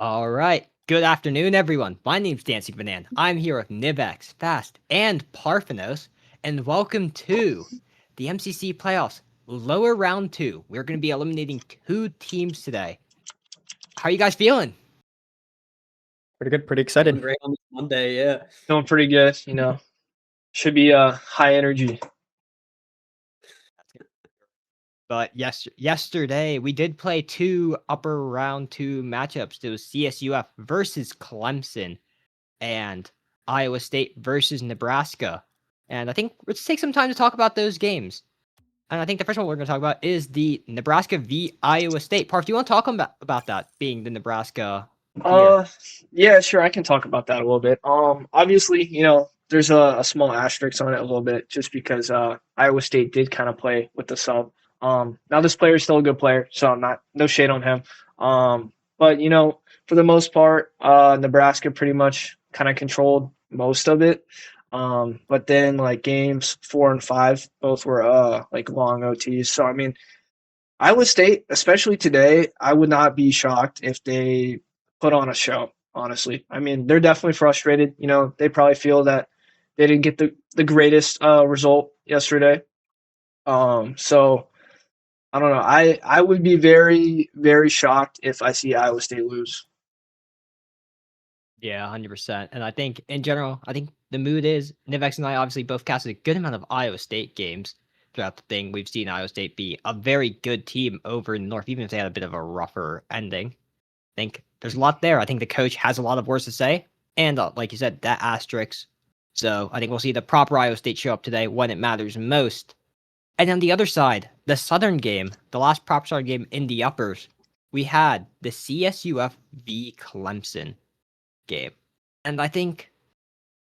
All right. Good afternoon, everyone. My name's Dancing Banana. I'm here with Nivex, Fast, and Parthenos, and welcome to the MCC playoffs, lower round 2. We're going to be eliminating 2 teams today. How are you guys feeling? Pretty good, pretty Feeling excited. great on this Monday, yeah. Feeling pretty good, Should be high energy. But yesterday we did play 2 upper round 2 matchups. It was CSUF versus Clemson and Iowa State versus Nebraska. And I think let's take some time to talk about those games. And I think the first one we're going to talk about is the Nebraska v. Iowa State. Parth, do you want to talk about that being the Nebraska here? Yeah, sure, I can talk about that a little bit. Obviously, there's a small asterisk on it a little bit just because Iowa State did kind of play with the sub. Now this player is still a good player, so no shade on him. But for the most part, Nebraska pretty much kind of controlled most of it. But then like games 4 and 5 both were like long OTs. So I mean, Iowa State, especially today, I would not be shocked if they put on a show, honestly. I mean, they're definitely frustrated. They probably feel that they didn't get the greatest result yesterday. So I don't know. I would be very, very shocked if I see Iowa State lose. Yeah, 100%. And I think in general, I think the mood is Nivex and I obviously both casted a good amount of Iowa State games throughout the thing. We've seen Iowa State be a very good team over in the North, even if they had a bit of a rougher ending. I think there's a lot there. I think the coach has a lot of words to say. And like you said, that asterisk. So I think we'll see the proper Iowa State show up today when it matters most. And on the other side, the Southern game, the last proper Southern game in the uppers, we had the CSUF v. Clemson game. And I think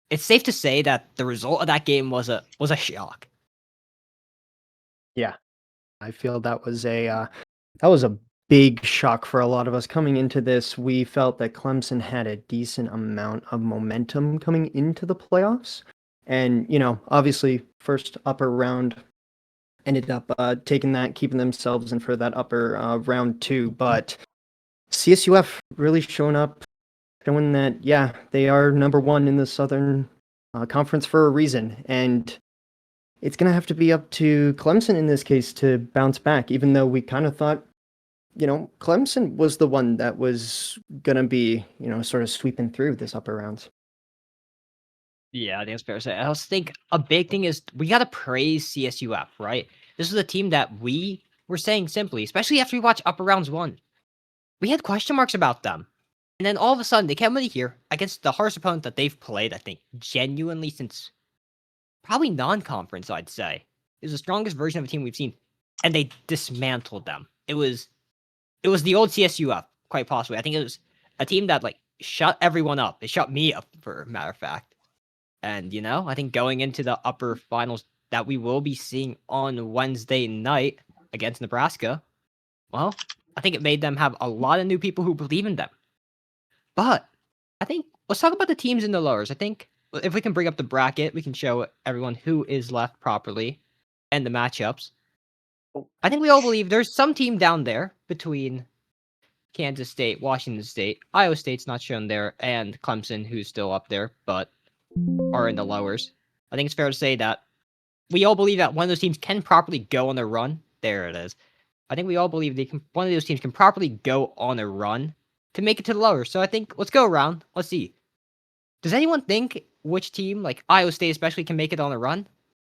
it's safe to say that the result of that game was a shock. Yeah, I feel that was a big shock for a lot of us coming into this. We felt that Clemson had a decent amount of momentum coming into the playoffs, and obviously, first upper round ended up taking that, keeping themselves in for that upper round 2. But CSUF really showing up, showing that they are number 1 in the Southern Conference for a reason, and it's going to have to be up to Clemson in this case to bounce back, even though we kind of thought, Clemson was the one that was going to be, sort of sweeping through this upper rounds. Yeah, I think it's fair to say. I also think a big thing is we got to praise CSUF, right? This is a team that we were saying simply, especially after we watched upper rounds 1. We had question marks about them. And then all of a sudden, they came in here against the hardest opponent that they've played, I think, genuinely since probably non-conference, I'd say. It was the strongest version of a team we've seen. And they dismantled them. It was the old CSUF, quite possibly. I think it was a team that, shut everyone up. It shut me up, for a matter of fact. And, I think going into the upper finals that we will be seeing on Wednesday night against Nebraska, well, I think it made them have a lot of new people who believe in them. But I think let's talk about the teams in the lowers. I think if we can bring up the bracket, we can show everyone who is left properly and the matchups. I think we all believe there's some team down there between Kansas State, Washington State, Iowa State's not shown there, and Clemson, who's still up there, but are in the lowers. I think it's fair to say that we all believe that one of those teams can properly go on a run. There it is. I think we all believe one of those teams can properly go on a run to make it to the lower. So I think let's go around. Let's see. Does anyone think which team, like Iowa State especially, can make it on a run?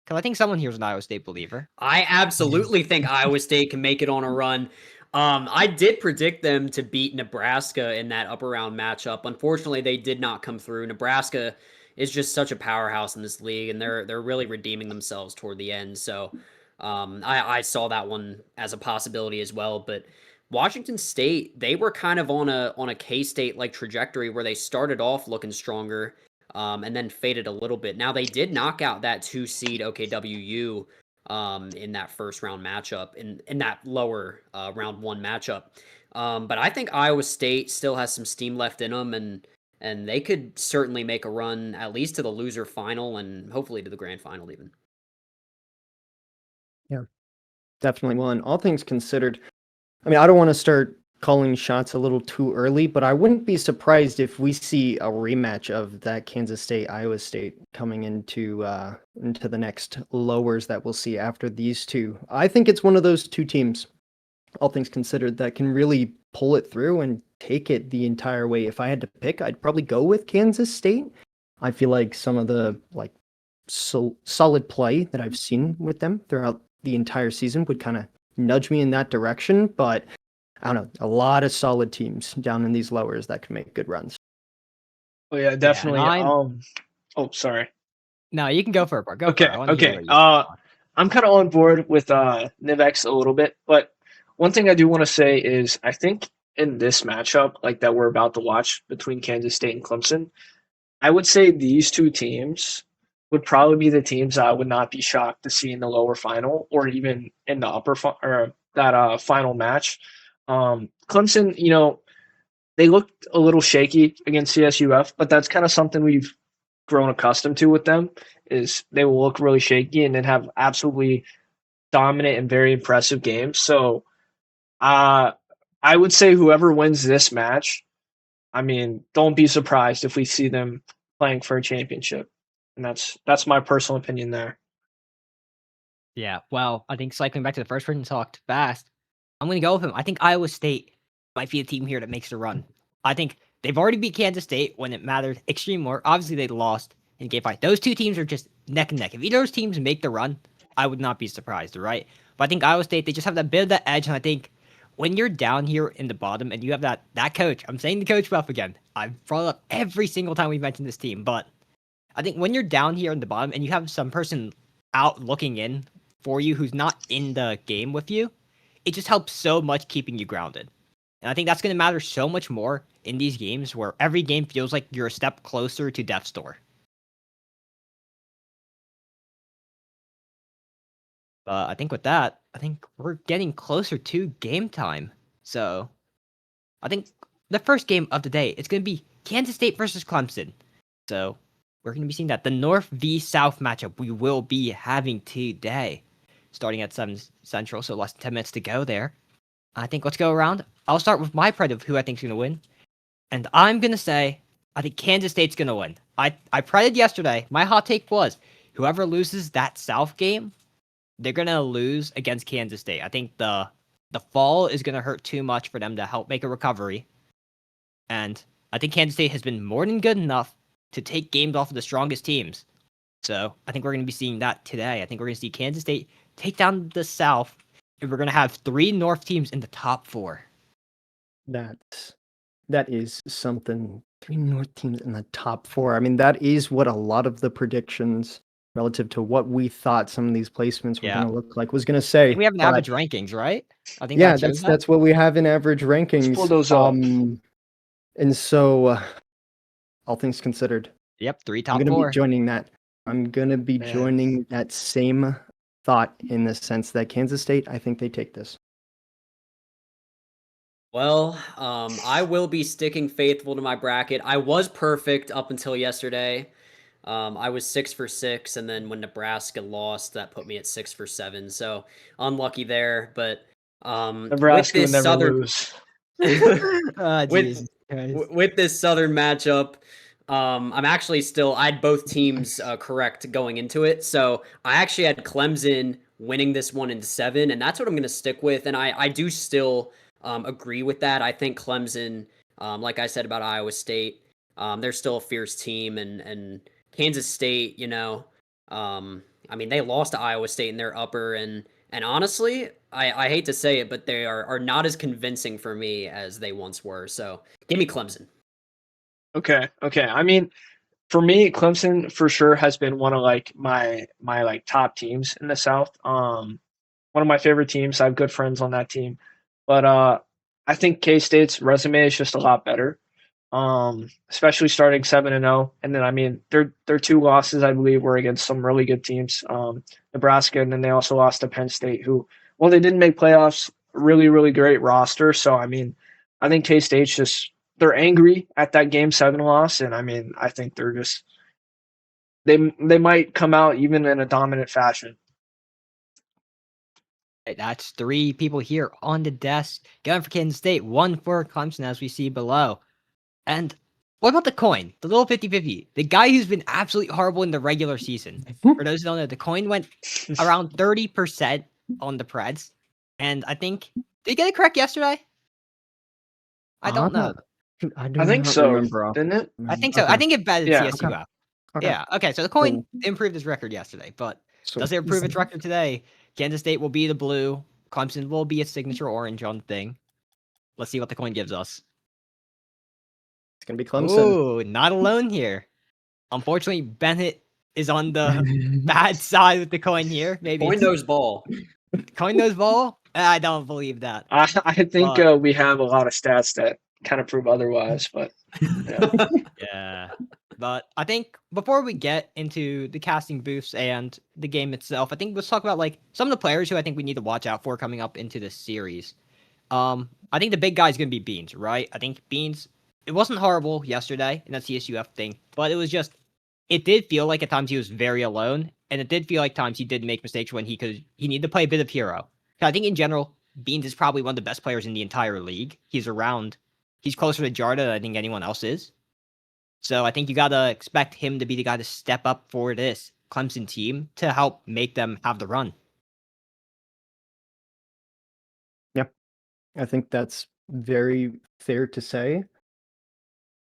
Because I think someone here is an Iowa State believer. I absolutely think Iowa State can make it on a run. I did predict them to beat Nebraska in that upper round matchup. Unfortunately, they did not come through. Nebraska is just such a powerhouse in this league, and they're really redeeming themselves toward the end. So I saw that one as a possibility as well. But Washington State, they were kind of on a K-State like trajectory where they started off looking stronger, and then faded a little bit. Now they did knock out that 2 seed OKWU in that first round matchup, in that lower round 1 matchup. But I think Iowa State still has some steam left in them, and they could certainly make a run at least to the loser final and hopefully to the grand final even. Yeah, definitely. Well, and all things considered, I mean, I don't want to start calling shots a little too early, but I wouldn't be surprised if we see a rematch of that Kansas State Iowa State coming into the next lowers that we'll see after these two. I think it's one of those two teams, all things considered, that can really pull it through and take it the entire way. If I had to pick, I'd probably go with Kansas State. I feel like some of the solid play that I've seen with them throughout the entire season would kind of nudge me in that direction, but I don't know, a lot of solid teams down in these lowers that can make good runs. Oh yeah, definitely. I'm- Oh, sorry. No, you can go for it, bro. Go Okay, for it. I wanna hear okay. what you thought. I'm kind of on board with Nivex a little bit, but one thing I do want to say is I think in this matchup, like that we're about to watch between Kansas State and Clemson, I would say these two teams would probably be the teams I would not be shocked to see in the lower final or even in the final match. Clemson, they looked a little shaky against CSUF, but that's kind of something we've grown accustomed to with them. Is they will look really shaky and then have absolutely dominant and very impressive games. So, I would say whoever wins this match, I mean, don't be surprised if we see them playing for a championship, and that's my personal opinion there. Yeah, well, I think cycling back to the first person talked fast. I'm going to go with him. I think Iowa State might be a team here that makes the run. I think they've already beat Kansas State when it mattered extreme more. Obviously, they lost in game 5. Those two teams are just neck and neck. If either of those teams make the run, I would not be surprised, right? But I think Iowa State, they just have that bit of that edge, and I think when you're down here in the bottom and you have that coach, I'm saying the coach buff again. I've brought it up every single time we've mentioned this team, but I think when you're down here in the bottom and you have some person out looking in for you who's not in the game with you, it just helps so much keeping you grounded. And I think that's going to matter so much more in these games where every game feels like you're a step closer to death's door. But I think with that, I think we're getting closer to game time. So I think the first game of the day, it's going to be Kansas State versus Clemson. So we're going to be seeing that. The North v South matchup we will be having today, starting at 7 Central, so less than 10 minutes to go there. I think let's go around. I'll start with my predict of who I think is going to win. And I'm going to say, I think Kansas State's going to win. I predicted yesterday, my hot take was, whoever loses that South game, they're going to lose against Kansas State. I think the fall is going to hurt too much for them to help make a recovery. And I think Kansas State has been more than good enough to take games off of the strongest teams. So I think we're going to be seeing that today. I think we're going to see Kansas State take down the South, and we're going to have 3 North teams in the top 4. That is something. 3 North teams in the top 4. I mean, that is what a lot of the predictions relative to what we thought some of these placements were going to look like was going to say. We have an average rankings, right? I think Yeah, that that's what we have in average rankings. Let's pull those up. And so, all things considered, Yep, 3 I'm top going to 4. be joining that. I'm going to be joining that same thought in the sense that Kansas State, I think they take this. Well, I will be sticking faithful to my bracket. I was perfect up until yesterday. I was 6 for 6, and then when Nebraska lost, that put me at 6 for 7. So unlucky there, but Nebraska would never lose. Jesus Christ. With this Southern matchup, I'm actually still. I had both teams correct going into it, so I actually had Clemson winning this one in 7, and that's what I'm going to stick with. And I do still agree with that. I think Clemson, like I said about Iowa State, they're still a fierce team, and Kansas State, I mean, they lost to Iowa State in their upper, and honestly, I hate to say it, but they are not as convincing for me as they once were. So give me Clemson. Okay. I mean, for me, Clemson for sure has been one of my top teams in the South. One of my favorite teams. I have good friends on that team, but I think K-State's resume is just a lot better. Especially starting 7-0, and then I mean their 2 losses I believe were against some really good teams, Nebraska, and then they also lost to Penn State, who, well, they didn't make playoffs, really great roster. So I mean, I think K-State's they're angry at that Game 7 loss, and I mean I think they're just they might come out even in a dominant fashion. That's 3 people here on the desk. Going for Kansas State, 1 for Clemson, as we see below. And what about the coin? The little 50-50. The guy who's been absolutely horrible in the regular season. For those who don't know, the coin went around 30% on the Preds. And I think, did he get it correct yesterday? I don't know. I do I think not so, remember. didn't it? I think so. Okay. I think it betted Yeah. CSUF. Okay. Yeah. Okay. So the coin Cool. improved his record yesterday, but So does it improve its record today? Kansas State will be the blue. Clemson will be a signature orange on the thing. Let's see what the coin gives us. it's gonna be Clemson. Oh, not alone here. Unfortunately, Bennett is on the bad side with the coin here. Maybe Coin it's nose ball. coin nose ball. I don't believe that. I think But- we have a lot of stats that kind of prove otherwise, but yeah. Yeah. But I think before we get into the casting booths and the game itself, I think let's talk about like some of the players who I think we need to watch out for coming up into this series. I think the big guy is going to be Beans, right? I think Beans, it wasn't horrible yesterday in that CSUF thing, but it was just, it did feel like at times he was very alone, and it did feel like times he did make mistakes when he needed to play a bit of hero. I think in general, Beans is probably one of the best players in the entire league. He's closer to Jarda than I think anyone else is. So I think you gotta expect him to be the guy to step up for this Clemson team to help make them have the run. I think that's very fair to say.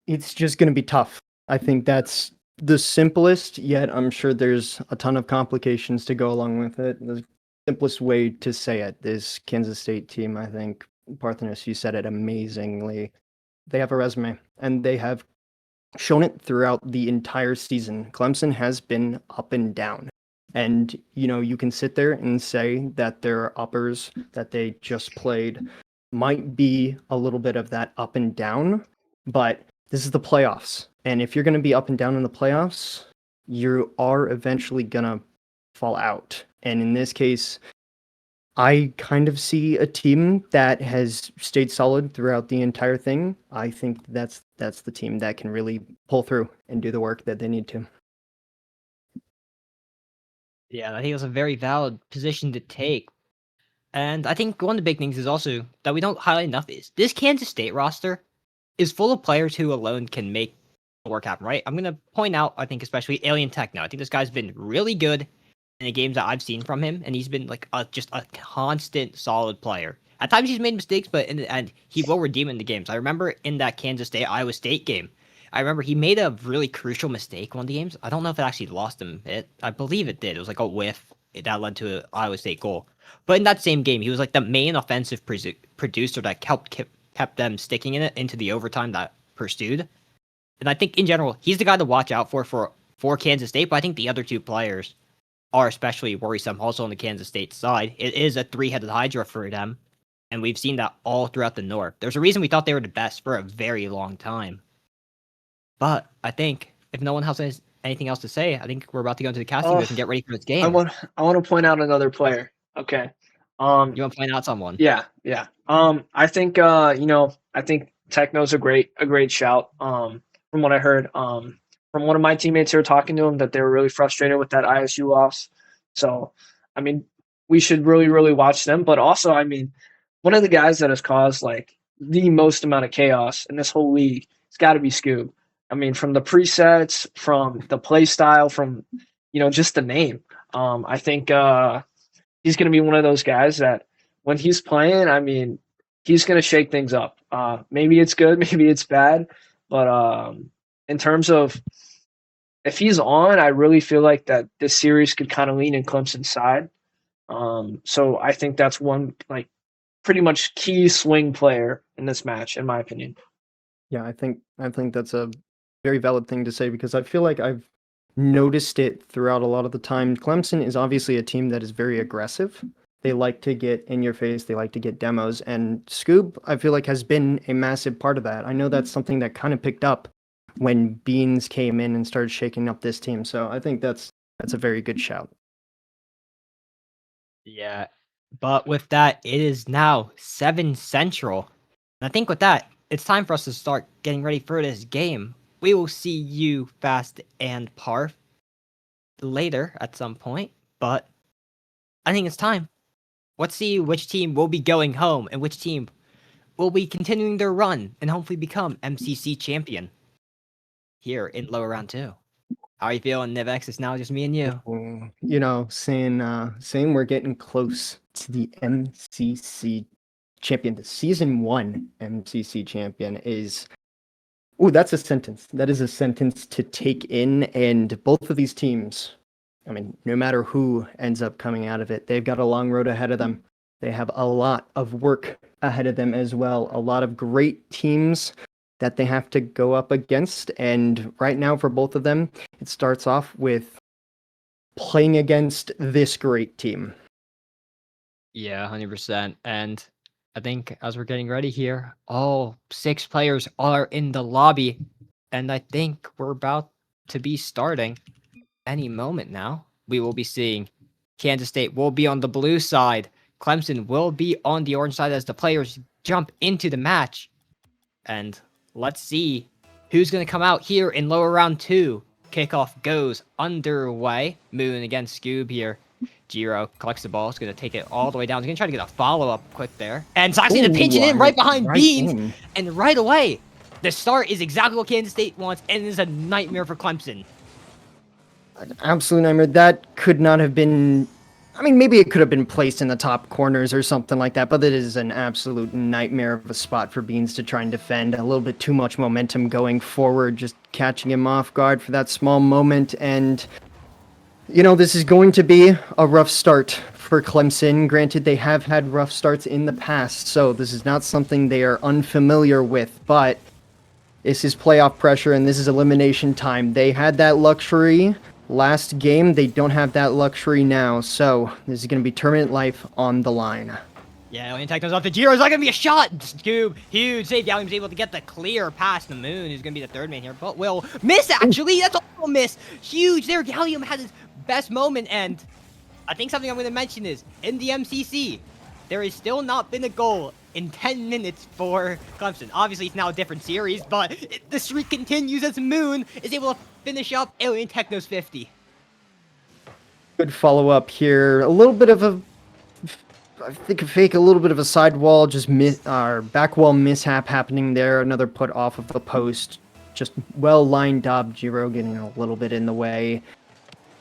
It's just going to be tough. I think that's the simplest, yet I'm sure there's a ton of complications to go along with it. The simplest way to say it is Kansas State team, I think. Parthenos, you said it amazingly. They have a resume, and they have shown it throughout the entire season. Clemson has been up and down. And, you can sit there and say that their uppers that they just played might be a little bit of that up and down, but this is the playoffs. And if you're going to be up and down in the playoffs, you are eventually going to fall out. And in this case, I kind of see a team that has stayed solid throughout the entire thing. I think that's the team that can really pull through and do the work that they need to. Yeah, I think it's a very valid position to take. And I think one of the big things is also that we don't highlight enough is this Kansas State roster is full of players who alone can make the work happen, right? I'm going to point out, I think, especially Alien Techno. I think this guy's been really good in the games that I've seen from him, and he's been like just a constant, solid player. At times he's made mistakes, but in the end, he will redeem in the games. I remember in that Kansas State Iowa State game, I remember he made a really crucial mistake one of the games. I don't know if it actually lost him it. I believe it did. It was like a whiff that led to an Iowa State goal. But in that same game, he was like the main offensive producer that kept them sticking in it into the overtime that pursued. And I think in general, he's the guy to watch out for Kansas State. But I think the other 2 players are especially worrisome also on the Kansas State side. It is a 3-headed Hydra for them. And we've seen that all throughout the North. There's a reason we thought they were the best for a very long time. But I think if no one has anything else to say, I think we're about to go into the casting booth and get ready for this game. I want to point out another player. Okay. You want to point out someone? Yeah. I think I think Techno's a great shout. From what I heard, from one of my teammates who were talking to him, that they were really frustrated with that ISU loss. So, I mean, we should really, really watch them. But also, I mean, one of the guys that has caused like the most amount of chaos in this whole league, it's got to be Scoob. I mean, from the presets, from the play style, from just the name. I think he's going to be one of those guys that when he's playing, I mean, he's going to shake things up. Maybe it's good, maybe it's bad, but in terms of if he's on, I really feel like that this series could kind of lean in Clemson's side. So I think that's one like pretty much key swing player in this match, in my opinion. Yeah, I think that's a very valid thing to say because I feel like I've noticed it throughout a lot of the time. Clemson is obviously a team that is very aggressive. They like to get in your face. They like to get demos. And Scoob, I feel like, has been a massive part of that. I know that's something that kind of picked up when Beans came in and started shaking up this team. So I think that's a very good shout. Yeah. But with that, it is now 7 Central. And I think with that, it's time for us to start getting ready for this game. We will see you, Fast and Parf, later at some point. But I think it's time. let's see which team will be going home and which team will be continuing their run and hopefully become MCC champion here in lower round 2. How are you feeling, Nivex? It's now just me and you. Saying we're getting close to the MCC champion, the season 1 MCC champion is. Ooh, that's a sentence. That is a sentence to take in, and both of these teams, I mean, no matter who ends up coming out of it, they've got a long road ahead of them. They have a lot of work ahead of them as well. A lot of great teams that they have to go up against. And right now, for both of them, it starts off with playing against this great team. Yeah, 100%. And I think as we're getting ready here, all 6 players are in the lobby. And I think we're about to be starting any moment now. We will be seeing Kansas State will be on the blue side. Clemson will be on the orange side as the players jump into the match. And let's see who's going to come out here in lower round 2. Kickoff goes underway. Moon against Scoob here. Jiro collects the ball. He's going to take it all the way down. He's going to try to get a follow-up quick there. And Sox going to pinch it in right behind Beans. And right away, the start is exactly what Kansas State wants, and it is a nightmare for Clemson. An absolute nightmare. That could not have been... I mean, maybe it could have been placed in the top corners or something like that, but it is an absolute nightmare of a spot for Beans to try and defend. A little bit too much momentum going forward, just catching him off guard for that small moment. And, this is going to be a rough start for Clemson. Granted, they have had rough starts in the past, so this is not something they are unfamiliar with, but this is playoff pressure and this is elimination time. They had that luxury last game. They don't have that luxury now, so this is going to be tournament life on the line. Yeah, Alien Tech comes off the Jiro. Is that going to be a shot? Scoob, huge save. Gallium's able to get the clear past the Moon, who's going to be the third man here, but will miss, actually. That's also a miss. Huge there. Gallium had his best moment, and I think something I'm going to mention is, in the MCC, there has still not been a goal in 10 minutes for Clemson. Obviously, it's now a different series, but the streak continues as Moon is able to finish up Alien Techno's 50. Good follow-up here. A little bit of a, I think, a little bit of a sidewall, back wall mishap happening there. Another put off of the post. Just well lined up. Jiro getting a little bit in the way.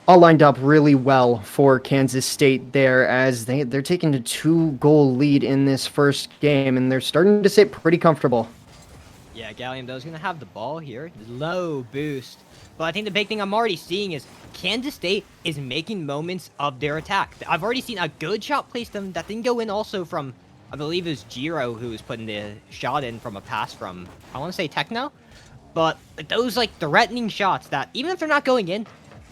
All lined up really well for Kansas State there, as they're taking a 2-goal lead in this first game, and they're starting to sit pretty comfortable. Yeah, Gallium, though, is going to have the ball here. Low boost. But I think the big thing I'm already seeing is Kansas State is making moments of their attack. I've already seen a good shot placed them that didn't go in also from, I believe it was Jiro who was putting the shot in from a pass from, I want to say Techno. But those, threatening shots that, even if they're not going in,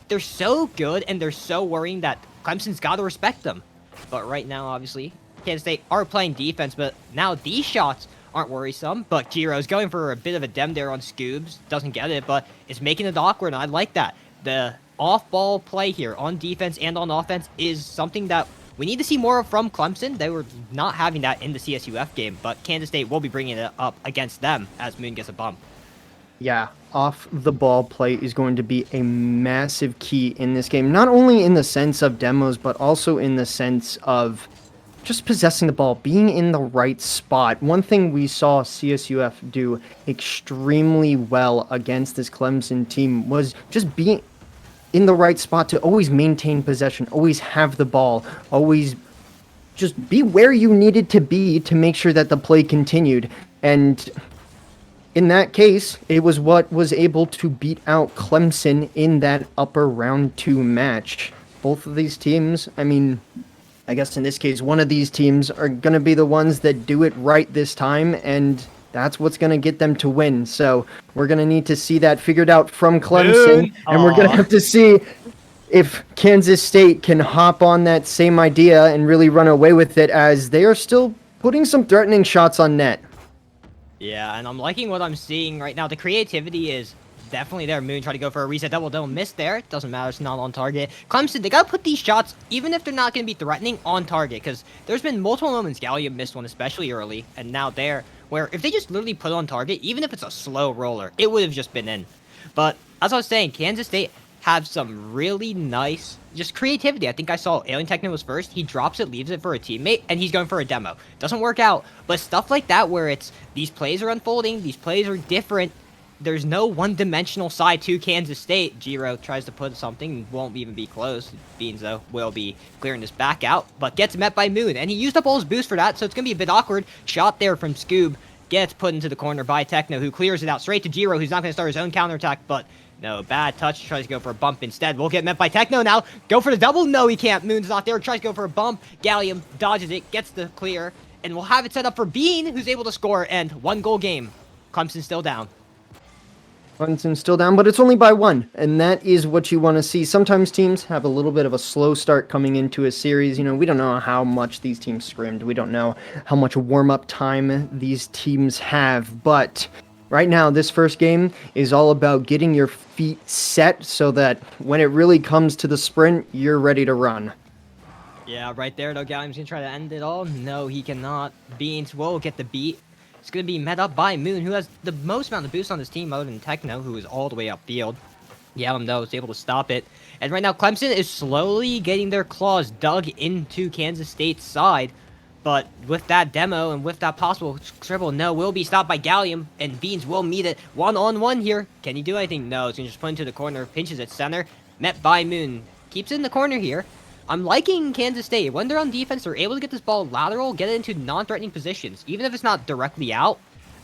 they're so good and they're so worrying that Clemson's got to respect them. But right now, obviously, Kansas State are playing defense, but now these shots aren't worrisome. But Jiro's going for a bit of a dem there on Scoobs. Doesn't get it, but it's making it awkward, and I like that. The off-ball play here on defense and on offense is something that we need to see more of from Clemson. They were not having that in the CSUF game, but Kansas State will be bringing it up against them as Moon gets a bump. Yeah, off the ball play is going to be a massive key in this game, not only in the sense of demos, but also in the sense of just possessing the ball, being in the right spot. One thing we saw CSUF do extremely well against this Clemson team was just being in the right spot to always maintain possession, always have the ball, always just be where you needed to be to make sure that the play continued. And in that case, it was what was able to beat out Clemson in that upper round 2 match. Both of these teams, I mean, I guess in this case, one of these teams are going to be the ones that do it right this time, and that's what's going to get them to win. So we're going to need to see that figured out from Clemson, and we're going to have to see if Kansas State can hop on that same idea and really run away with it, as they are still putting some threatening shots on net. Yeah, and I'm liking what I'm seeing right now. The creativity is definitely there. Moon try to go for a reset double. Don't miss there. Doesn't matter. It's not on target. Clemson, they got to put these shots, even if they're not going to be threatening, on target. Because there's been multiple moments. Gallium missed one, especially early. And now there, where if they just literally put on target, even if it's a slow roller, it would have just been in. But as I was saying, Kansas State have some really nice, just creativity. I think I saw Alien Techno was first. He drops it, leaves it for a teammate, and he's going for a demo. Doesn't work out, but stuff like that where it's these plays are unfolding, these plays are different. There's no one-dimensional side to Kansas State. Giro tries to put something, won't even be close. Beans, though, will be clearing this back out, but gets met by Moon, and he used up all his boost for that, so it's going to be a bit awkward. Shot there from Scoob, gets put into the corner by Techno, who clears it out straight to Giro, who's not going to start his own counterattack, but no, bad touch, tries to go for a bump instead. Will get met by Techno now. Go for the double? No, he can't. Moon's not there. Tries to go for a bump. Gallium dodges it, gets the clear, and we'll have it set up for Bean, who's able to score, and 1-goal game. Clemson still down. Clemson's still down, but it's only by 1, and that is what you want to see. Sometimes teams have a little bit of a slow start coming into a series. You know, we don't know how much these teams scrimmed. We don't know how much warm-up time these teams have, but right now, this first game is all about getting your feet set so that when it really comes to the sprint, you're ready to run. Yeah, right there, though. Gallium's going to try to end it all. No, he cannot. Beans will get the beat. It's going to be met up by Moon, who has the most amount of boost on his team other than Techno, who is all the way upfield. Gallium, though, is able to stop it. And right now, Clemson is slowly getting their claws dug into Kansas State's side. But with that demo and with that possible triple, no, will be stopped by Gallium, and Beans will meet it one-on-one here. Can he do anything? No, it's going to just put into the corner, pinches at center, met by Moon. Keeps it in the corner here. I'm liking Kansas State. When they're on defense, they're able to get this ball lateral, get it into non-threatening positions, even if it's not directly out.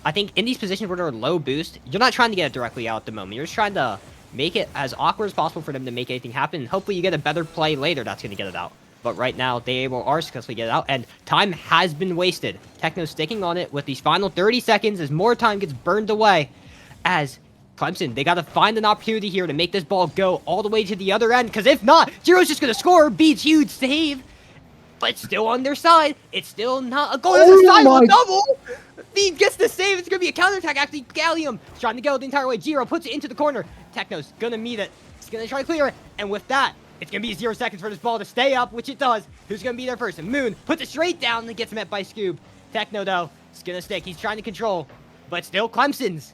I think in these positions where they're low boost, you're not trying to get it directly out at the moment. You're just trying to make it as awkward as possible for them to make anything happen, and hopefully you get a better play later that's going to get it out. But right now, they are successfully get it out, and time has been wasted. Techno sticking on it with these final 30 seconds as more time gets burned away. As Clemson, they got to find an opportunity here to make this ball go all the way to the other end, because if not, Giro's just going to score. Beats huge save, but it's still on their side. It's still not a goal. There's a side with a double. Beat gets the save. It's going to be a counterattack. Actually, Gallium trying to go the entire way. Giro puts it into the corner. Techno's going to meet it. He's going to try to clear it, and with that, it's going to be 0 seconds for this ball to stay up, which it does. Who's going to be there first? Moon puts it straight down and gets met by Scoob. Techno, though, is going to stick. He's trying to control, but still Clemson's.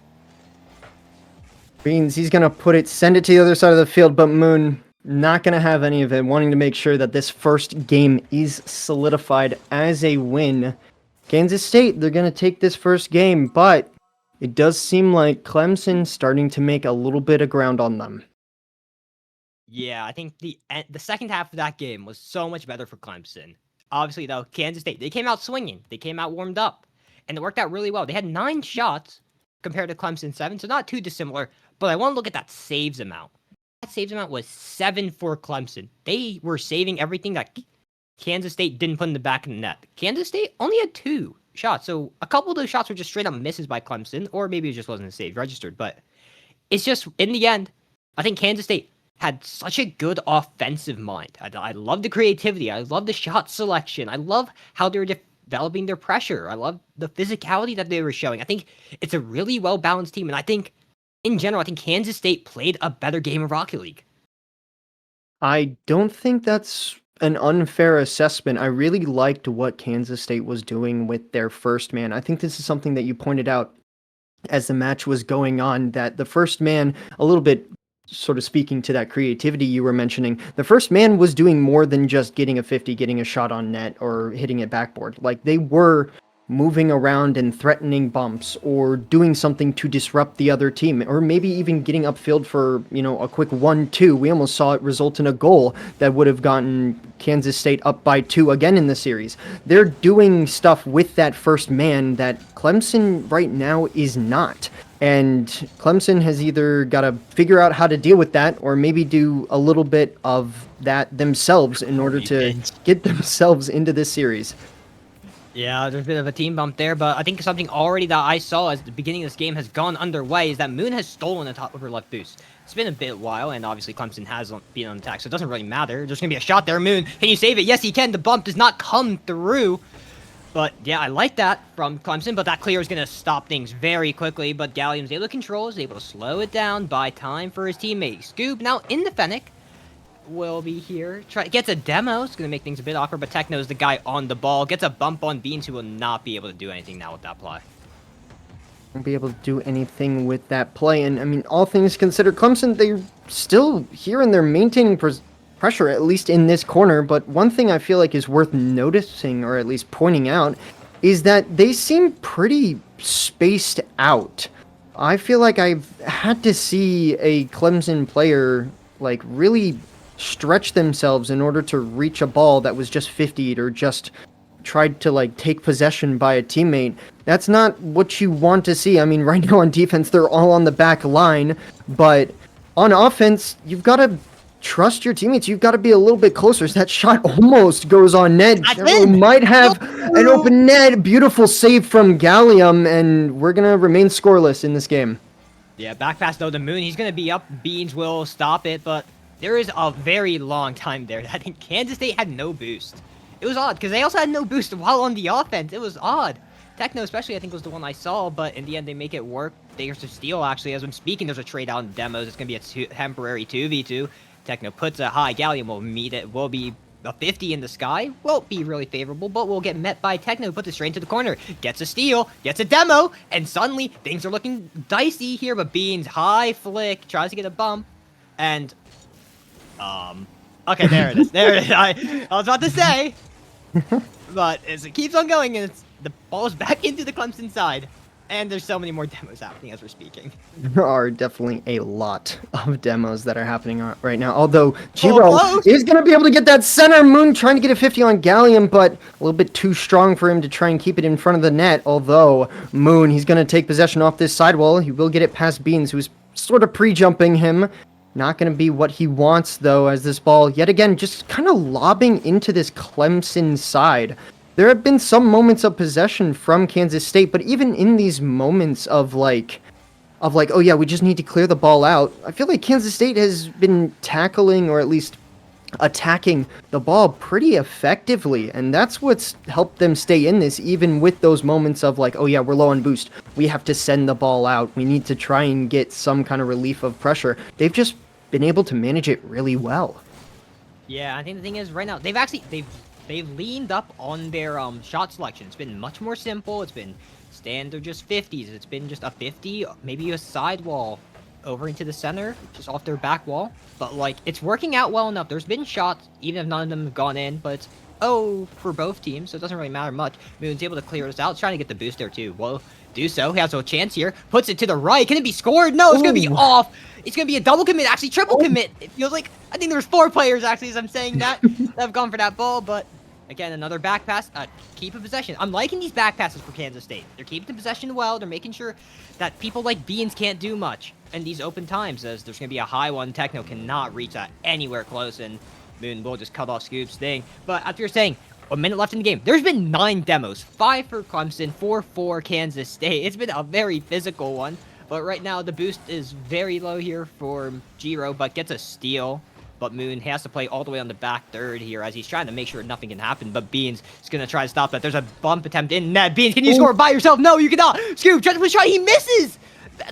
Beans, he's going to put it, send it to the other side of the field, but Moon not going to have any of it, wanting to make sure that this first game is solidified as a win. Kansas State, they're going to take this first game, but it does seem like Clemson starting to make a little bit of ground on them. Yeah, I think the second half of that game was so much better for Clemson. Obviously, though, Kansas State, they came out swinging. They came out warmed up, and it worked out really well. They had 9 shots compared to Clemson 7, so not too dissimilar, but I want to look at that saves amount. That saves amount was 7 for Clemson. They were saving everything that Kansas State didn't put in the back of the net. Kansas State only had 2 shots, so a couple of those shots were just straight up misses by Clemson, or maybe it just wasn't a save registered, but it's just, in the end, I think Kansas State had such a good offensive mind. I love the creativity. I love the shot selection. I love how they're developing their pressure. I love the physicality that they were showing. I think it's a really well-balanced team, and I think, in general, I think Kansas State played a better game of Rocket League. I don't think that's an unfair assessment. I really liked what Kansas State was doing with their first man. I think this is something that you pointed out as the match was going on, that the first man, a little bit sort of speaking to that creativity you were mentioning, the first man was doing more than just getting a 50, getting a shot on net, or hitting it backboard. Like, they were moving around and threatening bumps, or doing something to disrupt the other team, or maybe even getting upfield for, you know, a quick 1-2. We almost saw it result in a goal that would have gotten Kansas State up by 2 again in the series. They're doing stuff with that first man that Clemson right now is not. And Clemson has either got to figure out how to deal with that, or maybe do a little bit of that themselves in order to get themselves into this series. Yeah, there's a bit of a team bump there, but I think something already that I saw as the beginning of this game has gone underway is that Moon has stolen the top upper left boost. It's been a bit while, and obviously Clemson has been on attack, so it doesn't really matter. There's going to be a shot there. Moon, can you save it? Yes, he can. The bump does not come through. But yeah, I like that from Clemson, but that clear is going to stop things very quickly. But Gallium's able to control, is able to slow it down, buy time for his teammate. Scoob now in the Fennec will be here. Gets a demo. It's going to make things a bit awkward, but Techno's the guy on the ball. Gets a bump on Beans, who will not be able to do anything now with that play. won't be able to do anything with that play. And I mean, all things considered, Clemson, they're still here and they're maintaining pressure, at least in this corner. But one thing I feel like is worth noticing, or at least pointing out, is that they seem pretty spaced out. I feel like I've had to see a Clemson player like really stretch themselves in order to reach a ball that was just 50'd or just tried to like take possession by a teammate. That's not what you want to see. I mean, right now on defense, they're all on the back line, but on offense, you've got to trust your teammates. You've got to be a little bit closer. So that shot almost goes on net. Might have an open net. Beautiful save from Gallium, and we're going to remain scoreless in this game. Yeah, back pass though to Moon. He's going to be up. Beans will stop it, but there is a very long time there. I think Kansas State had no boost. It was odd, because they also had no boost while on the offense. It was odd. Techno especially, I think, was the one I saw, but in the end, they make it work. There's a steal, actually. As I'm speaking, there's a trade out in demos. It's going to be a temporary 2v2. Techno puts a high. Gallium will meet it. Will be a 50 in the sky. Won't be really favorable, but will get met by Techno. Puts it straight into the corner. Gets a steal. Gets a demo. And suddenly, things are looking dicey here, but Beans, high flick, tries to get a bump. And, okay, there it is. There it is. I was about to say... but as it keeps on going, and the ball's back into the Clemson side. And there's so many more demos happening as we're speaking. There are definitely a lot of demos that are happening right now. Although Giro is going to be able to get that center. Moon trying to get a 50 on Gallium, but a little bit too strong for him to try and keep it in front of the net. Although Moon, he's going to take possession off this sidewall. He will get it past Beans, who's sort of pre-jumping him. Not going to be what he wants, though, as this ball, yet again, just kind of lobbing into this Clemson side. There have been some moments of possession from Kansas State, but even in these moments of like, oh yeah, we just need to clear the ball out, I feel like Kansas State has been tackling, or at least attacking the ball pretty effectively, and that's what's helped them stay in this, even with those moments of like, oh yeah, we're low on boost, we have to send the ball out, we need to try and get some kind of relief of pressure. They've just been able to manage it really well. Yeah, I think the thing is right now they've leaned up on their shot selection. It's been much more simple. It's been standard just 50s. It's been just a 50, maybe a sidewall over into the center, just off their back wall. But like, it's working out well enough. There's been shots, even if none of them have gone in, but it's for both teams, so it doesn't really matter much. Moon's able to clear this out, trying to get the boost there too. Well, do so. He has a chance here. Puts it to the right. Can it be scored? No, it's going to be off. It's going to be a double commit, actually triple commit. It feels like, I think there's 4 players actually, as I'm saying that have gone for that ball, but again, another back pass, keep a possession. I'm liking these back passes for Kansas State. They're keeping the possession well. They're making sure that people like Beans can't do much in these open times, as there's going to be a high one. Techno cannot reach that anywhere close, and Moon will just cut off Scoop's thing. But after you're saying, a minute left in the game, there's been 9 demos, 5 for Clemson, 4 for Kansas State. It's been a very physical one, but right now the boost is very low here for Giro, but gets a steal. But Moon has to play all the way on the back third here as he's trying to make sure nothing can happen. But Beans is going to try to stop that. There's a bump attempt in net. Beans, can you score by yourself? No, you cannot. Scoop, tries to try. He misses.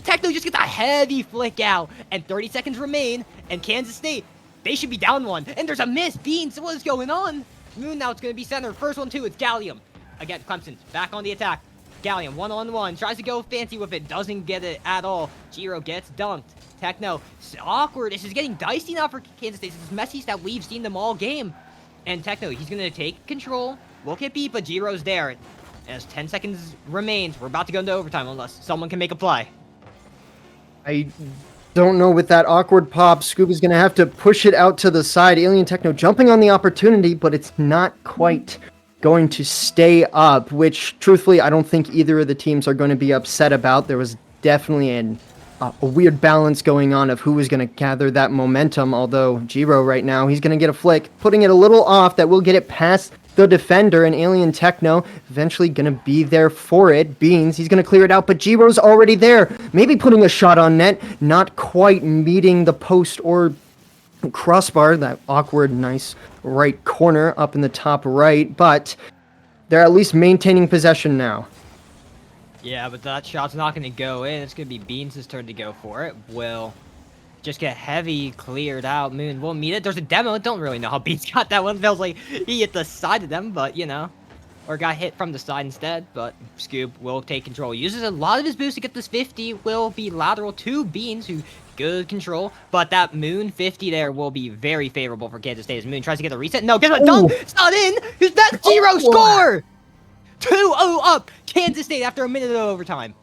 Techno just gets a heavy flick out. And 30 seconds remain. And Kansas State, they should be down 1. And there's a miss. Beans, what is going on? Moon, now it's going to be center. First one, too. It's Gallium. Again, Clemson back on the attack. Gallium, one-on-one. Tries to go fancy with it. Doesn't get it at all. Giro gets dunked. Techno, awkward. This is getting dicey now for Kansas State. This is messy that we've seen them all game. And Techno, he's going to take control. Will get beat, but Giro's there. As 10 seconds remains, we're about to go into overtime unless someone can make a play. I don't know with that awkward pop. Scoop is going to have to push it out to the side. Alien Techno jumping on the opportunity, but it's not quite going to stay up, which truthfully I don't think either of the teams are going to be upset about. There was definitely a weird balance going on of who was going to gather that momentum, although Giro right now, he's going to get a flick, putting it a little off that will get it past the defender, and Alien Techno eventually going to be there for it. Beans, he's going to clear it out, but Giro's already there, maybe putting a shot on net, not quite meeting the post or crossbar, that awkward, nice right corner up in the top right, but they're at least maintaining possession now. Yeah, but that shot's not going to go in. It's going to be Beans' turn to go for it. Will just get heavy cleared out. Moon will meet it. There's a demo. Don't really know how Beans got that one. Feels like he hit the side of them, but, you know. or got hit from the side instead, but Scoob will take control. Uses a lot of his boost to get this 50, will be lateral to Beans, who good control, but that Moon 50 there will be very favorable for Kansas State as Moon tries to get a reset. No, guess what? Dunk! It's not in! That's Giro score! 2-0 up! Kansas State after a minute of overtime.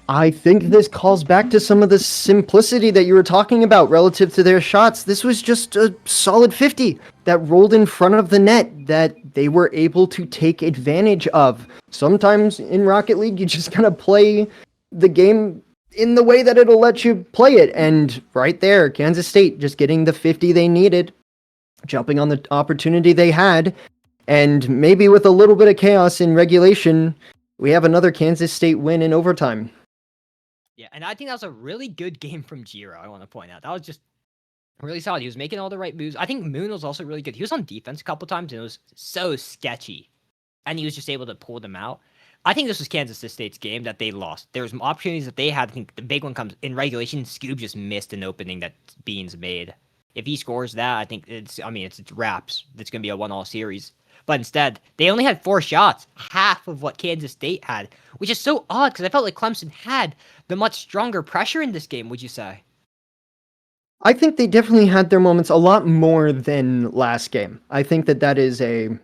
I think this calls back to some of the simplicity that you were talking about relative to their shots. This was just a solid 50 that rolled in front of the net that they were able to take advantage of. Sometimes in Rocket League, you just gotta play the game in the way that it'll let you play it. And right there, Kansas State just getting the 50 they needed, jumping on the opportunity they had, and maybe with a little bit of chaos in regulation, we have another Kansas State win in overtime. Yeah, and I think that was a really good game from Giro, I want to point out. That was just really solid. He was making all the right moves. I think Moon was also really good. He was on defense a couple times, and it was so sketchy. And he was just able to pull them out. I think this was Kansas State's game that they lost. There was some opportunities that they had. I think the big one comes in regulation. Scoob just missed an opening that Beans made. If he scores that, I think it's wraps. It's going to be a 1-all series. But instead, they only had 4 shots, half of what Kansas State had, which is so odd because I felt like Clemson had the much stronger pressure in this game, would you say? I think they definitely had their moments a lot more than last game. I think that is a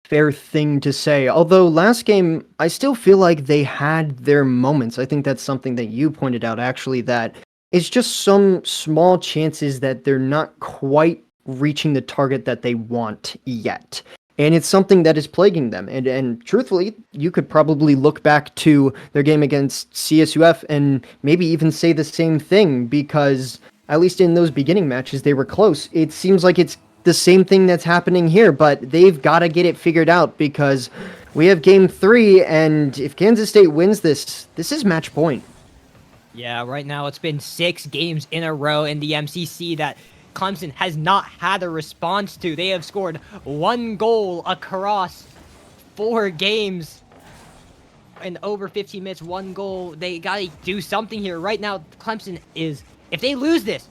fair thing to say. Although last game, I still feel like they had their moments. I think that's something that you pointed out, actually, that it's just some small chances that they're not quite reaching the target that they want yet. And it's something that is plaguing them. And truthfully, you could probably look back to their game against CSUF and maybe even say the same thing, because at least in those beginning matches, they were close. It seems like it's the same thing that's happening here, but they've got to get it figured out because we have game 3, and if Kansas State wins this is match point. Yeah, right now it's been 6 games in a row in the MCC that Clemson has not had a response to. They have scored 1 goal across 4 games in over 15 minutes, 1 goal. They gotta do something here. Right now, Clemson is, if they lose this,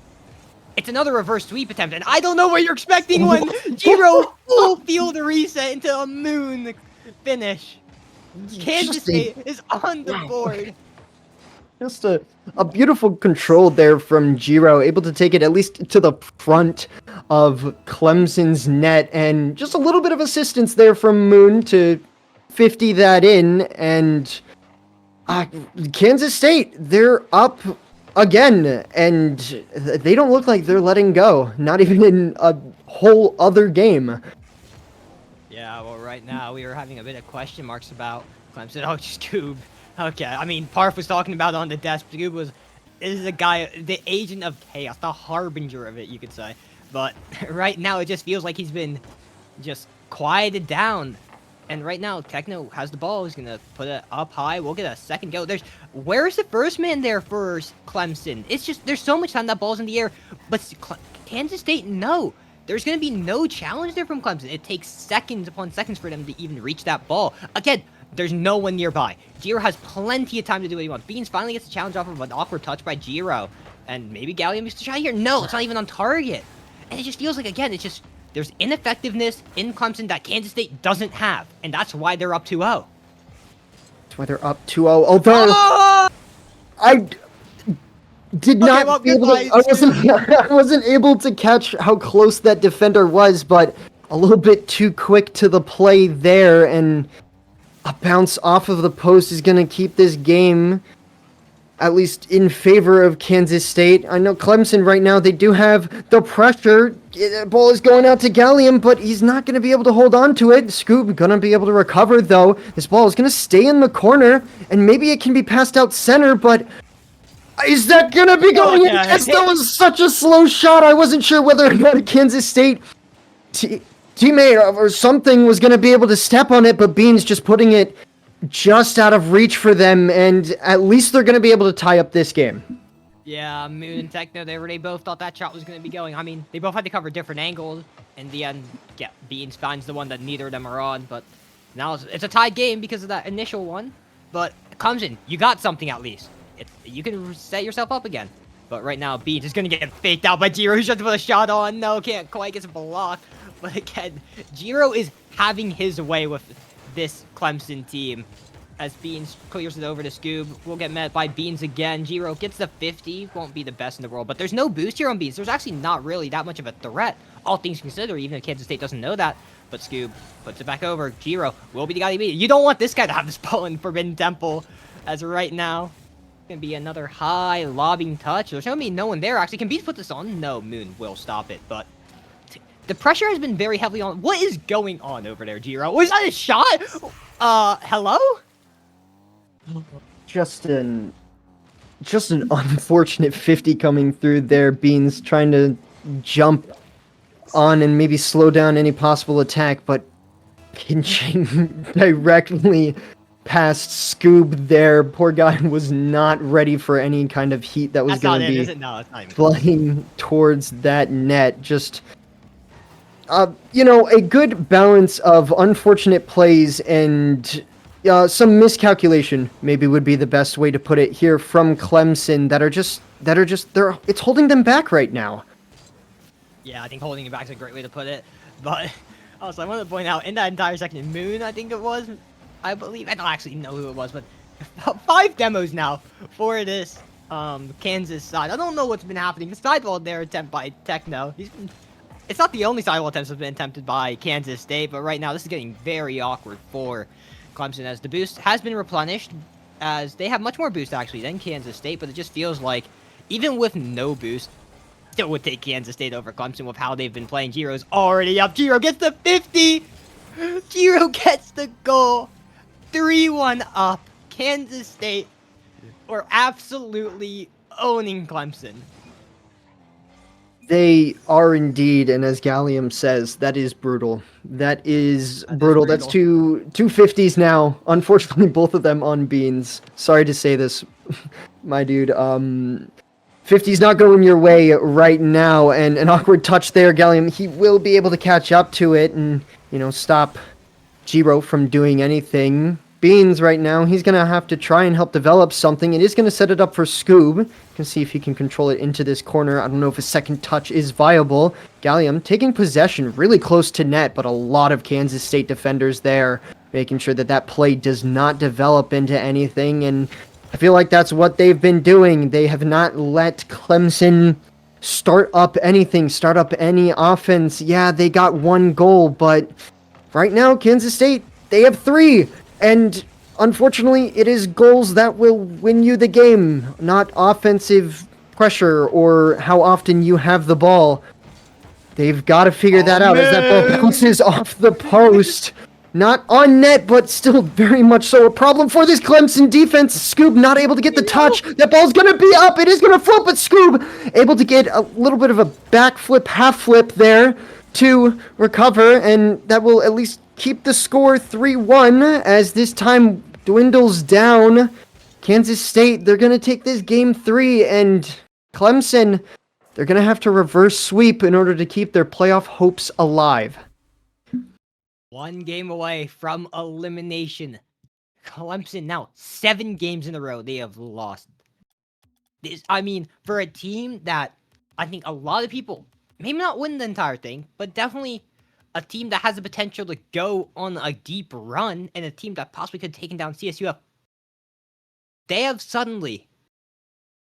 it's another reverse sweep attempt, and I don't know what you're expecting when Giro full field reset into a Moon finish. Kansas State is on the board. Just a beautiful control there from Giro, able to take it at least to the front of Clemson's net, and just a little bit of assistance there from Moon to 50 that in, and Kansas State, they're up again, and they don't look like they're letting go, not even in a whole other game. Yeah, well, right now we were having a bit of question marks about Clemson. Oh, Scoob. Okay, I mean, Parf was talking about it on the desk. Scoob is the guy, the agent of chaos, the harbinger of it, you could say. But right now, it just feels like he's been just quieted down. And right now, Techno has the ball. He's going to put it up high. We'll get a second go. Where's the first man there for Clemson? It's just, there's so much time that ball's in the air. But Kansas State, no. There's going to be no challenge there from Clemson. It takes seconds upon seconds for them to even reach that ball. Again, there's no one nearby. Giro has plenty of time to do what he wants. Beans finally gets a challenge off of an awkward touch by Giro. And maybe Gallium makes a shot here. No, it's not even on target. And it just feels like, again, it's just, there's ineffectiveness in Clemson that Kansas State doesn't have. And that's why they're up 2-0. That's why they're up 2-0. Although, I did not be able to, I wasn't able to catch how close that defender was, but a little bit too quick to the play there, and a bounce off of the post is going to keep this game at least in favor of Kansas State. I know Clemson right now, they do have the pressure. The ball is going out to Gallium, but he's not going to be able to hold on to it. Scoob going to be able to recover, though. This ball is going to stay in the corner, and maybe it can be passed out center, but is that going to be going in? Yes, that was such a slow shot. I wasn't sure whether or not a Kansas State teammate or something was going to be able to step on it, but Beans just putting it just out of reach for them, and at least they're going to be able to tie up this game. Yeah, Moon and Techno, they both thought that shot was going to be going. I mean, they both had to cover different angles. In the end, yeah, Beans finds the one that neither of them are on, but now it's a tied game because of that initial one. But Clemson, you got something at least. You can set yourself up again. But right now, Beans is going to get faked out by Giro, who's just to put a shot on. No, can't quite get blocked. But again, Giro is having his way with this Clemson team. As Beans clears it over to Scoob, we'll get met by Beans again. Giro gets the 50, won't be the best in the world, but there's no boost here on Beans. There's actually not really that much of a threat, all things considered, even if Kansas State doesn't know that. But Scoob puts it back over. Giro will be the guy to beat it. You don't want this guy to have this ball in Forbidden Temple, as of right now. Gonna be another high lobbing touch. There's gonna be no one there, actually. Can Beans put this on? No, Moon will stop it, but the pressure has been very heavily on. What is going on over there, Giro? Was that a shot? Hello? Just an unfortunate 50 coming through there. Beans trying to jump on and maybe slow down any possible attack, but pinching directly past Scoob there. Poor guy was not ready for any kind of heat that was going to be No, it's not even flying towards that net. Just a good balance of unfortunate plays and some miscalculation maybe would be the best way to put it here from Clemson it's holding them back right now. Yeah, I think holding it back is a great way to put it. But also, I want to point out in that entire second, Moon, I think it was, I believe, I don't actually know who it was, but 5 demos now for this Kansas side. I don't know what's been happening. The sidewall there attempt by Techno. It's not the only sidewall attempts that have been attempted by Kansas State, but right now this is getting very awkward for Clemson as the boost has been replenished, as they have much more boost actually than Kansas State, but it just feels like even with no boost, still would take Kansas State over Clemson with how they've been playing. Giro's already up. Giro gets the 50. Giro gets the goal. 3-1 up. Kansas State are absolutely owning Clemson. They are indeed, and as Gallium says, that is brutal. That is brutal. That's two 50s now. Unfortunately, both of them on Beans. Sorry to say this, my dude. 50's not going your way right now, and an awkward touch there, Gallium. He will be able to catch up to it and, stop Giro from doing anything. Beans right now, he's going to have to try and help develop something. It is going to set it up for Scoob. You can see if he can control it into this corner. I don't know if a second touch is viable. Gallium taking possession really close to net, but a lot of Kansas State defenders there, making sure that play does not develop into anything. And I feel like that's what they've been doing. They have not let Clemson start up anything, start up any offense. Yeah, they got 1 goal, but right now, Kansas State, they have 3. And unfortunately, it is goals that will win you the game, not offensive pressure or how often you have the ball. They've got to figure that out as that ball bounces off the post. Not on net, but still very much so a problem for this Clemson defense. Scoob not able to get the touch. That ball's going to be up. It is going to float, but Scoob able to get a little bit of a backflip, half flip there to recover, and that will at least keep the score 3-1 as this time dwindles down. Kansas State, they're going to take this game 3, and Clemson, they're going to have to reverse sweep in order to keep their playoff hopes alive. 1 game away from elimination. Clemson now 7 games in a row they have lost. For a team that I think a lot of people, maybe not win the entire thing, but definitely a team that has the potential to go on a deep run, and a team that possibly could have taken down CSUF, they have suddenly,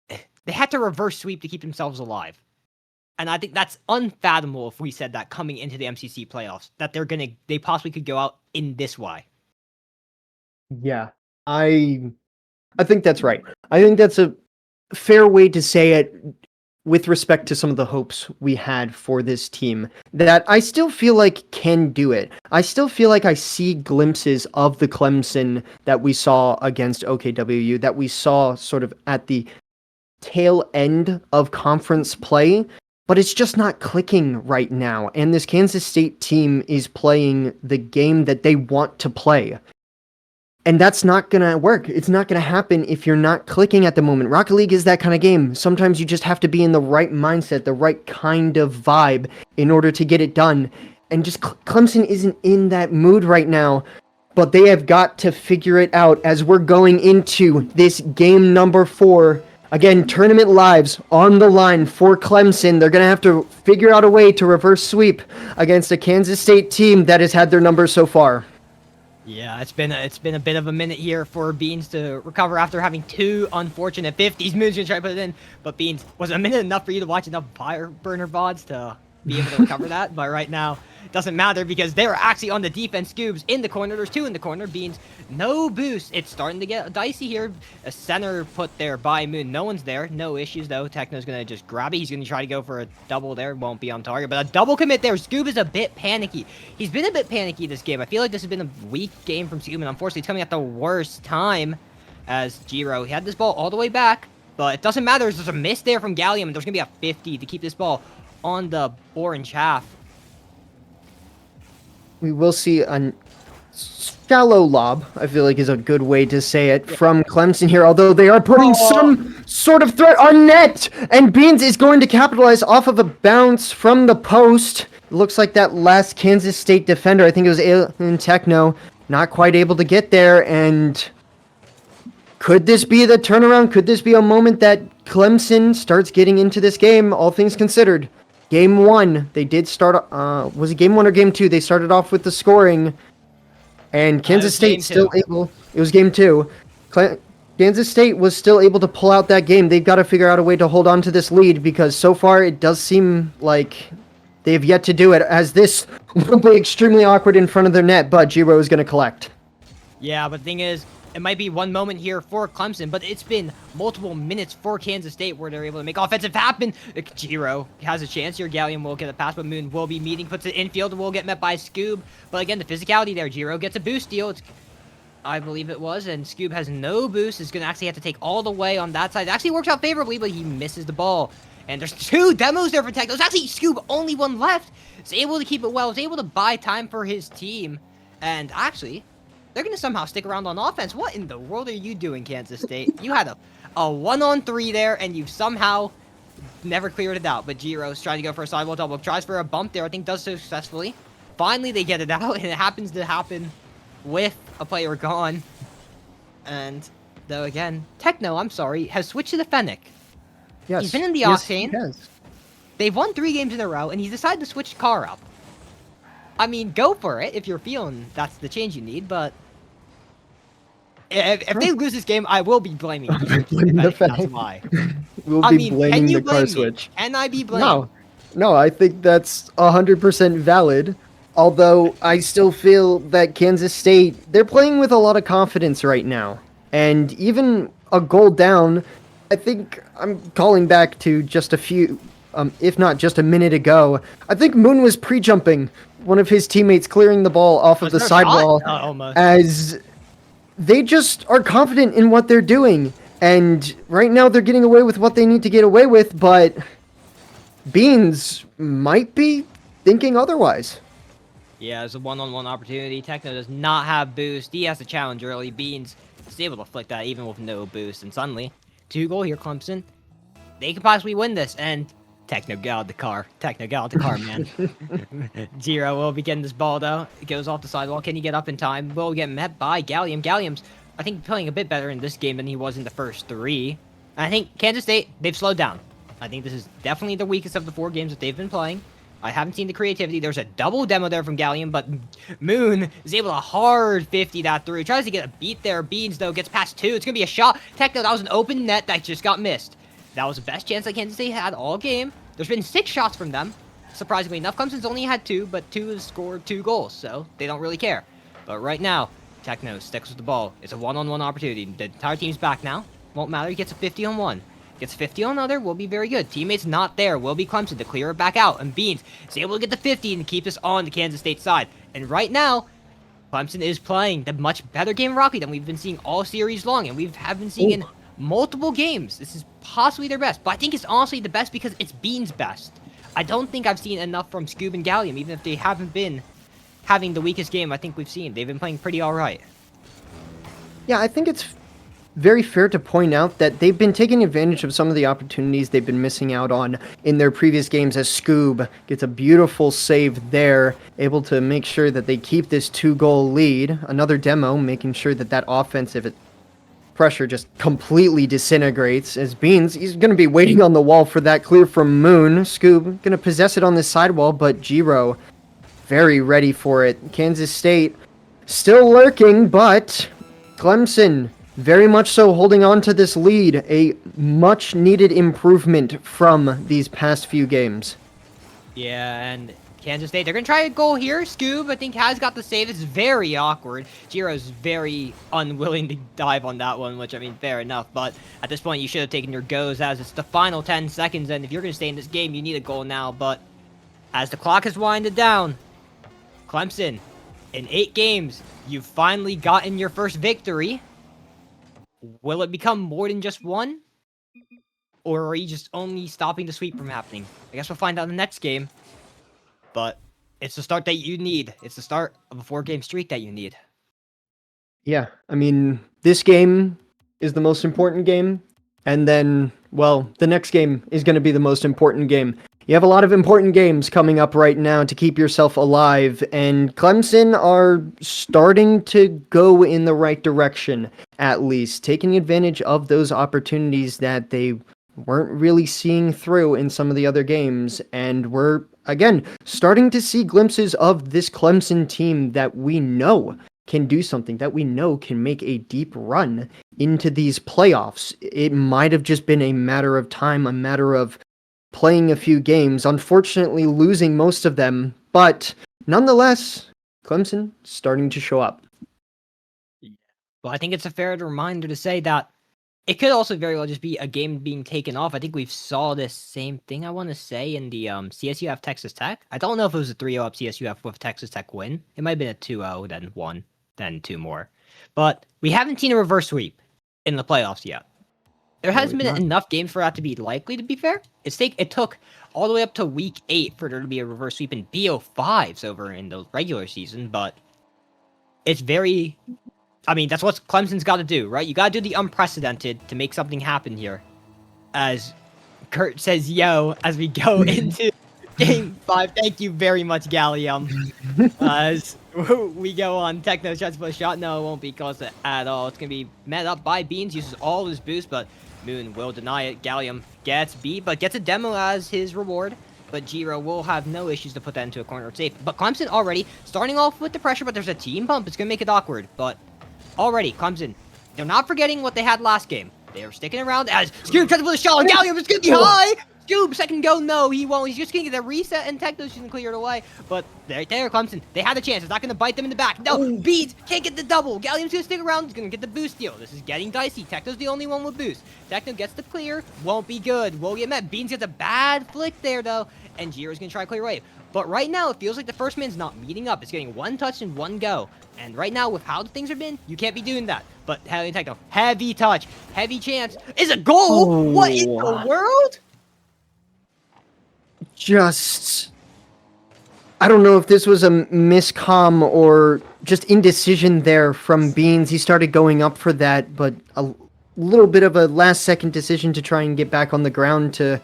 they had to reverse sweep to keep themselves alive. And I think that's unfathomable if we said that coming into the MCC playoffs, that they possibly could go out in this way. Yeah, I think that's right. I think that's a fair way to say it with respect to some of the hopes we had for this team that I still feel like can do it. I still feel like I see glimpses of the Clemson that we saw against OKWU, that we saw sort of at the tail end of conference play, but it's just not clicking right now. And this Kansas State team is playing the game that they want to play. And that's not going to work. It's not going to happen if you're not clicking at the moment. Rocket League is that kind of game. Sometimes you just have to be in the right mindset, the right kind of vibe in order to get it done. And just Clemson isn't in that mood right now. But they have got to figure it out as we're going into this game number 4. Again, tournament lives on the line for Clemson. They're going to have to figure out a way to reverse sweep against a Kansas State team that has had their numbers so far. Yeah, it's been a bit of a minute here for Beans to recover after having 2 unfortunate 50s. Moon's gonna try to put it in, but Beans, was a minute enough for you to watch enough fire burner VODs to be able to recover that? But right now, it doesn't matter because they're actually on the defense. Scoobs in the corner. There's 2 in the corner. Beans, no boost. It's starting to get dicey here. A center put there by Moon. No one's there. No issues though. Techno's gonna just grab it. He's gonna try to go for a double there. Won't be on target, but a double commit there. Scoob is a bit panicky. He's been a bit panicky this game. I feel like this has been a weak game from Scoob, and unfortunately, it's coming at the worst time as Jiro. He had this ball all the way back, but it doesn't matter. There's a miss there from Gallium, and there's gonna be a 50 to keep this ball on the orange half. We will see a shallow lob, I feel like is a good way to say it, from Clemson here, although they are putting some sort of threat on net, and Beans is going to capitalize off of a bounce from the post. Looks like that last Kansas State defender, I think it was Alien Techno, not quite able to get there, and could this be the turnaround? Could this be a moment that Clemson starts getting into this game, all things considered? Game 1, they did start, was it game 1 or game 2? They started off with the scoring, and Kansas State still able, it was game 2. Kansas State was still able to pull out that game. They've got to figure out a way to hold on to this lead, because so far it does seem like they have yet to do it, as this will be extremely awkward in front of their net, but Jiro is going to collect. Yeah, but the thing is, it might be one moment here for Clemson, but it's been multiple minutes for Kansas State where they're able to make offensive happen. Jiro has a chance here. Gallium will get a pass, but Moon will be meeting, puts it infield, and will get met by Scoob. But again, the physicality there. Jiro gets a boost steal. I believe it was, and Scoob has no boost. Is going to actually have to take all the way on that side. It actually works out favorably, but he misses the ball. And there's 2 demos there for Tech. There's actually Scoob, only 1 left. Is able to keep it well. Is able to buy time for his team. And actually, they're going to somehow stick around on offense. What in the world are you doing, Kansas State? You had a 1-on-3 there, and you somehow never cleared it out. But Jiro's trying to go for a sidewall double. Tries for a bump there. I think does so successfully. Finally, they get it out, and it happens to happen with a player gone. And, though, again, Techno, I'm sorry, has switched to the Fennec. Yes. He's been in the Yes, Octane. he has. They've won 3 games in a row, and he's decided to switch car up. I mean, go for it if you're feeling that's the change you need, but if they lose this game, I will be blaming you. That's why. We'll be blaming the car switch. Can I be blamed? No, I think that's 100% valid. Although I still feel that Kansas State, they're playing with a lot of confidence right now. And even a goal down, I think I'm calling back to just a few, if not just a minute ago. I think Moon was pre-jumping one of his teammates clearing the ball off of the sidewall as they just are confident in what they're doing. And right now they're getting away with what they need to get away with, but Beans might be thinking otherwise. Yeah, it's a 1-on-1 opportunity. Techno does not have boost. He has to challenge early. Beans is able to flick that even with no boost. And suddenly, 2-goal here, Clemson. They could possibly win this. And Techno got out the car. Techno got out the car, man. Jiro will be getting this ball, though. It goes off the sidewall. Can he get up in time? Will get met by Gallium. Gallium's, I think, playing a bit better in this game than he was in the first 3. And I think Kansas State, they've slowed down. I think this is definitely the weakest of the 4 games that they've been playing. I haven't seen the creativity. There's a double demo there from Gallium, but Moon is able to hard 50 that through. Tries to get a beat there. Beans, though, gets past 2. It's going to be a shot. Techno, that was an open net that just got missed. That was the best chance that Kansas State had all game. There's been 6 shots from them. Surprisingly enough, Clemson's only had 2, but 2 has scored 2 goals, so they don't really care. But right now, Techno sticks with the ball. It's a 1-on-1 opportunity. The entire team's back now. Won't matter. He gets a 50-on-1. Gets 50 on another, will be very good. Teammates not there, will be Clemson to clear it back out. And Beans is able to get the 50 and keep this on the Kansas State side. And right now, Clemson is playing the much better game of Rocky than we've been seeing all series long. And we have been seeing in multiple games. This is possibly their best. But I think it's honestly the best because it's Beans' best. I don't think I've seen enough from Scoob and Gallium, even if they haven't been having the weakest game I think we've seen. They've been playing pretty alright. Yeah, I think it's very fair to point out that they've been taking advantage of some of the opportunities they've been missing out on in their previous games, as Scoob gets a beautiful save there, able to make sure that they keep this 2-goal lead. Another demo, making sure that that offensive pressure just completely disintegrates, as Beans, he's going to be waiting on the wall for that clear from Moon. Scoob going to possess it on the sidewall, but Jiro very ready for it. Kansas State, still lurking, but Clemson very much so holding on to this lead. A much needed improvement from these past few games. Yeah, and Kansas State, they're going to try a goal here. Scoob, I think, has got the save. It's very awkward. Jiro's very unwilling to dive on that one, which, I mean, fair enough. But at this point, you should have taken your goes as it's the final 10 seconds. And if you're going to stay in this game, you need a goal now. But as the clock has winded down, Clemson, in 8 games, you've finally gotten your first victory. Will it become more than just one? Or are you just only stopping the sweep from happening? I guess we'll find out in the next game. But it's the start that you need. It's the start of a 4-game streak that you need. Yeah, I mean, this game is the most important game. And then, well, the next game is going to be the most important game. You have a lot of important games coming up right now to keep yourself alive, and Clemson are starting to go in the right direction, at least, taking advantage of those opportunities that they weren't really seeing through in some of the other games, and we're, again, starting to see glimpses of this Clemson team that we know can do something, that we know can make a deep run into these playoffs. It might have just been a matter of time, a matter of playing a few games, unfortunately losing most of them, but nonetheless, Clemson starting to show up. Well, I think it's a fair reminder to say that it could also very well just be a game being taken off. I think we've saw this same thing, I want to say, in the CSUF Texas Tech. I don't know if it was a 3-0 up CSUF with Texas Tech win. It might have been a 2-0, then 1, then 2 more. But we haven't seen a reverse sweep in the playoffs yet. There hasn't been enough games for that to be likely, to be fair. It took all the way up to week 8 for there to be a reverse sweep in BO5s over in the regular season, but it's very... I mean, that's what Clemson's got to do, right? You got to do the unprecedented to make something happen here. As Kurt says, yo, as we go into Game 5. Thank you very much, Gallium. As we go on, Techno tries to put a shot. No, it won't be close at all. It's going to be met up by Beans. Uses all his boost, but Moon will deny it. Gallium gets beat, but gets a demo as his reward. But Jiro will have no issues to put that into a corner safe. But Clemson already starting off with the pressure, but there's a team bump. It's going to make it awkward, but... already, Clemson, they're not forgetting what they had last game. They are sticking around as Scoob tries to put a shot on Gallium. It's going to be high. Scoob, second go. No, he won't. He's just going to get a reset, and Techno's just going to clear it away. But right there, Clemson, they had a chance. It's not going to bite them in the back. No, Beads can't get the double. Gallium's going to stick around. He's going to get the boost deal. This is getting dicey. Techno's the only one with boost. Techno gets the clear. Won't be good. Will get met. Beans gets a bad flick there, though. And Jiro's going to try to clear away. But right now, it feels like the first man's not meeting up. It's getting one touch and one go. And right now, with how the things have been, you can't be doing that. But heavy Techno, heavy touch, heavy chance, is a goal? Oh. What in the world? Just... I don't know if this was a miscomm or just indecision there from Beans. He started going up for that, but a little bit of a last-second decision to try and get back on the ground to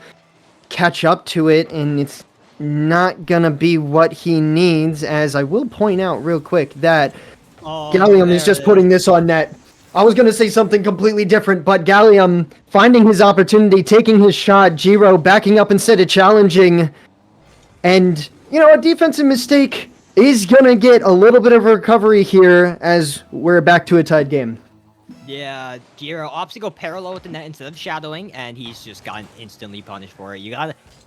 catch up to it, and it's not gonna be what he needs, as I will point out real quick that Gallium is just putting this on net. I was gonna say something completely different, but Gallium finding his opportunity, taking his shot, Jiro backing up instead of challenging, and, you know, a defensive mistake is gonna get a little bit of a recovery here as we're back to a tied game. Yeah, Jiro opts to go parallel with the net instead of shadowing, and he's just gotten instantly punished for it. You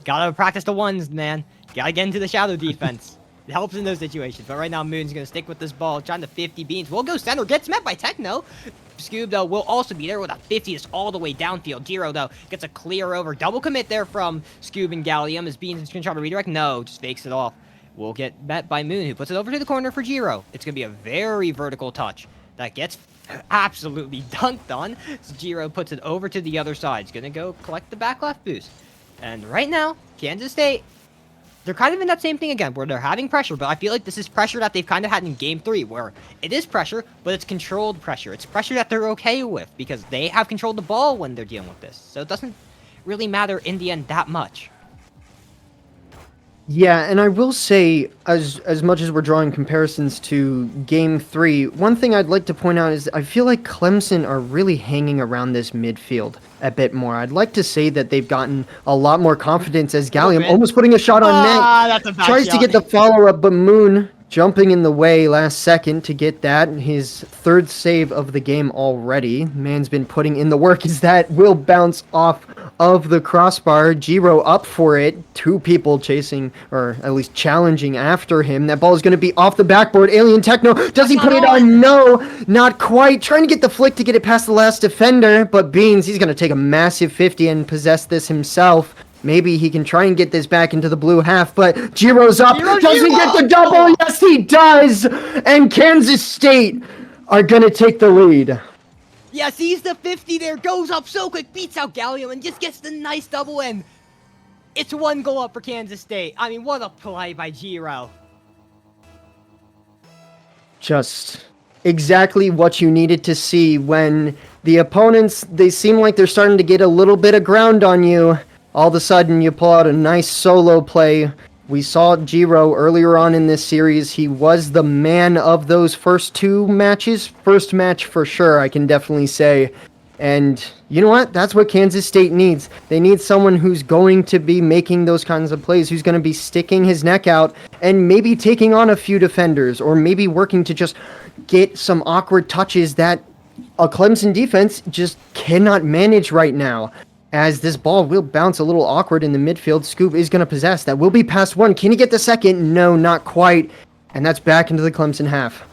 gotta practice the ones, man. Gotta get into the shadow defense. It helps in those situations. But right now, Moon's gonna stick with this ball, trying to 50 Beans. Will go center, gets met by Techno. Scoob, though, will also be there with a 50. It's all the way downfield. Jiro, though, gets a clear over. Double commit there from Scoob and Gallium. As Beans is gonna try to redirect. No, just fakes it off. Will get met by Moon, who puts it over to the corner for Jiro. It's gonna be a very vertical touch that gets absolutely dunked on. So Jiro puts it over to the other side. He's gonna go collect the back left boost. And right now, Kansas State, they're kind of in that same thing again, where they're having pressure, but I feel like this is pressure that they've kind of had in Game 3, where it is pressure, but it's controlled pressure. It's pressure that they're okay with, because they have controlled the ball when they're dealing with this. So it doesn't really matter in the end that much. Yeah, and I will say, as much as we're drawing comparisons to Game 3, one thing I'd like to point out is I feel like Clemson are really hanging around this midfield a bit more. I'd like to say that they've gotten a lot more confidence as Gallium almost putting a shot on net. That's a bad Tries shot. to get the follow-up, but Moon jumping in the way last second to get that. His third save of the game already. Man's been putting in the work as that will bounce off of the crossbar. Giro up for it. Two people chasing, or at least challenging after him. That ball is going to be off the backboard. Alien Techno, does he put it on? No, not quite. Trying to get the flick to get it past the last defender, but Beans, he's going to take a massive 50 and possess this himself. Maybe he can try and get this back into the blue half, but Giro's up. Does he get the double? Yes, he does. And Kansas State are going to take the lead. Yeah, sees the 50 there, goes up so quick, beats out Gallium, and just gets the nice double end. It's 1 goal up for Kansas State. I mean, what a play by Giro. Just exactly what you needed to see when the opponents, they seem like they're starting to get a little bit of ground on you. All of a sudden, you pull out a nice solo play. We saw Giro earlier on in this series. He was the man of those first 2 matches. First match for sure, I can definitely say. And you know what? That's what Kansas State needs. They need someone who's going to be making those kinds of plays, who's going to be sticking his neck out and maybe taking on a few defenders, or maybe working to just get some awkward touches that a Clemson defense just cannot manage right now. As this ball will bounce a little awkward in the midfield. Scoop is going to possess. That will be past 1. Can he get the second? No, not quite. And that's back into the Clemson half.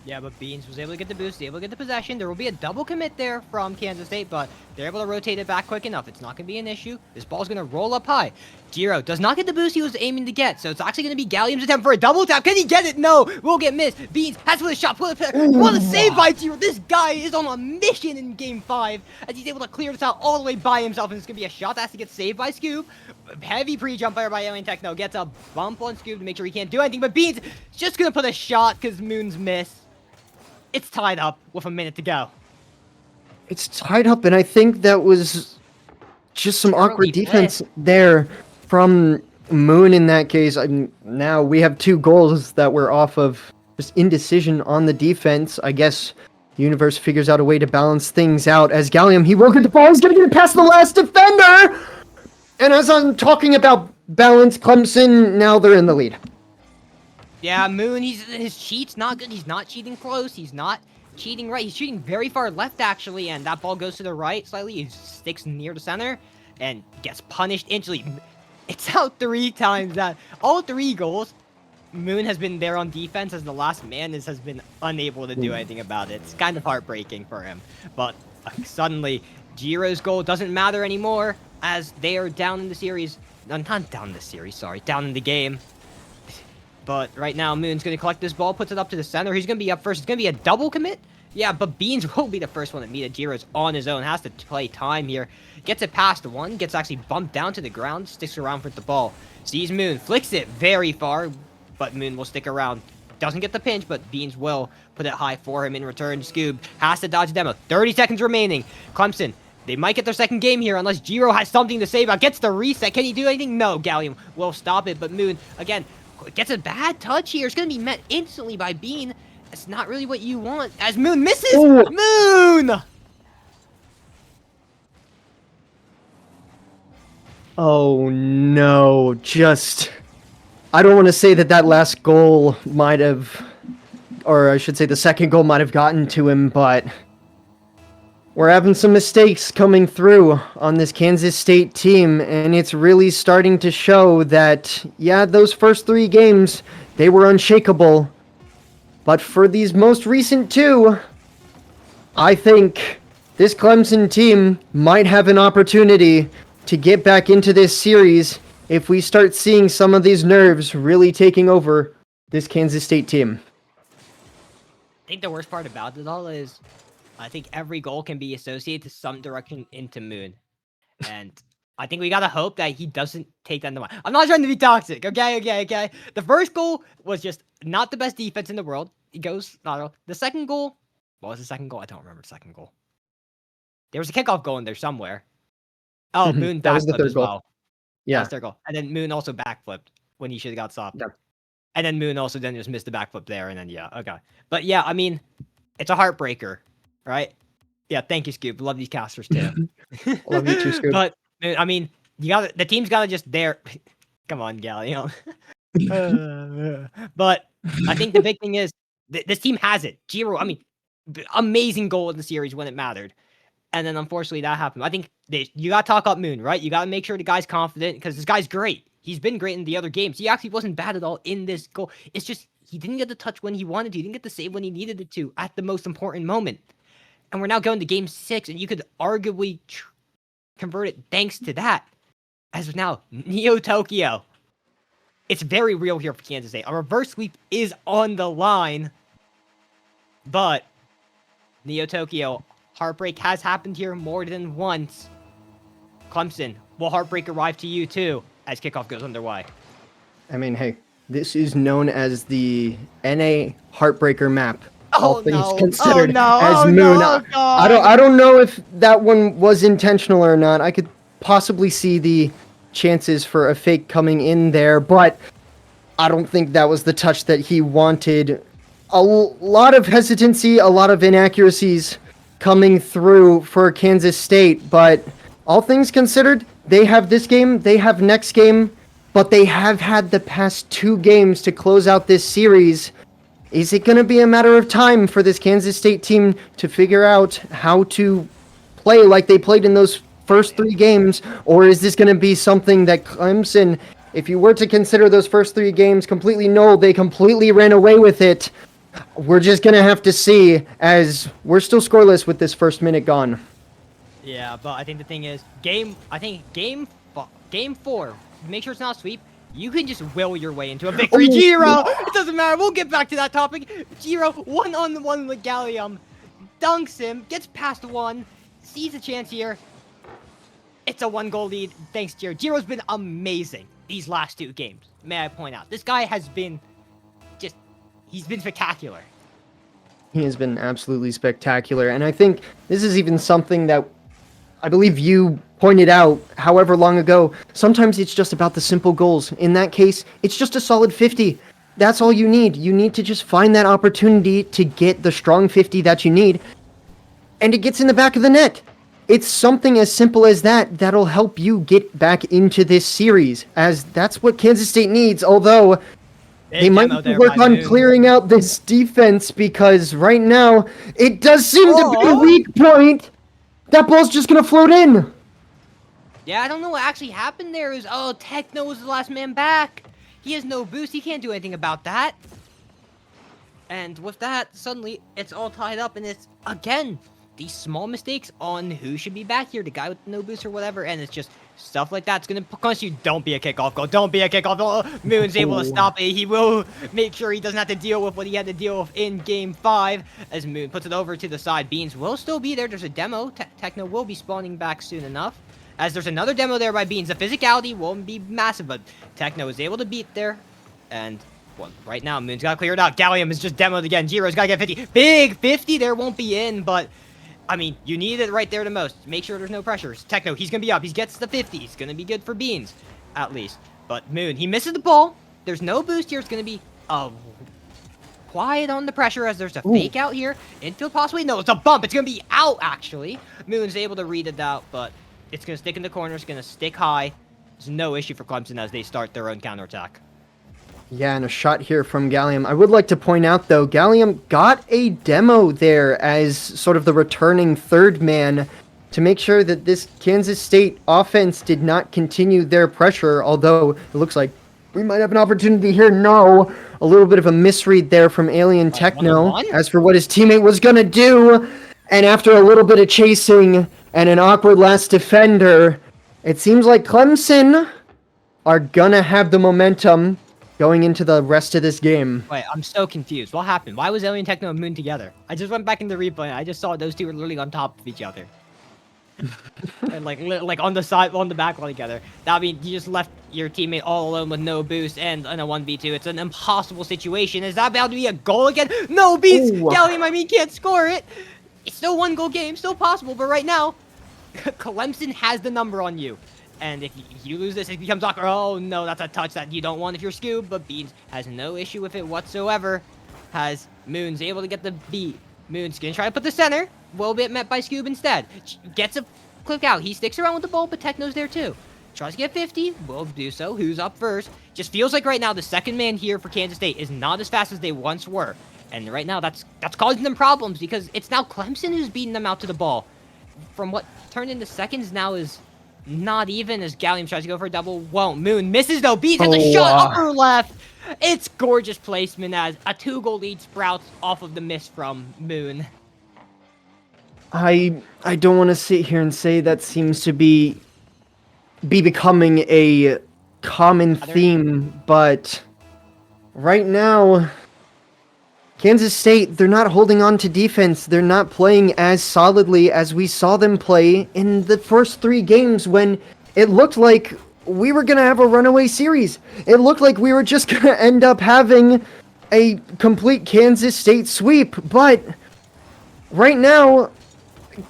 Yeah, but Beans was able to get the boost, able to get the possession. There will be a double commit there from Kansas State, but they're able to rotate it back quick enough. It's not going to be an issue. This ball's going to roll up high. Giro does not get the boost he was aiming to get, so it's actually going to be Gallium's attempt for a double tap. Can he get it? No, will get missed. Beans has to put a shot. What a save by Giro. This guy is on a mission in Game 5, as he's able to clear this out all the way by himself, and it's going to be a shot that has to get saved by Scoop. Heavy pre-jump there by Alien Techno. Gets a bump on Scoop to make sure he can't do anything, but Beans just going to put a shot because Moon's missed. It's tied up with a minute to go. It's tied up, and I think that was just some awkward defense there from Moon in that case. Now we have 2 goals that were off of just indecision on the defense. I guess the universe figures out a way to balance things out. As Gallium, he will get the ball. He's going to get it past the last defender. And as I'm talking about balance, Clemson, now they're in the lead. Yeah, Moon, his cheat's not good. He's not cheating close. He's not cheating right. He's shooting very far left, actually, and that ball goes to the right slightly. He sticks near the center and gets punished instantly. It's out 3 times. That all 3 goals, Moon has been there on defense as the last man has been unable to do anything about it. It's kind of heartbreaking for him. But suddenly, Giro's goal doesn't matter anymore as they are down in the series. Not down in the series, sorry. Down in the game. But right now, Moon's going to collect this ball, puts it up to the center. He's going to be up first. It's going to be a double commit. Yeah, but Beans will be the first one to meet it. Giro's on his own, has to play time here. Gets it past 1, gets actually bumped down to the ground, sticks around for the ball. Sees Moon, flicks it very far, but Moon will stick around. Doesn't get the pinch, but Beans will put it high for him in return. Scoob has to dodge a demo. 30 seconds remaining. Clemson, they might get their second game here unless Giro has something to say about. Gets the reset. Can he do anything? No, Gallium will stop it, but Moon, again, gets a bad touch here. It's going to be met instantly by Bean. It's not really what you want. As Moon misses! Ooh. Moon! Oh no, I don't want to say that last goal might have, or I should say the second goal might have gotten to him, but we're having some mistakes coming through on this Kansas State team, and it's really starting to show that, yeah, those first 3 games, they were unshakable. But for these most recent 2, I think this Clemson team might have an opportunity to get back into this series if we start seeing some of these nerves really taking over this Kansas State team. I think the worst part about it all is I think every goal can be associated to some direction into Moon. And I think we gotta hope that he doesn't take that into mind. I'm not trying to be toxic, okay? The first goal was just not the best defense in the world. He goes, the second goal, what was the second goal? I don't remember the second goal. There was a kickoff goal in there somewhere. Oh, Moon backflipped as well. Yeah. That was their goal. And then Moon also backflipped when he should have got stopped. Yeah. And then Moon also then just missed the backflip there, and then, yeah, okay. But yeah, I mean, it's a heartbreaker, right? Yeah, thank you, Scoop. Love these casters, too. Love you too, Scoop. But, I mean, the team's got to just there. Come on, Gal, you know. But I think the big thing is this team has it. Giro, I mean, amazing goal in the series when it mattered. And then unfortunately that happened. I think you got to talk up Moon, right? You got to make sure the guy's confident because this guy's great. He's been great in the other games. He actually wasn't bad at all in this goal. It's just he didn't get the touch when he wanted to. He didn't get the save when he needed it to at the most important moment. And we're now going to game 6, and you could arguably convert it thanks to that. As of now, Neo Tokyo. It's very real here for Kansas State. A reverse sweep is on the line. But Neo Tokyo, heartbreak has happened here more than once. Clemson, will heartbreak arrive to you too as kickoff goes underway? I mean, hey, this is known as the NA Heartbreaker map. All things considered, as Moon. I don't know if that one was intentional or not. I could possibly see the chances for a fake coming in there, but I don't think that was the touch that he wanted. A lot of hesitancy, a lot of inaccuracies coming through for Kansas State, but all things considered, they have this game, they have next game, but they have had the past 2 games to close out this series. Is it going to be a matter of time for this Kansas State team to figure out how to play like they played in those first 3 games, or is this going to be something that Clemson, if you were to consider those first 3 games completely null, they completely ran away with it? We're just going to have to see, as we're still scoreless with this first minute gone. Yeah, but I think the thing is, game 4, make sure it's not a sweep. You can just will your way into a victory. Giro! It doesn't matter. We'll get back to that topic. Giro, 1-on-1 with Gallium. Dunks him. Gets past 1. Sees a chance here. It's a 1-goal lead. Thanks, Giro. Giro's been amazing these last 2 games. May I point out. This guy has been he's been spectacular. He has been absolutely spectacular. And I think this is even something that I believe you pointed out however long ago. Sometimes it's just about the simple goals. In that case, it's just a solid 50. That's all you need. You need to just find that opportunity to get the strong 50 that you need. And it gets in the back of the net. It's something as simple as that that'll help you get back into this series, as that's what Kansas State needs, although they might have to work on clearing out this defense, because right now it does seem to be a weak point. That ball's just going to float in. Yeah, I don't know what actually happened there. Techno was the last man back. He has no boost. He can't do anything about that. And with that, suddenly, it's all tied up, and it's, again, these small mistakes on who should be back here, the guy with no boost or whatever, and it's just stuff like that's going to cost you. Don't be a kickoff goal. Don't be a kickoff goal. Moon's able to stop it. He will make sure he doesn't have to deal with what he had to deal with in Game 5, as Moon puts it over to the side. Beans will still be there. There's a demo. Techno will be spawning back soon enough, as there's another demo there by Beans. The physicality won't be massive, but Techno is able to beat there, and well, right now, Moon's got to clear it out. Gallium is just demoed again. Giro's got to get 50. Big 50 there won't be in, but I mean, you need it right there the most. Make sure there's no pressures. Techno, he's going to be up. He gets the 50. He's going to be good for Beans, at least. But Moon, he misses the ball. There's no boost here. It's going to be quiet on the pressure, as there's a fake out here. Infield possibly. No, it's a bump. It's going to be out, actually. Moon's able to read it out, but it's going to stick in the corner. It's going to stick high. There's no issue for Clemson as they start their own counterattack. Yeah, and a shot here from Gallium. I would like to point out, though, Gallium got a demo there as sort of the returning third man to make sure that this Kansas State offense did not continue their pressure, although it looks like we might have an opportunity here. No, a little bit of a misread there from Alien Techno as for what his teammate was going to do. And after a little bit of chasing and an awkward last defender, it seems like Clemson are going to have the momentum going into the rest of this game. Wait, I'm so confused. What happened? Why was Alien Techno and Moon together? I just went back in the replay and I just saw those two were literally on top of each other. And like on the side, on the back wall together. That means you just left your teammate all alone with no boost and in a 1v2. It's an impossible situation. Is that about to be a goal again? No, Beats! Gallium, can't score it. It's still 1-goal game, still possible, but right now, Clemson has the number on you. And if you lose this, it becomes awkward. Oh, no, that's a touch that you don't want if you're Scoob. But Beans has no issue with it whatsoever. Moon's able to get the beat. Moon's going to try to put the center. Will be met by Scoob instead. Gets a click out. He sticks around with the ball, but Techno's there too. tries to get 50, will do so. Who's up first? Just feels like right now the second man here for Kansas State is not as fast as they once were. And right now that's causing them problems because it's now Clemson who's beating them out to the ball. From what turned into seconds now is not even as Gallium tries to go for a double. Won't. Moon misses though. Beats at the shot upper left. It's gorgeous placement as a 2-goal lead sprouts off of the miss from Moon. I don't want to sit here and say that seems to be becoming a common theme, but right now, Kansas State, they're not holding on to defense. They're not playing as solidly as we saw them play in the first 3 games when it looked like we were going to have a runaway series. It looked like we were just going to end up having a complete Kansas State sweep, but right now,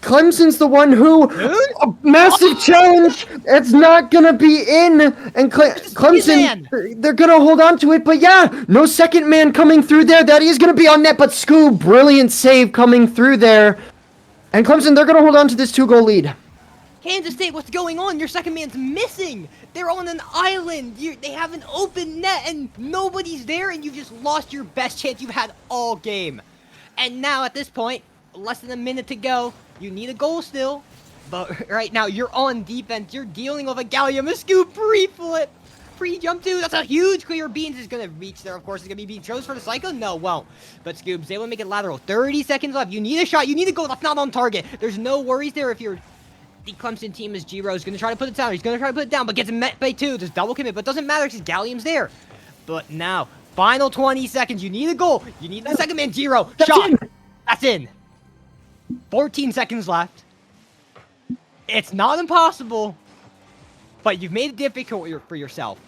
Clemson's the one who a massive challenge. It's not gonna be in, and Clemson they're gonna hold on to it. But yeah, no second man coming through there. That is gonna be on net. But Scoob, brilliant save coming through there, and Clemson they're gonna hold on to this 2-goal lead. Kansas State, what's going on? Your second man's missing. They're on an island. They have an open net, and nobody's there, and you've just lost your best chance you've had all game. And now at this point, less than a minute to go. You need a goal still, but right now you're on defense. You're dealing with a Gallium, a scoop, pre-flip, pre-jump too. That's a huge clear. Beans is going to reach there. Of course, it's going to be Beans. Chose for the cycle? No, won't. But Scoob's able to make it lateral. 30 seconds left. You need a shot. You need a goal. That's not on target. There's no worries there if you're the Clemson team as G-Rose going to try to put it down. He's going to try to put it down, but gets met by 2. There's double commit, but doesn't matter because Gallium's there. But now, final 20 seconds. You need a goal. You need the second man, G-Ro. Shot. That's in. 14 seconds left. It's not impossible, but you've made it difficult for yourself.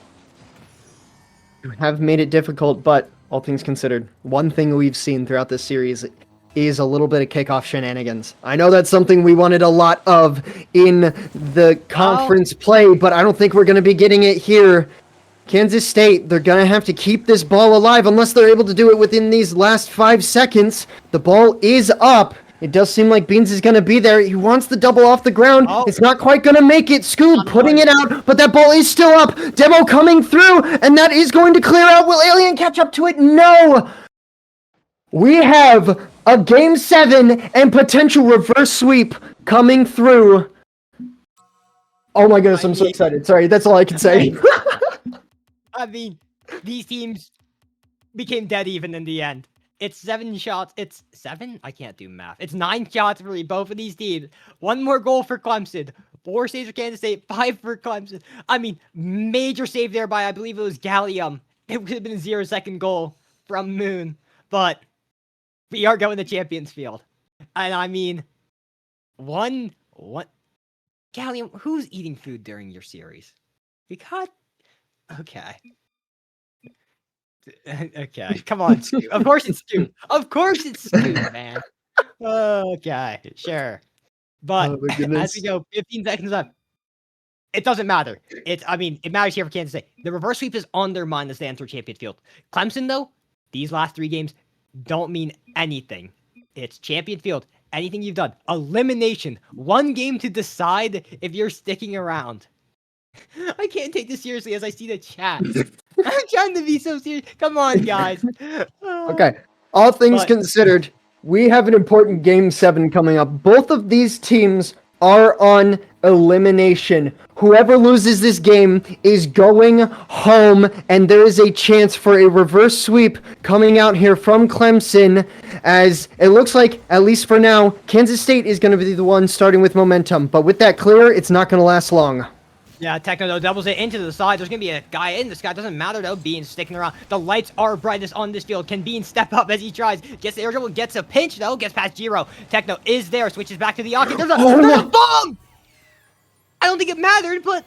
You have made it difficult, but all things considered, one thing we've seen throughout this series is a little bit of kickoff shenanigans. I know that's something we wanted a lot of in the conference play, but I don't think we're going to be getting it here. Kansas State, they're going to have to keep this ball alive unless they're able to do it within these last 5 seconds. The ball is up. It does seem like Beans is going to be there. He wants the double off the ground. It's not quite going to make it. Scoob putting it out, but that ball is still up. Demo coming through, and that is going to clear out. Will Alien catch up to it? No! We have a Game 7 and potential reverse sweep coming through. Oh my goodness, I'm so excited. Sorry, that's all I can say. I mean, these teams became dead even in the end. It's 7 shots. It's 7? I can't do math. It's 9 shots for both of these teams. 1 more goal for Clemson. 4 saves for Kansas State. 5 for Clemson. I mean, major save there by, I believe it was Gallium. It would have been a 0-second goal from Moon. But we are going to Champions Field. And I mean, what? Gallium, who's eating food during your series? Okay. Okay, come on, Scoop. Of course it's Scoop. Of course it's Scoop, man. Okay, sure. But as we go, 15 seconds left. It doesn't matter. It matters here for Kansas State. The reverse sweep is on their mind as they enter Champion Field. Clemson, though, these last 3 games don't mean anything. It's Champion Field. Anything you've done. Elimination. 1 game to decide if you're sticking around. I can't take this seriously as I see the chat. I'm trying to be so serious. Come on, guys. Okay. All things considered, we have an important Game 7 coming up. Both of these teams are on elimination. Whoever loses this game is going home, and there is a chance for a reverse sweep coming out here from Clemson, as it looks like, at least for now, Kansas State is going to be the one starting with momentum. But with that clear, it's not going to last long. Yeah, Techno, though, doubles it into the side. There's going to be a guy in the sky. Doesn't matter, though. Beans sticking around. The lights are brightest on this field. Can Beans step up as he tries? Gets the air dribble. Gets a pinch, though. Gets past Giro. Techno is there. Switches back to the Aki. There's a bomb! I don't think it mattered, but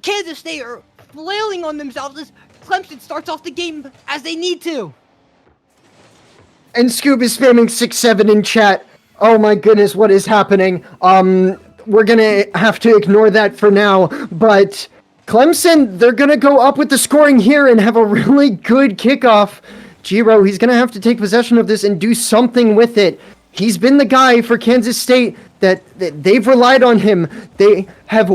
Kansas State are flailing on themselves as Clemson starts off the game as they need to. And Scoob is spamming 6-7 in chat. Oh my goodness, what is happening? We're going to have to ignore that for now, but Clemson, they're going to go up with the scoring here and have a really good kickoff. Giro, he's going to have to take possession of this and do something with it. He's been the guy for Kansas State that they've relied on him. They have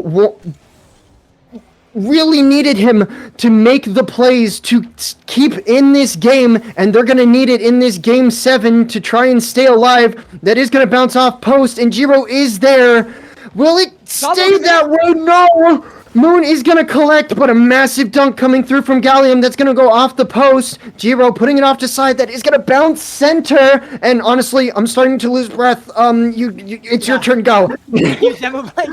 really needed him to make the plays to keep in this game, and they're going to need it in this game 7 to try and stay alive. That is going to bounce off post, and Jiro is there. Will it stay that way? No! Moon is going to collect, but a massive dunk coming through from Gallium that's going to go off the post. Jiro putting it off to side. That is going to bounce center. And honestly, I'm starting to lose breath. It's your turn. Go. Keep them by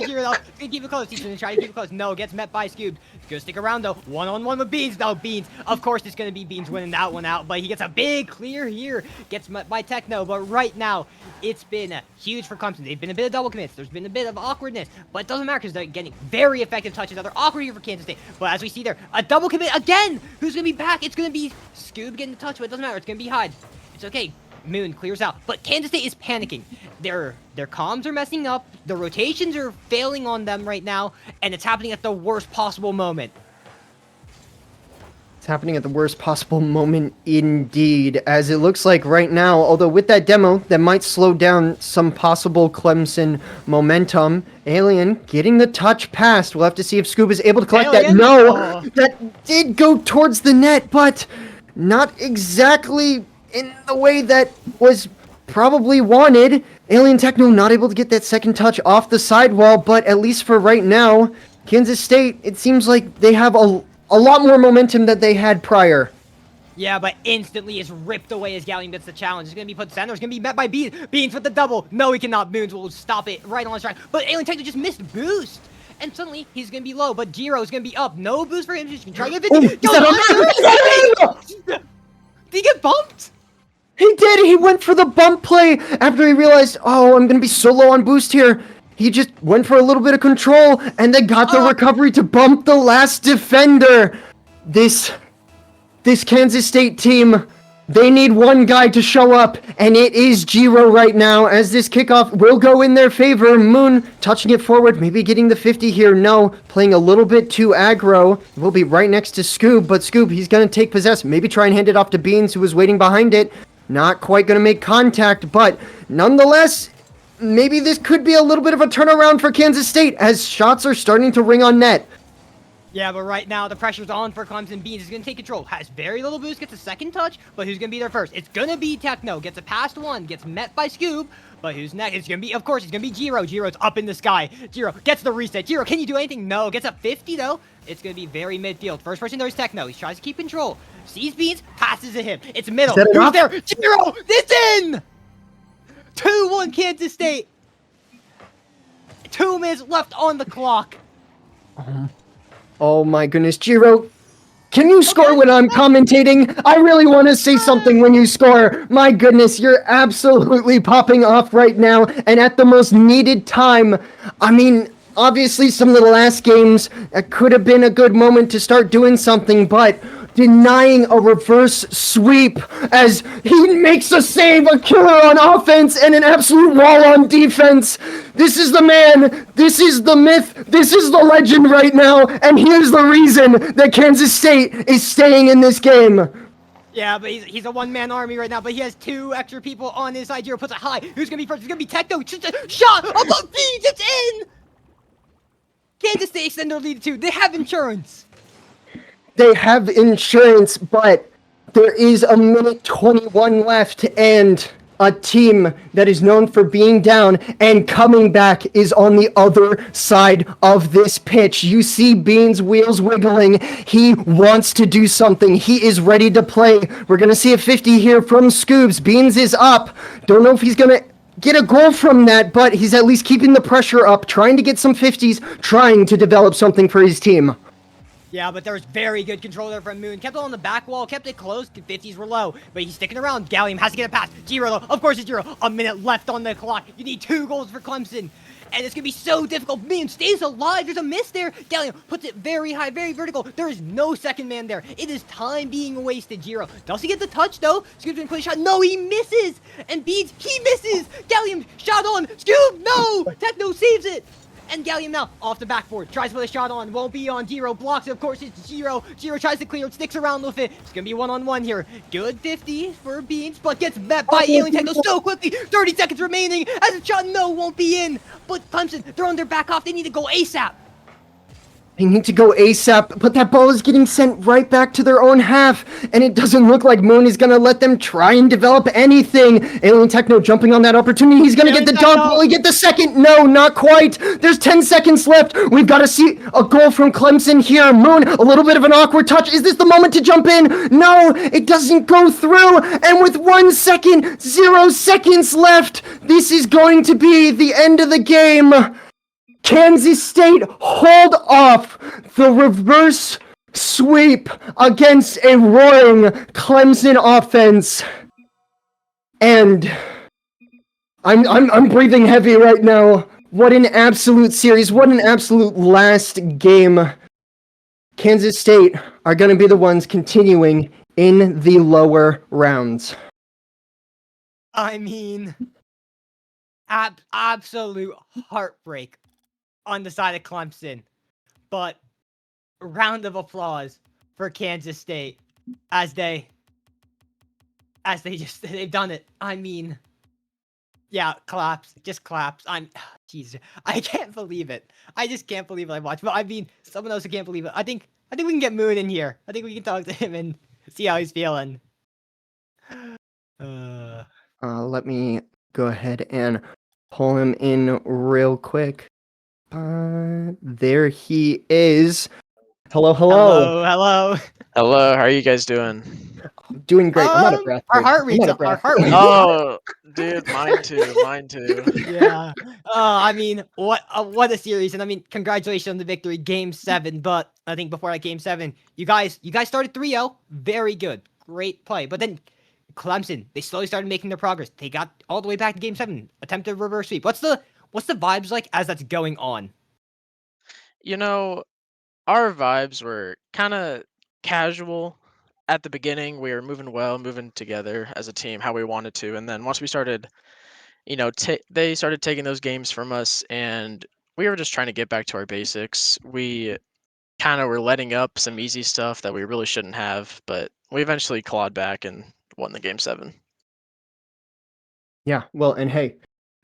Jiro though. Keep it close. He's going to try to keep it close. No, gets met by Scoob. He's going to stick around though. One-on-one with Beans. No, Beans. Of course, it's going to be Beans winning that one out. But he gets a big clear here. Gets met by Techno. But right now, it's been huge for Clemson. They've been a bit of double commits. There's been a bit of awkwardness. But it doesn't matter because they're getting very effective touches. Now they're awkward here for Kansas State. But as we see there, a double commit again. Who's going to be back? It's going to be Scoob getting the touch, but it doesn't matter. It's going to be Hyde. It's okay. Moon clears out. But Kansas State is panicking. Their comms are messing up. The rotations are failing on them right now. And it's happening at the worst possible moment. It's happening at the worst possible moment indeed, as it looks like right now, although with that demo, that might slow down some possible Clemson momentum. Alien getting the touch past. We'll have to see if Scoob is able to collect that. No! That did go towards the net, but not exactly in the way that was probably wanted. Alien Techno not able to get that second touch off the sidewall, but at least for right now, Kansas State, it seems like they have a lot more momentum than they had prior. Yeah, but instantly is ripped away as Gallium gets the challenge. It's going to be put center. It's going to be met by Beans. Beans with the double. No, he cannot. Moons will stop it right on his track. But Alien Techno just missed boost. And suddenly, he's going to be low, but Jiro is going to be up. No boost for him. He's going to try to get 50. Did he get bumped? He did. He went for the bump play after he realized, oh, I'm going to be so low on boost here. He just went for a little bit of control and then got the recovery to bump the last defender. This Kansas State team, they need one guy to show up, and it is Jiro right now, as this kickoff will go in their favor. Moon touching it forward, maybe getting the 50 here. No, playing a little bit too aggro. Will be right next to Scoob, but Scoob, he's going to take possession. Maybe try and hand it off to Beans, who was waiting behind it. Not quite going to make contact, but nonetheless, maybe this could be a little bit of a turnaround for Kansas State, as shots are starting to ring on net. Yeah, but right now, the pressure's on for Clemson. Beans is going to take control. Has very little boost, gets a second touch, but who's going to be there first? It's going to be Techno. Gets a past one, gets met by Scoob, but who's next? It's going to be, of course, it's going to be Jiro. Jiro's up in the sky. Jiro gets the reset. Jiro, can you do anything? No. Gets a 50, though. It's going to be very midfield. First person there is Techno. He tries to keep control. Sees Beans, passes to him. It's middle. Who's there? Jiro! It's in! 2-1 Kansas State. 2 minutes left on the clock. Oh my goodness, Jiro, can you score when I'm commentating? I really want to say something when you score. My goodness, you're absolutely popping off right now, and at the most needed time. I mean, obviously some of the last games, it could have been a good moment to start doing something, but denying a reverse sweep as he makes a save, a killer on offense, and an absolute wall on defense. This is the man, this is the myth, this is the legend right now, and here's the reason that Kansas State is staying in this game. Yeah, but he's a one-man army right now, but he has 2 extra people on his side. Jiro puts it high. Who's going to be first? It's going to be Techno. Shot above Beans. It's in! Kansas State extend their lead to 2. They have insurance. They have insurance, but there is a minute 21 left, and a team that is known for being down and coming back is on the other side of this pitch. You see Beans' wheels wiggling. He wants to do something. He is ready to play. We're going to see a 50 here from Scoobs. Beans is up. Don't know if he's going to get a goal from that, but he's at least keeping the pressure up, trying to get some 50s, trying to develop something for his team. Yeah, but there was very good control there from Moon. Kept it on the back wall, kept it close. 50s were low, but he's sticking around. Gallium has to get a pass. Jiro, though, of course it's Jiro. A minute left on the clock. You need 2 goals for Clemson. And it's going to be so difficult. Moon stays alive. There's a miss there. Gallium puts it very high, very vertical. There is no second man there. It is time being wasted. Jiro does he get the touch, though? Scoob's going to play a shot. No, he misses. And Beans, he misses. Gallium, shot on. Scoob, no. Techno saves it. And Gallium now off the backboard. Tries to put a shot on. Won't be on. Jiro blocks it. Of course, it's Jiro. Jiro tries to clear it. Sticks around with it. It's going to be one-on-one here. Good 50 for Beans, but gets met by Alien Techno so quickly. 30 seconds remaining. As a shot, no, won't be in. But Clemson, they're on their back off. They need to go ASAP. They need to go ASAP, but that ball is getting sent right back to their own half, and it doesn't look like Moon is going to let them try and develop anything. Alien Techno jumping on that opportunity. He's going to get the dunk. Will he get the second? No, not quite. There's 10 seconds left. We've got to see a goal from Clemson here. Moon, a little bit of an awkward touch. Is this the moment to jump in? No, it doesn't go through, and with 1 second, 0 seconds left, this is going to be the end of the game. Kansas State hold off the reverse sweep against a roaring Clemson offense. And I'm breathing heavy right now. What an absolute series. What an absolute last game. Kansas State are going to be the ones continuing in the lower rounds. I mean, absolute heartbreak on the side of Clemson, but a round of applause for Kansas State as they've done it. I mean, yeah, claps, just claps. Jesus, I can't believe it. I just can't believe it. I watched, but I mean, someone else who can't believe it. I think we can get Moon in here. I think we can talk to him and see how he's feeling. Let me go ahead and pull him in real quick. There he is. Hello. Hello. Hello, how are you guys doing? Doing great. I'm out of breath. Our dude. heart I'm rate's out of up. Our breath. heart rate. Oh, dude, mine too. Yeah. I mean, what a series, and I mean, congratulations on the victory, Game 7. But I think before that Game 7, you guys started 3-0, very good, great play. But then Clemson, they slowly started making their progress. They got all the way back to Game 7, attempted a reverse sweep. What's the vibes like as that's going on? You know, our vibes were kind of casual at the beginning. We were moving well, moving together as a team how we wanted to, and then once we started, they started taking those games from us, and we were just trying to get back to our basics. We kind of were letting up some easy stuff that we really shouldn't have, but we eventually clawed back and won the Game 7. Yeah, well, and hey,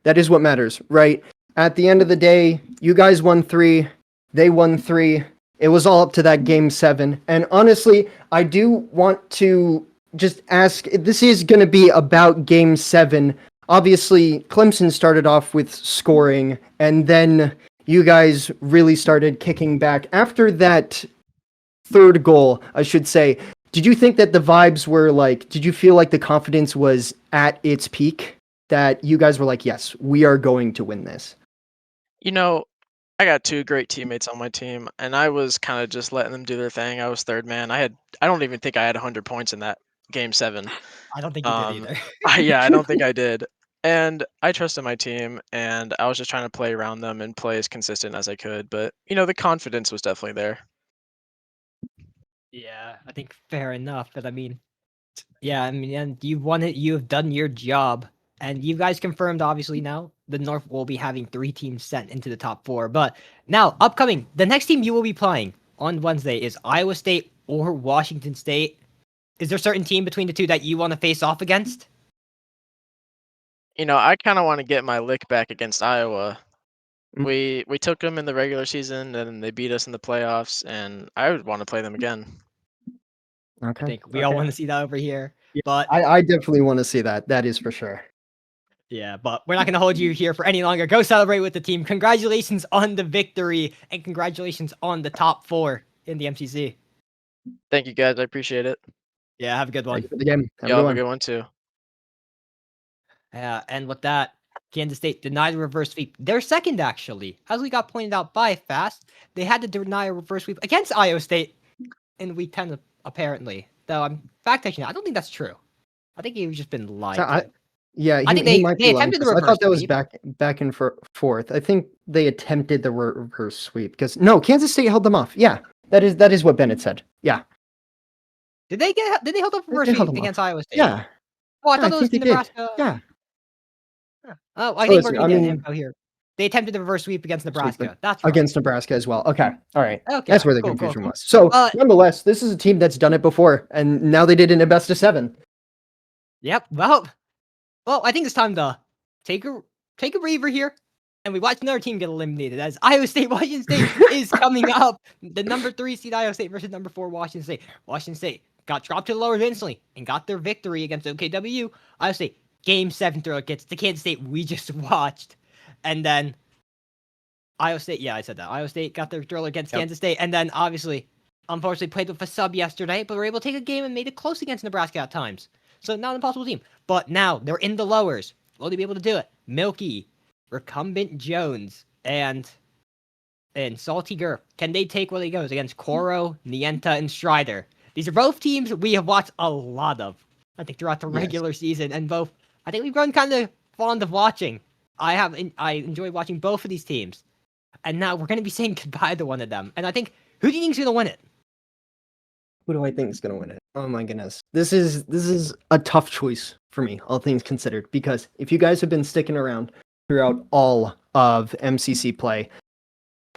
that is what matters, right? At the end of the day, you guys won 3, they won 3. It was all up to that Game 7. And honestly, I do want to just ask, this is going to be about Game 7. Obviously, Clemson started off with scoring, and then you guys really started kicking back. After that third goal, I should say, did you think that the vibes were like, did you feel like the confidence was at its peak? That you guys were like, yes, we are going to win this? I got 2 great teammates on my team, and I was kind of just letting them do their thing. I was third man. I don't even think I had 100 points in that Game 7. I don't think you did either. Yeah, I don't think I did. And I trusted my team, and I was just trying to play around them and play as consistent as I could. But, the confidence was definitely there. Yeah, I think fair enough. But I mean, and you've won it. You have done your job. And you guys confirmed, obviously, now the North will be having 3 teams sent into the top 4. But now, upcoming, the next team you will be playing on Wednesday is Iowa State or Washington State. Is there a certain team between the two that you want to face off against? I kind of want to get my lick back against Iowa. Mm. We took them in the regular season, and they beat us in the playoffs, and I would want to play them again. Okay. I think we all want to see that over here. Yeah, but I definitely want to see that. That is for sure. Yeah, but we're not going to hold you here for any longer. Go celebrate with the team. Congratulations on the victory, and congratulations on the top 4 in the MCC. Thank you, guys. I appreciate it. Yeah, have a good one. Thank you for the game. Y'all have a good one, too. Yeah, and with that, Kansas State denied a reverse sweep. They're second, actually. As we got pointed out by Fast, they had to deny a reverse sweep against Iowa State in Week 10, apparently. Though I'm fact-checking. I don't think that's true. I think he's just been lied to. Yeah, I think he they might be lying attempted to the us. I reverse thought that was sweep. back and forth. I think they attempted the reverse sweep because no, Kansas State held them off. Yeah, that is what Bennett said. Yeah. Did they hold up reverse They held sweep them against off. Iowa State? Yeah. Oh, I Yeah, thought it was think they Nebraska. did. Yeah. Oh, I So think listen, we're I getting mean- info here. They attempted the reverse sweep against Nebraska. That's right. Against Nebraska as well. Okay. All right. Okay, That's where the cool, confusion cool. was. So Nonetheless, this is a team that's done it before, and now they did it in a best of 7. Yep. Well, I think it's time to take a breather here. And we watched another team get eliminated as Iowa State. Washington State is coming up. The number 3 seed Iowa State versus number 4 Washington State. Washington State got dropped to the lowers instantly and got their victory against OKW. Iowa State, Game 7 throw against the Kansas State we just watched. And then Iowa State, yeah, I said that. Iowa State got their thriller against Kansas State. And then, obviously, unfortunately, played with a sub yesterday, but were able to take a game and made it close against Nebraska at times. So, not an impossible team. But now, they're in the lowers. Will they be able to do it? Milky, Recumbent Jones, and Salty Gurf. Can they take where they goes against Koro, Nienta, and Strider? These are both teams we have watched a lot of, I think, throughout the regular season, and both, I think we've grown kind of fond of watching. I enjoy watching both of these teams. And now we're going to be saying goodbye to one of them. And I think, who do you think is going to win it? Who do I think is going to win it? Oh my goodness. This is a tough choice for me, all things considered, because if you guys have been sticking around throughout all of MCC play,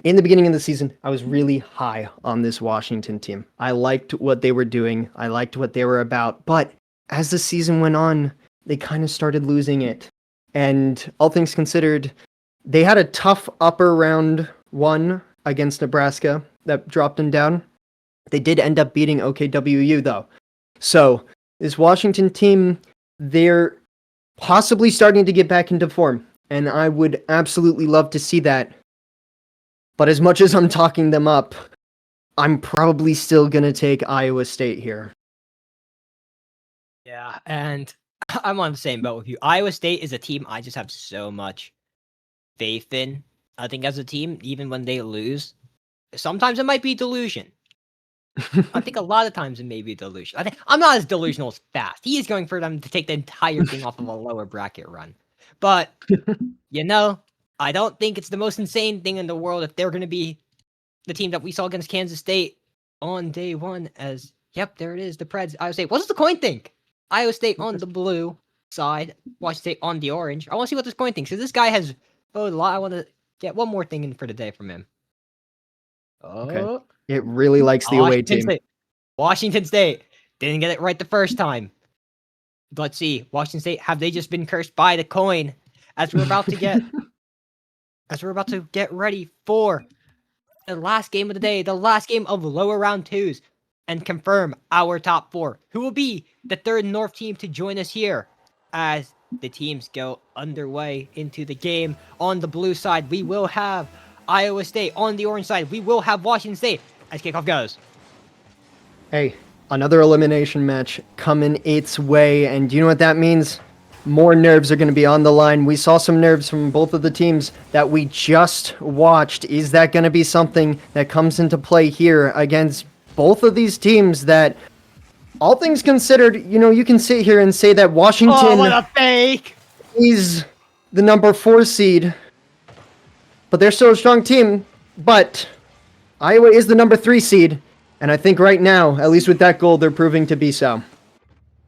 in the beginning of the season, I was really high on this Washington team. I liked what they were doing. I liked what they were about. But as the season went on, they kind of started losing it. And all things considered, they had a tough upper round 1 against Nebraska that dropped them down. They did end up beating OKWU, though. So this Washington team, they're possibly starting to get back into form. And I would absolutely love to see that. But as much as I'm talking them up, I'm probably still going to take Iowa State here. Yeah, and I'm on the same boat with you. Iowa State is a team I just have so much faith in. I think as a team, even when they lose, sometimes it might be delusion. I think a lot of times it may be delusion. I'm not as delusional as Fast. He is going for them to take the entire thing off of a lower bracket run. But, I don't think it's the most insane thing in the world if they're going to be the team that we saw against Kansas State on day 1 as, yep, there it is, the Preds. Iowa State. What does the coin think? Iowa State on the blue side, Washington State on the orange. I want to see what this coin thinks. So this guy has voted a lot. I want to get one more thing in for the day from him. Okay. It really likes the away team. Washington State didn't get it right the first time. Let's see. Washington State, have they just been cursed by the coin as we're about to get ready for the last game of the day, the last game of lower round 2s, and confirm our top 4. Who will be the third North team to join us here as the teams go underway into the game? On the blue side, we will have Iowa State. On the orange side, we will have Washington State as kickoff goes. Hey, another elimination match coming its way, and do you know what that means? More nerves are going to be on the line. We saw some nerves from both of the teams that we just watched. Is that going to be something that comes into play here against both of these teams that, all things considered, you can sit here and say that Washington what a fake! is the number 4 seed, but they're still a strong team. But Iowa is the number 3 seed, and I think right now, at least with that goal, they're proving to be so.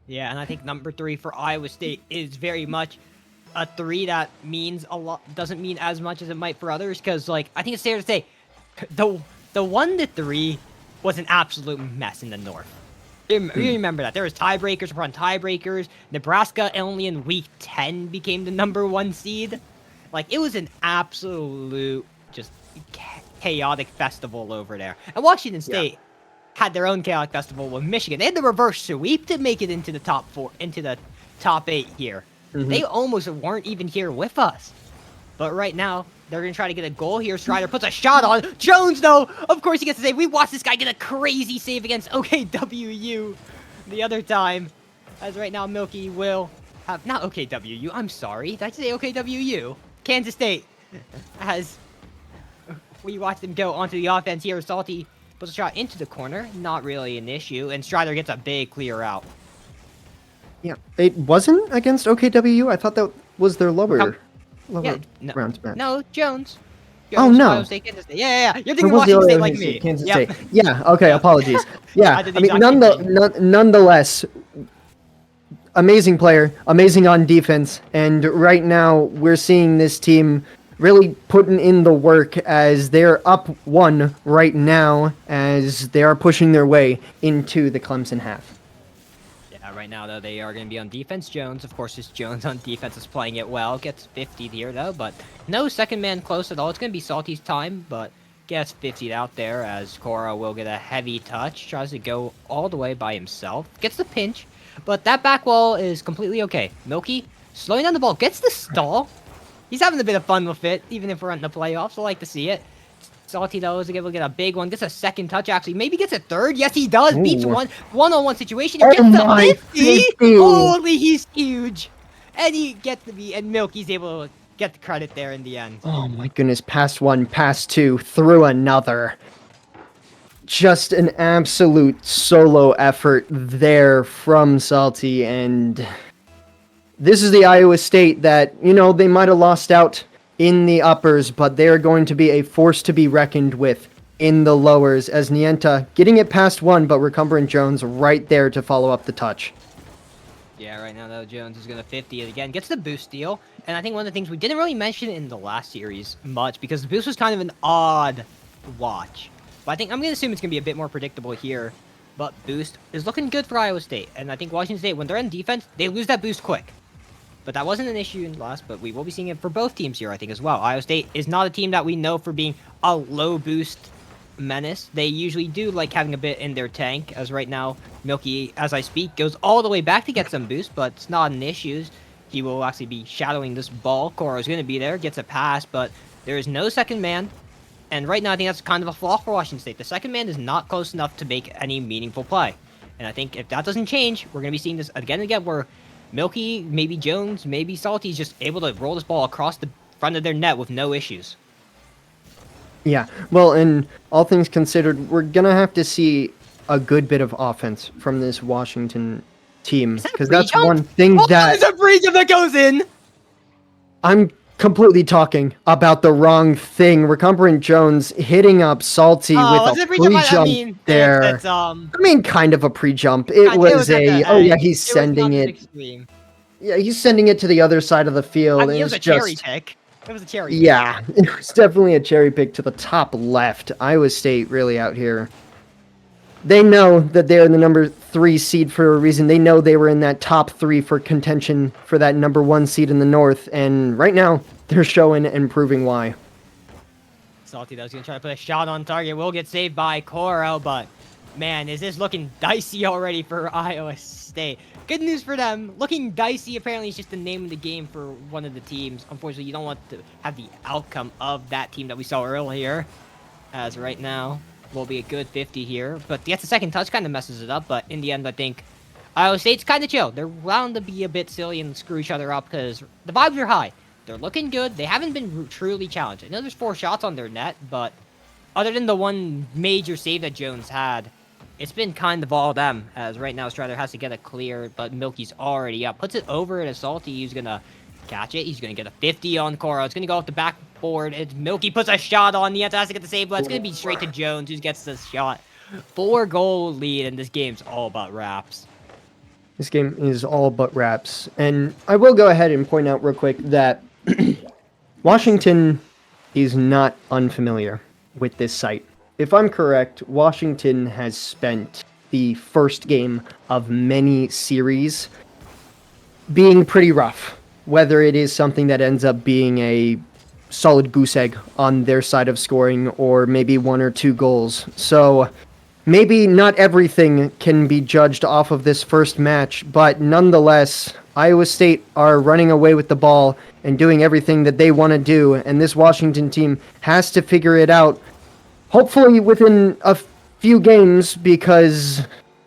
Yeah, and I think number 3 for Iowa State is very much a 3 that means a lot, doesn't mean as much as it might for others, because, I think it's fair to say, the 1-3 was an absolute mess in the North. You remember that. There was tiebreakers upon tiebreakers. Nebraska only in week 10 became the number 1 seed. It was an absolute, just chaotic festival over there. And Washington State had their own chaotic festival with Michigan. They had the reverse sweep to make it into the top 4, into the top 8 here. They almost weren't even here with us. But right now, they're going to try to get a goal here. Strider puts a shot on. Jones, though, of course he gets a save. We watched this guy get a crazy save against OKWU the other time. As right now, Milky will have, not OKWU, I'm sorry. Did I say OKWU? Kansas State. As we watch them go onto the offense here, Salty puts a shot into the corner. Not really an issue. And Strider gets a big clear out. Yeah, it wasn't against OKWU. I thought that was their lower rounds match. No, Jones. Oh, no. Ohio State, Kansas State. Yeah. You're thinking Washington State like me. Kansas State. Yeah, okay, apologies. Yeah, I did the exact same thing. Nonetheless, amazing player, amazing on defense, and right now we're seeing this team really putting in the work as they're up 1 right now as they are pushing their way into the Clemson half. Yeah, Right now, though, they are going to be on defense. Jones, of course, is Jones on defense is playing it well. Gets 50 here, though, but no second man close at all. It's going to be Salty's time, but gets 50 out there as Cora will get a heavy touch. Tries to go all the way by himself. Gets the pinch, but that back wall is completely okay. Milky, slowing down the ball, gets the stall. He's having a bit of fun with it, even if we're in the playoffs. I like to see it. Salty, though, is able to get a big one. Gets a second touch, actually. Maybe gets a third. Yes, he does. Beats Ooh. one-on-one situation. He gets the 50. Holy, he's huge. And he gets the beat. And Milky's able to get the credit there in the end. Oh my goodness, pass one, pass two, through another. Just an absolute solo effort there from Salty, and this is the Iowa State that, you know, they might have lost out in the uppers, but they are going to be a force to be reckoned with in the lowers, as Nienta getting it past one, but Recumber and Jones right there to follow up the touch. Yeah, right now, though, Jones is going to 50 it again. Gets the boost steal. And I think one of the things we didn't really mention in the last series much, because the boost was kind of an odd watch. But I think I'm going to assume it's going to be a bit more predictable here. But boost is looking good for Iowa State. And I think Washington State, when they're in defense, they lose that boost quick. But that wasn't an issue in the last, but we will be seeing it for both teams here, I think, as well. Iowa State is not a team that we know for being a low boost menace. They usually do like having a bit in their tank, as right now, Milky, as I speak, goes all the way back to get some boost, but it's not an issue. He will actually be shadowing this ball. Cora is going to be there, gets a pass, but there is no second man. And right now, I think that's kind of a flaw for Washington State. The second man is not close enough to make any meaningful play. And I think if that doesn't change, we're going to be seeing this again and again, where Milky, maybe Jones, maybe Salty is just able to roll this ball across the front of their net with no issues. Yeah, well, and all things considered, we're going to have to see a good bit of offense from this Washington team, because that's one thing that... There's a free jump that goes in! I'm completely talking about the wrong thing. Recumbrant Jones hitting up Salty with a pre-jump there. I mean, kind of a pre-jump. It was a... Oh, yeah, he's sending it... Yeah, he's sending it to the other side of the field. I mean, it was a cherry pick. It was a cherry pick. Yeah, it was definitely a cherry pick to the top left. Iowa State really out here. They know that they're the number 3 seed for a reason. They know they were in that top 3 for contention for that number 1 seed in the North. And right now, they're showing and proving why. Salty, though, is going to try to put a shot on target. Will get saved by Coro, but man, is this looking dicey already for Iowa State. Good news for them. Looking dicey apparently is just the name of the game for one of the teams. Unfortunately, you don't want to have the outcome of that team that we saw earlier. As right now, will be a good 50 here. But the second touch kind of messes it up. But in the end, I think Iowa State's kind of chill. They're bound to be a bit silly and screw each other up because the vibes are high. They're looking good. They haven't been truly challenged. I know there's 4 shots on their net, but other than the one major save that Jones had, it's been kind of all them, as right now Strider has to get it clear, but Milky's already up. Puts it over to Salty. He's going to catch it. He's going to get a 50 on Cora. It's going to go off the backboard. It's Milky puts a shot on. Nienta has to get the save, but it's going to be straight to Jones, who gets the shot. 4-goal lead, and this game's all about wraps. This game is all but wraps. And I will go ahead and point out real quick that Washington is not unfamiliar with this site. If I'm correct, Washington has spent the first game of many series being pretty rough, whether it is something that ends up being a solid goose egg on their side of scoring or maybe 1 or 2 goals. So maybe not everything can be judged off of this first match, but nonetheless, Iowa State are running away with the ball and doing everything that they want to do, and this Washington team has to figure it out. Hopefully within a few games, because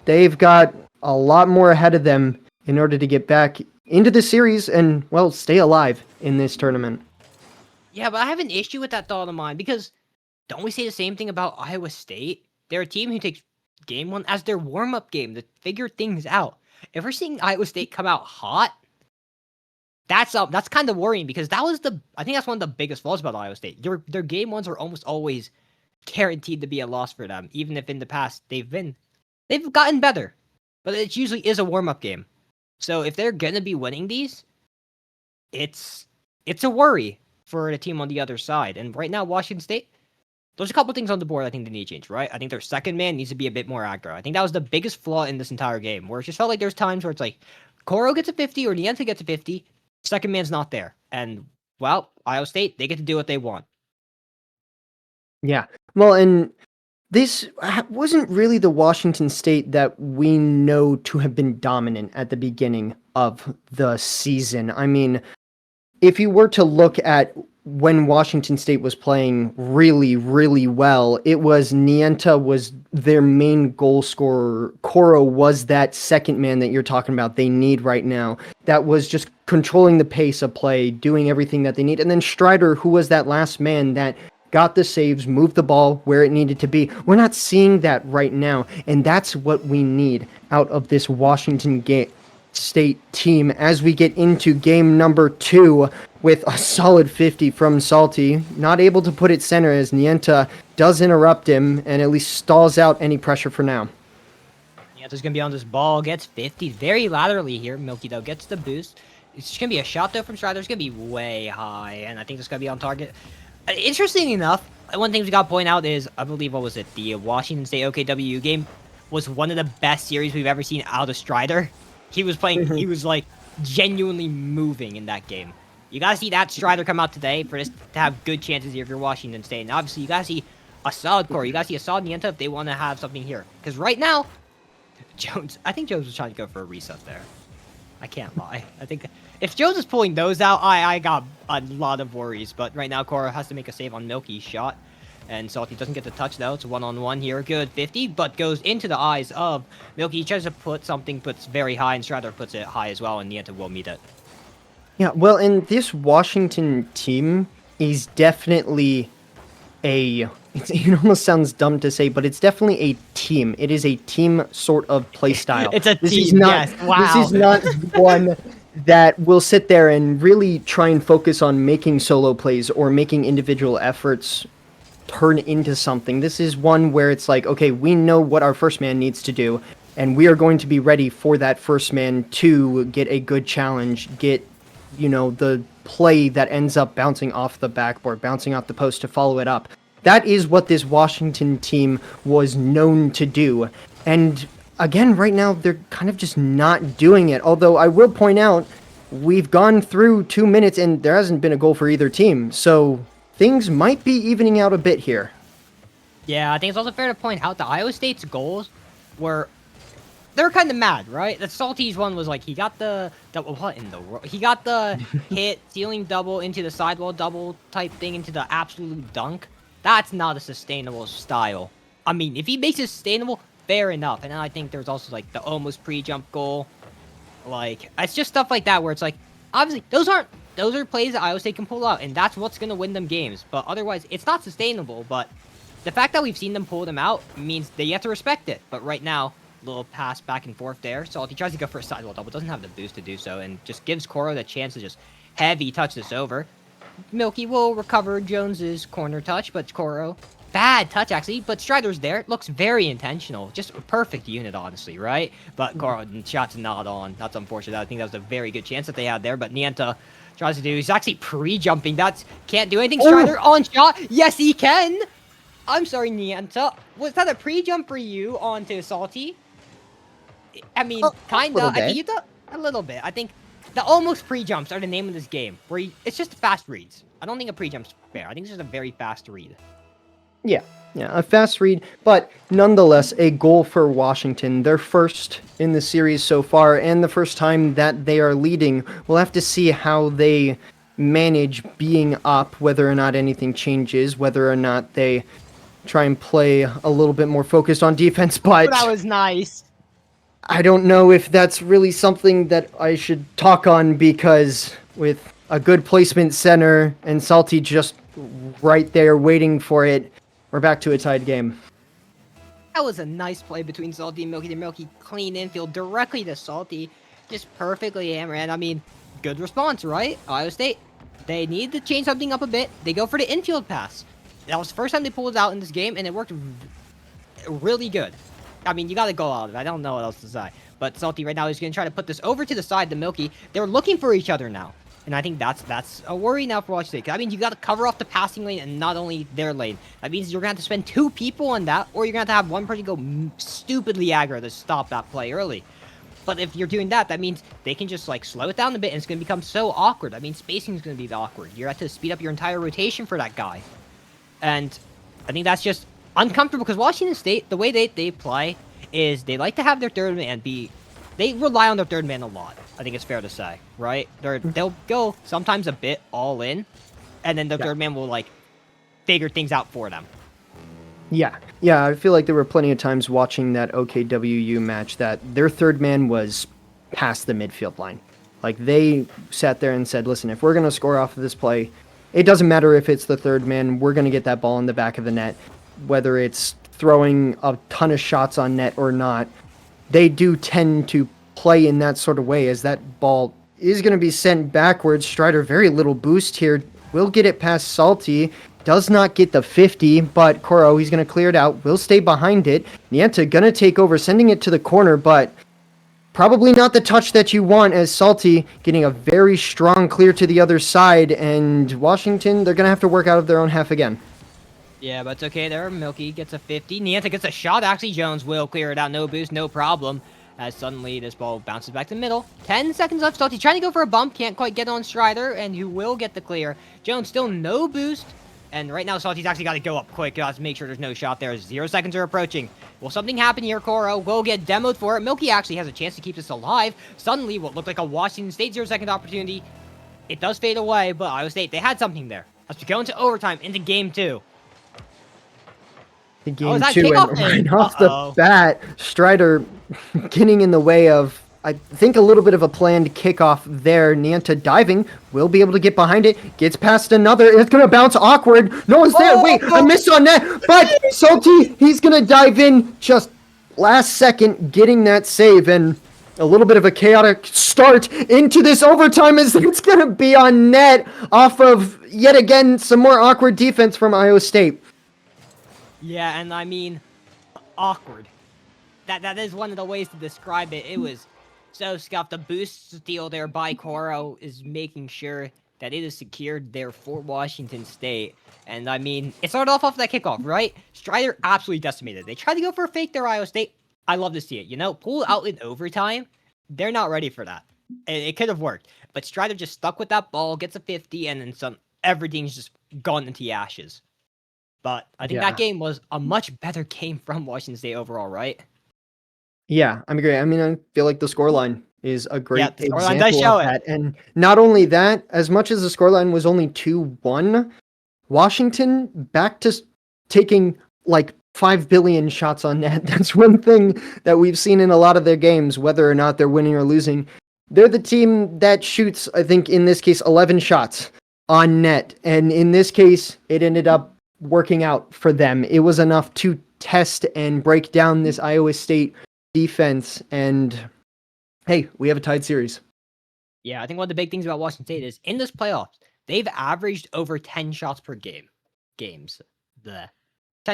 they've got a lot more ahead of them in order to get back into the series and, well, stay alive in this tournament. Yeah, but I have an issue with that thought of mine, because don't we say the same thing about Iowa State? They're a team who takes game 1 as their warm-up game to figure things out. If we're seeing Iowa State come out hot, that's kind of worrying, because I think that's one of the biggest flaws about Iowa State. Their game 1s are almost always guaranteed to be a loss for them, even if in the past they've gotten better, but it usually is a warm-up game. So if they're gonna be winning these, it's a worry for the team on the other side. And right now, Washington State, there's a couple things on the board I think they need to change, right? I think their second man needs to be a bit more aggro. I think that was the biggest flaw in this entire game, where it just felt like there's times where it's like, Koro gets a 50 or Nienta gets a 50, second man's not there. And, well, Iowa State, they get to do what they want. Yeah. Well, and this wasn't really the Washington State that we know to have been dominant at the beginning of the season. I mean, if you were to look at when Washington State was playing really, really well, it was Nienta was their main goal scorer. Koro was that second man that you're talking about they need right now. That was just controlling the pace of play, doing everything that they need. And then Strider, who was that last man that got the saves, moved the ball where it needed to be. We're not seeing that right now, and that's what we need out of this Washington State team as we get into game number 2 with a solid 50 from Salty. Not able to put it center as Nienta does interrupt him and at least stalls out any pressure for now. Nienta's going to be on this ball, gets 50, very laterally here. Milky, though, gets the boost. It's going to be a shot, though, from Strider. It's going to be way high, and I think it's going to be on target. Interestingly enough, one thing we got to point out is, I believe, what was it? The Washington State OKWU game was one of the best series we've ever seen out of Strider. He was playing, he was like genuinely moving in that game. You got to see that Strider come out today for this to have good chances here if you're Washington State. And obviously, you got to see a solid core. You got to see a solid Nienta if they want to have something here. Because right now, I think Jones was trying to go for a reset there. I can't lie. I think if Jones is pulling those out, I got a lot of worries. But right now, Cora has to make a save on Milky's shot. And Salty doesn't get the touch, though. It's a one-on-one here. Good 50, but goes into the eyes of Milky. He tries to put something, puts very high, and Strider puts it high as well, and Nienta will meet it. Yeah, well, and this Washington team is definitely it almost sounds dumb to say, but it's definitely a team. It is a team sort of play style. It's a this team, is not, yes. Wow. This is not one that will sit there and really try and focus on making solo plays or making individual efforts turn into something. This is one where it's like, okay, we know what our first man needs to do, and we are going to be ready for that first man to get a good challenge, get, the play that ends up bouncing off the backboard, bouncing off the post to follow it up. That is what this Washington team was known to do. And again, right now, they're kind of just not doing it. Although I will point out, we've gone through 2 minutes and there hasn't been a goal for either team. So things might be evening out a bit here. Yeah, I think it's also fair to point out that Iowa State's goals were... They're kind of mad, right? The Salty's one was like, he got the what in the world? He got the hit, ceiling double into the sidewall double type thing into the absolute dunk. That's not a sustainable style. I mean, if he makes it sustainable, fair enough. And then I think there's also, like, the almost pre-jump goal. Like, it's just stuff like that where it's like, obviously, those are plays that Iowa State can pull out, and that's what's going to win them games. But otherwise, it's not sustainable. But the fact that we've seen them pull them out means that you have to respect it. But right now, little pass back and forth there. Salty tries to go for a sidewall double, doesn't have the boost to do so, and just gives Koro the chance to just heavy touch this over. Milky will recover Jones's corner touch, but Koro, bad touch actually, but Strider's there. It looks very intentional. Just a perfect unit, honestly, right? But Koro, shot's not on. That's unfortunate. I think that was a very good chance that they had there, but Nienta tries to do, he's actually pre-jumping. That's, can't do anything. Strider on shot. Yes, he can. I'm sorry, Nienta. Was that a pre-jump for you onto Salty? I mean, kinda. I think a little bit. I think the almost pre-jumps are the name of this game, where it's just fast reads. I don't think a pre-jump's fair. I think it's just a very fast read. Yeah, a fast read, but nonetheless, a goal for Washington. Their first in the series so far, and the first time that they are leading. We'll have to see how they manage being up, whether or not anything changes, whether or not they try and play a little bit more focused on defense, but... That was nice. I don't know if that's really something that I should talk on, because with a good placement center and Salty just right there waiting for it, we're back to a tied game. That was a nice play between Salty and Milky. The Milky clean infield directly to Salty. Just perfectly hammered. And I mean, good response, right? Iowa State, they need to change something up a bit. They go for the infield pass. That was the first time they pulled it out in this game, and it worked really good. I mean, you got to go out of it. I don't know what else to say. But Salty right now is going to try to put this over to the side to Milky. They're looking for each other now. And I think that's a worry now for Washington State. I mean, you got to cover off the passing lane and not only their lane. That means you're going to have to spend 2 people on that, or you're going to have to have one person go stupidly aggro to stop that play early. But if you're doing that, that means they can just, like, slow it down a bit, and it's going to become so awkward. I mean, spacing is going to be awkward. You're going to have to speed up your entire rotation for that guy. And I think that's just uncomfortable, because Washington State, the way they play is they like to have their third man be... They rely on their third man a lot, I think it's fair to say, right? They'll go sometimes a bit all in, and then the third man will, like, figure things out for them. Yeah, I feel like there were plenty of times watching that OKWU match that their third man was past the midfield line. Like, they sat there and said, listen, if we're going to score off of this play, it doesn't matter if it's the third man, we're going to get that ball in the back of the net, whether it's throwing a ton of shots on net or not. They do tend to play in that sort of way, as that ball is going to be sent backwards. Strider, very little boost here, will get it past Salty. Does not get the 50, but Koro, he's going to clear it out, will stay behind it. Nienta going to take over, sending it to the corner, but probably not the touch that you want, as Salty getting a very strong clear to the other side, and Washington, they're going to have to work out of their own half again. Yeah, but it's okay there. Milky gets a 50. Nienta gets a shot. Actually, Jones will clear it out. No boost, no problem. As suddenly this ball bounces back to the middle. 10 seconds left. Salty trying to go for a bump. Can't quite get on Strider, and who will get the clear. Jones still no boost. And right now, Salty's actually got to go up quick. Got to make sure there's no shot there. 0 seconds are approaching. Will something happen here? Koro will get demoed for it. Milky actually has a chance to keep this alive. Suddenly, what looked like a Washington State 0-second opportunity. It does fade away, but Iowa State, they had something there. As we go into overtime, into game 2. The game 2, and right off the bat, Strider getting in the way of, I think, a little bit of a planned kickoff there. Nienta diving, will be able to get behind it, gets past another, it's going to bounce awkward, no one's there, wait, I missed on net, but Salty, he's going to dive in just last second, getting that save, and a little bit of a chaotic start into this overtime, as it's going to be on net off of, yet again, some more awkward defense from Iowa State. Yeah, and I mean, awkward. That is one of the ways to describe it. It was so scuffed. The boost steal there by Koro is making sure that it is secured there for Washington State. And I mean, it started off that kickoff, right? Strider absolutely decimated. They tried to go for a fake there, Iowa State. I love to see it. You know, pull out in overtime. They're not ready for that. It could have worked. But Strider just stuck with that ball, gets a 50, and then everything's just gone into the ashes. But I think that game was a much better game from Washington State overall, right? Yeah, I'm agree. I mean, I feel like the scoreline is a great example does show of that. And not only that, as much as the scoreline was only 2-1, Washington back to taking like 5 billion shots on net. That's one thing that we've seen in a lot of their games, whether or not they're winning or losing. They're the team that shoots, I think, in this case, 11 shots on net. And in this case, it ended up working out for them. It was enough to test and break down this Iowa State defense, and hey, we have a tied series. Yeah, I think one of the big things about Washington State is in this playoffs, they've averaged over 10 shots per game. 10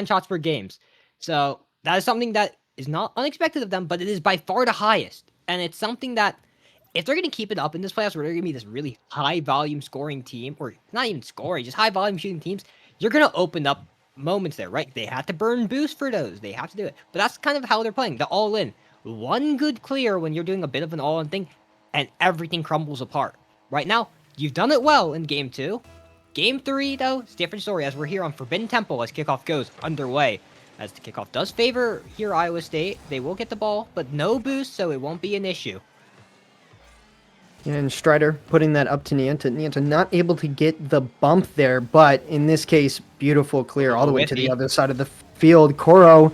shots per games. So that is something that is not unexpected of them, but it is by far the highest. And it's something that if they're going to keep it up in this playoffs, where they're going to be this really high volume scoring team, or not even scoring, just high volume shooting teams, you're going to open up moments there, right? They have to burn boost for those. They have to do it. But that's kind of how they're playing. The all-in. One good clear when you're doing a bit of an all-in thing, and everything crumbles apart. Right now, you've done it well in Game 2. Game 3, though, it's a different story, as we're here on Forbidden Temple as kickoff goes underway. As the kickoff does favor here Iowa State, they will get the ball, but no boost, so it won't be an issue. And Strider putting that up to Nienta. Nienta not able to get the bump there, but in this case, beautiful clear all the way to the other side of the field. Koro,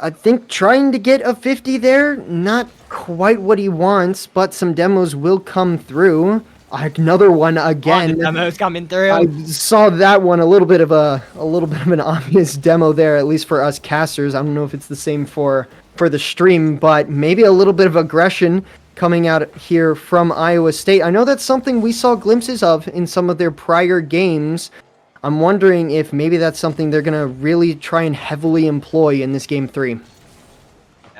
I think, trying to get a 50 there. Not quite what he wants, but some demos will come through. Another one again. Demos coming through. I saw that one, a little bit of an obvious demo there, at least for us casters. I don't know if it's the same for the stream, but maybe a little bit of aggression coming out here from Iowa State. I know that's something we saw glimpses of in some of their prior games. I'm wondering if maybe that's something they're going to really try and heavily employ in this Game 3.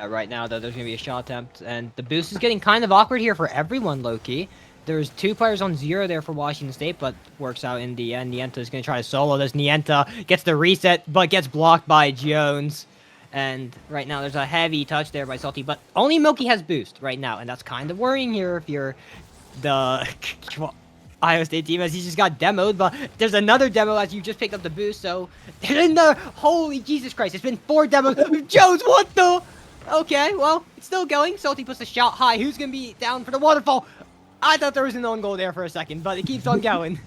Right now, though, there's going to be a shot attempt, and the boost is getting kind of awkward here for everyone, low-key. There's 2 players on 0 there for Washington State, but works out in the end. Nienta is going to try to solo this. Nienta gets the reset, but gets blocked by Jones. And right now, there's a heavy touch there by Salty, but only Milky has boost right now, and that's kind of worrying here if you're the Iowa State team, as he just got demoed, but there's another demo as you just picked up the boost, so they're in the... Holy Jesus Christ, it's been 4 demos. Jones, what the... Okay, well, it's still going. Salty puts the shot high. Who's going to be down for the waterfall? I thought there was an own goal there for a second, but it keeps on going.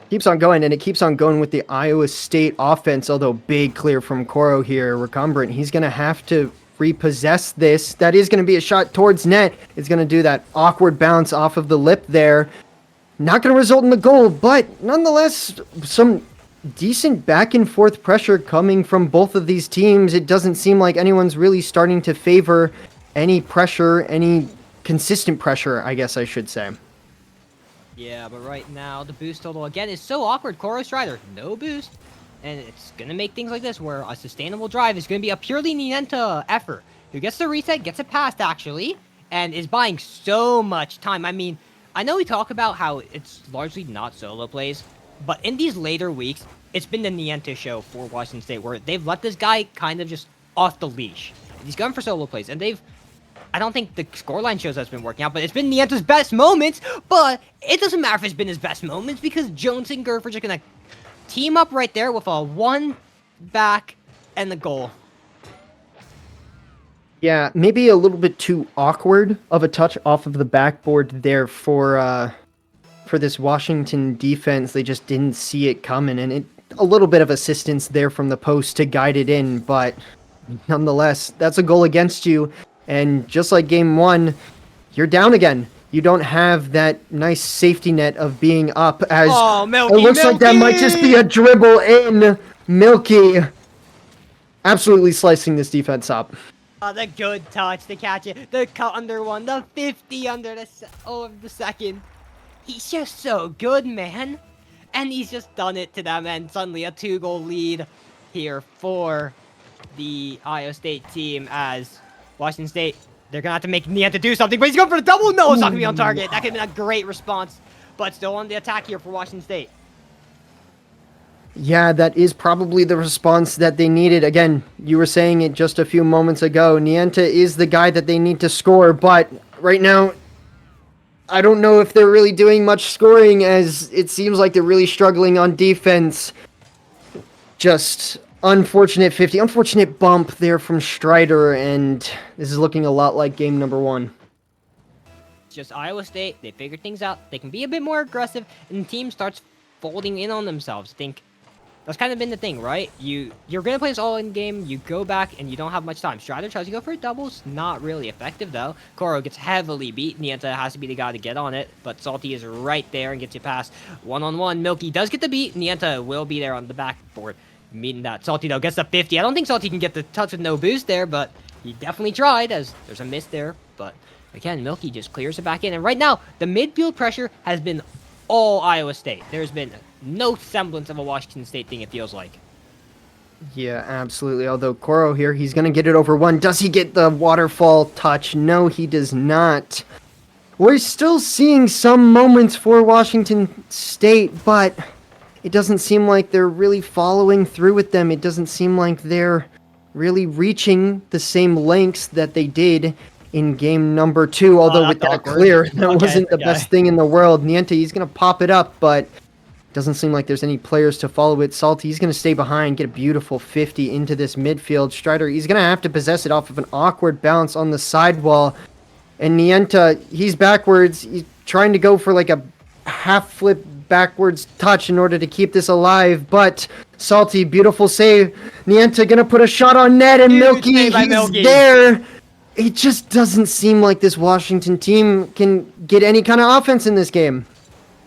Keeps on going, and it keeps on going with the Iowa State offense, although big clear from Koro here. Recumbent, he's going to have to repossess this. That is going to be a shot towards net. It's going to do that awkward bounce off of the lip there. Not going to result in the goal, but nonetheless, some decent back and forth pressure coming from both of these teams. It doesn't seem like anyone's really starting to favor any pressure, any consistent pressure, I guess I should say. Yeah, but right now, the boost total, again, is so awkward. Koro Strider, no boost. And it's going to make things like this, where a sustainable drive is going to be a purely Nienta effort, who gets the reset, gets it past, actually, and is buying so much time. I mean, I know we talk about how it's largely not solo plays, but in these later weeks, it's been the Nienta show for Washington State, where they've let this guy kind of just off the leash. He's gone for solo plays, and I don't think the scoreline shows that's been working out, but it's been Nienta's best moments, but it doesn't matter if it's been his best moments, because Jones and Gurf are just going to team up right there with a 1 back and the goal. Yeah, maybe a little bit too awkward of a touch off of the backboard there for this Washington defense. They just didn't see it coming, and a little bit of assistance there from the post to guide it in, but nonetheless, that's a goal against you, and just like game 1, you're down again. You don't have that nice safety net of being up, as Milky, it looks like that might just be a dribble in. Milky absolutely slicing this defense up. The good touch to catch it. The cut under 1. The 50 under the second. He's just so good, man. And he's just done it to them. And suddenly a 2-goal lead here for the Iowa State team, as Washington State, they're going to have to make Nienta do something. But he's going for the double. No, it's not going to be on target. That could have been a great response. But still on the attack here for Washington State. Yeah, that is probably the response that they needed. Again, you were saying it just a few moments ago. Nienta is the guy that they need to score, but right now, I don't know if they're really doing much scoring, as it seems like they're really struggling on defense. Just unfortunate 50. Unfortunate bump there from Strider, and this is looking a lot like game number 1. It's just Iowa State. They figured things out. They can be a bit more aggressive, and the team starts folding in on themselves. I think that's kind of been the thing, right? You're going to play this all-in game, you go back, and you don't have much time. Strider tries to go for a doubles, not really effective, though. Koro gets heavily beat. Nienta has to be the guy to get on it, but Salty is right there and gets you past one-on-one. Milky does get the beat. Nienta will be there on the backboard, meeting that. Salty, though, gets the 50. I don't think Salty can get the touch with no boost there, but he definitely tried, as there's a miss there. But, again, Milky just clears it back in. And right now, the midfield pressure has been all Iowa State. There's been no semblance of a Washington State thing, it feels like. Yeah, absolutely. Although Koro here, he's going to get it over 1. Does he get the waterfall touch? No, he does not. We're still seeing some moments for Washington State, but it doesn't seem like they're really following through with them. It doesn't seem like they're really reaching the same lengths that they did in game number 2, although with that awkward. clear, that Okay, wasn't the best thing in the world. Nienta, he's going to pop it up, but doesn't seem like there's any players to follow it. Salty, he's going to stay behind, get a beautiful 50 into this midfield. Strider, he's going to have to possess it off of an awkward bounce on the sidewall. And Nienta, he's backwards. He's trying to go for like a half flip backwards touch in order to keep this alive, but Salty, beautiful save. Nienta going to put a shot on net, and Huge Milky, save by he's Milky. there. It just doesn't seem like this Washington team can get any kind of offense in this game.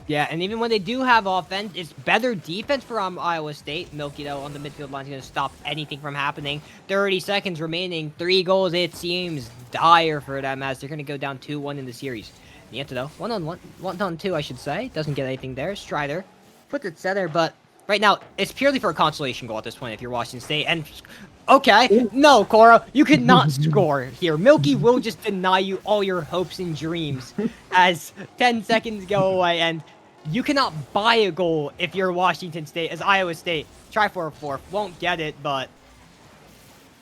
Yeah, and even when they do have offense, it's better defense from Iowa State. Milky, though, on the midfield line is going to stop anything from happening. 30 seconds remaining. 3 goals, it seems dire for them, as they're going to go down 2-1 in the series. Nienta, though, 1-on-2, I should say. Doesn't get anything there. Strider puts it center, but right now, it's purely for a consolation goal at this point if you're Washington State. And Okay, no, Cora, you could not score here. Milky will just deny you all your hopes and dreams as 10 seconds go away, and you cannot buy a goal if you're Washington State, as Iowa State. Try for a fourth, won't get it, but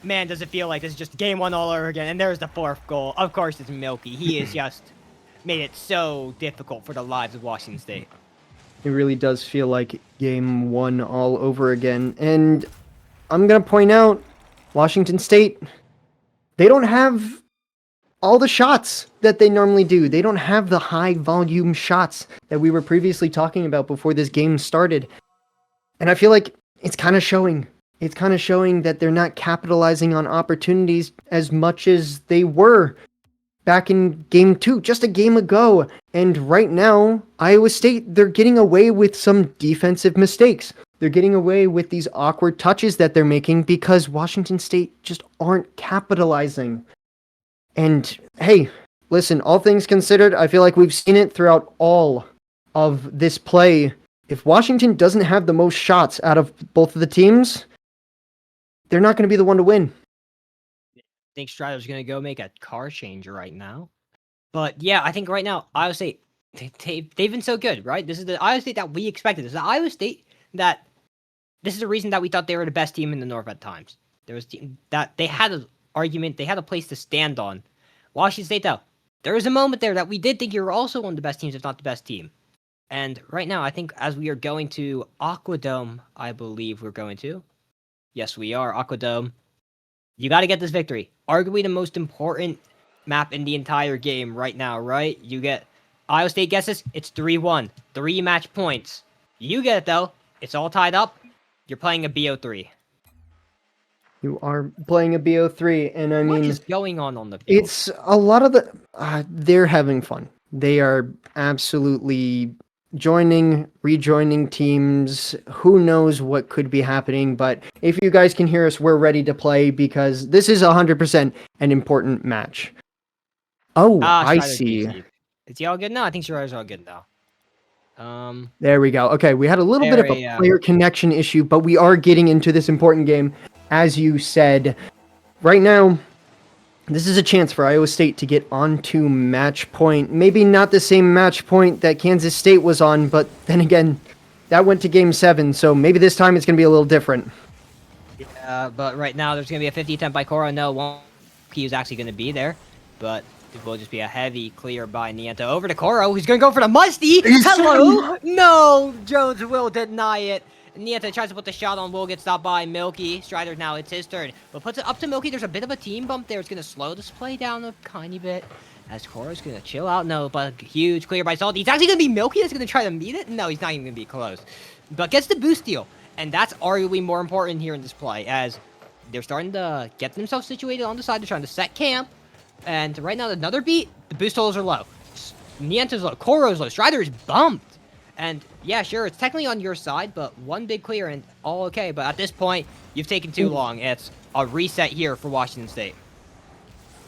man, does it feel like this is just game one all over again. And there's the fourth goal. Of course, it's Milky. He has just made it so difficult for the lives of Washington State. It really does feel like game one all over again. And I'm going to point out, Washington State, they don't have all the shots that they normally do. They don't have the high volume shots that we were previously talking about before this game started. And I feel like it's kind of showing. It's kind of showing that they're not capitalizing on opportunities as much as they were back in game 2, just a game ago. And right now, Iowa State, they're getting away with some defensive mistakes. They're getting away with these awkward touches that they're making because Washington State just aren't capitalizing. And hey, listen, all things considered, I feel like we've seen it throughout all of this play. If Washington doesn't have the most shots out of both of the teams, they're not going to be the one to win. I think Strider's going to go make a car changer right now. But yeah, I think right now, Iowa State, they've been so good, right? This is the Iowa State that we expected. This is the Iowa State that, this is the reason that we thought they were the best team in the North at times. There was that they had an argument, they had a place to stand on. Washington State, though, there was a moment there that we did think you were also one of the best teams, if not the best team. And right now, I think as we are going to Aquadome, I believe we're going to. Yes, we are, Aquadome. You got to get this victory. Arguably the most important map in the entire game right now, right? You get, Iowa State gets this, it's 3-1. 3 match points. You get it, though. It's all tied up. You're playing a BO3. You are playing a BO3, and I mean, what is going on the field? It's a lot of the, they're having fun. They are absolutely rejoining teams. Who knows what could be happening, but if you guys can hear us, we're ready to play because this is 100% an important match. Oh, I Strider's see. PC. Is he all good now? I think Strider's all good now. There we go. Okay, we had a little bit of a player connection issue, but we are getting into this important game. As you said, right now, this is a chance for Iowa State to get onto match point. Maybe not the same match point that Kansas State was on, but then again, that went to game 7, so maybe this time it's going to be a little different. Yeah, but right now there's going to be a 50 attempt by Cora. No, he is actually going to be there, but it will just be a heavy clear by Nieto. Over to Coro, who's going to go for the musty. Hello! No! Jones will deny it. Nieto tries to put the shot on, will get stopped by Milky. Strider now, it's his turn. But puts it up to Milky. There's a bit of a team bump there. It's going to slow this play down a tiny bit. As Coro's going to chill out. No, but huge clear by Salty. He's actually going to be Milky that's going to try to meet it. No, he's not even going to be close. But gets the boost steal. And that's arguably more important here in this play, as they're starting to get themselves situated on the side. They're trying to set camp. And right now, another beat, the boost totals are low. Niento's low. Coro's low. Strider is bumped. And yeah, sure, it's technically on your side, but one big clear and all okay. But at this point, you've taken too long. It's a reset here for Washington State.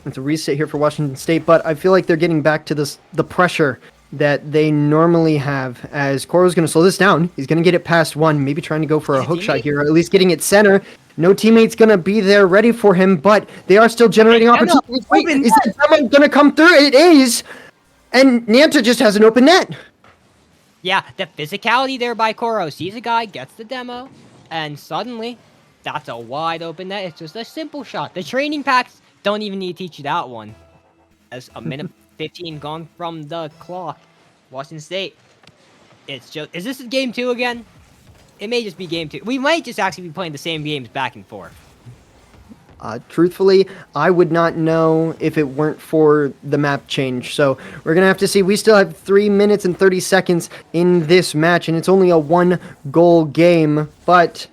It's a reset here for Washington State, but I feel like they're getting back to the pressure that they normally have, as Coro's going to slow this down. He's going to get it past one, maybe trying to go for a hook shot here, or at least getting it center. No teammate's going to be there ready for him, but they are still generating opportunities. Wait, is the demo going to come through? It is! And Niento just has an open net. Yeah, the physicality there by Coro. Sees a guy, gets the demo, and suddenly, that's a wide open net. It's just a simple shot. The training packs don't even need to teach you that one. As a minute 15 gone from the clock. Washington State. It's just, is this game 2 again? It may just be game 2. We might just actually be playing the same games back and forth. Truthfully, I would not know if it weren't for the map change. So we're going to have to see. We still have 3 minutes and 30 seconds in this match, and it's only a 1-goal game. But,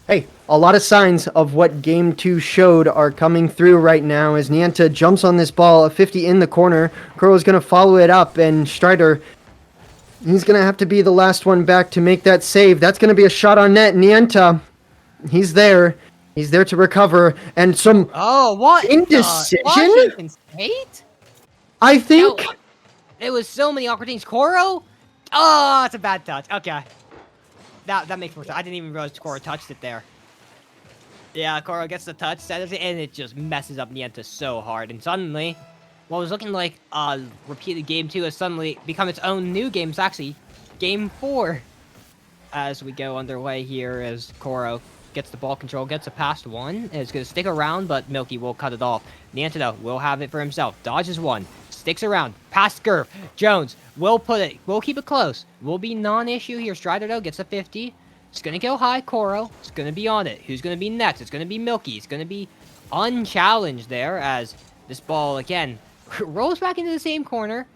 hey, a lot of signs of what Game 2 showed are coming through right now as Nienta jumps on this ball, a 50 in the corner. Kuro's going to follow it up, and Strider, he's going to have to be the last one back to make that save. That's going to be a shot on net. Nienta, he's there. He's there to recover, and some indecision. Washington State? I think it was so many awkward things. Coro? Oh, it's a bad touch. Okay, that makes more sense. I didn't even realize Coro touched it there. Yeah, Koro gets the touch, centers it, and it just messes up Nienta so hard. And suddenly, what was looking like a repeated game 2 has suddenly become its own new game. It's actually game 4 as we go underway here as Koro gets the ball control, gets a past 1, and it's going to stick around, but Milky will cut it off. Nienta, though, will have it for himself. Dodges 1, sticks around, past Scurf. Jones will keep it close. Will be non-issue here. Strider, though, gets a 50. It's going to go high, Koro. It's going to be on it. Who's going to be next? It's going to be Milky. It's going to be unchallenged there as this ball, again, rolls back into the same corner.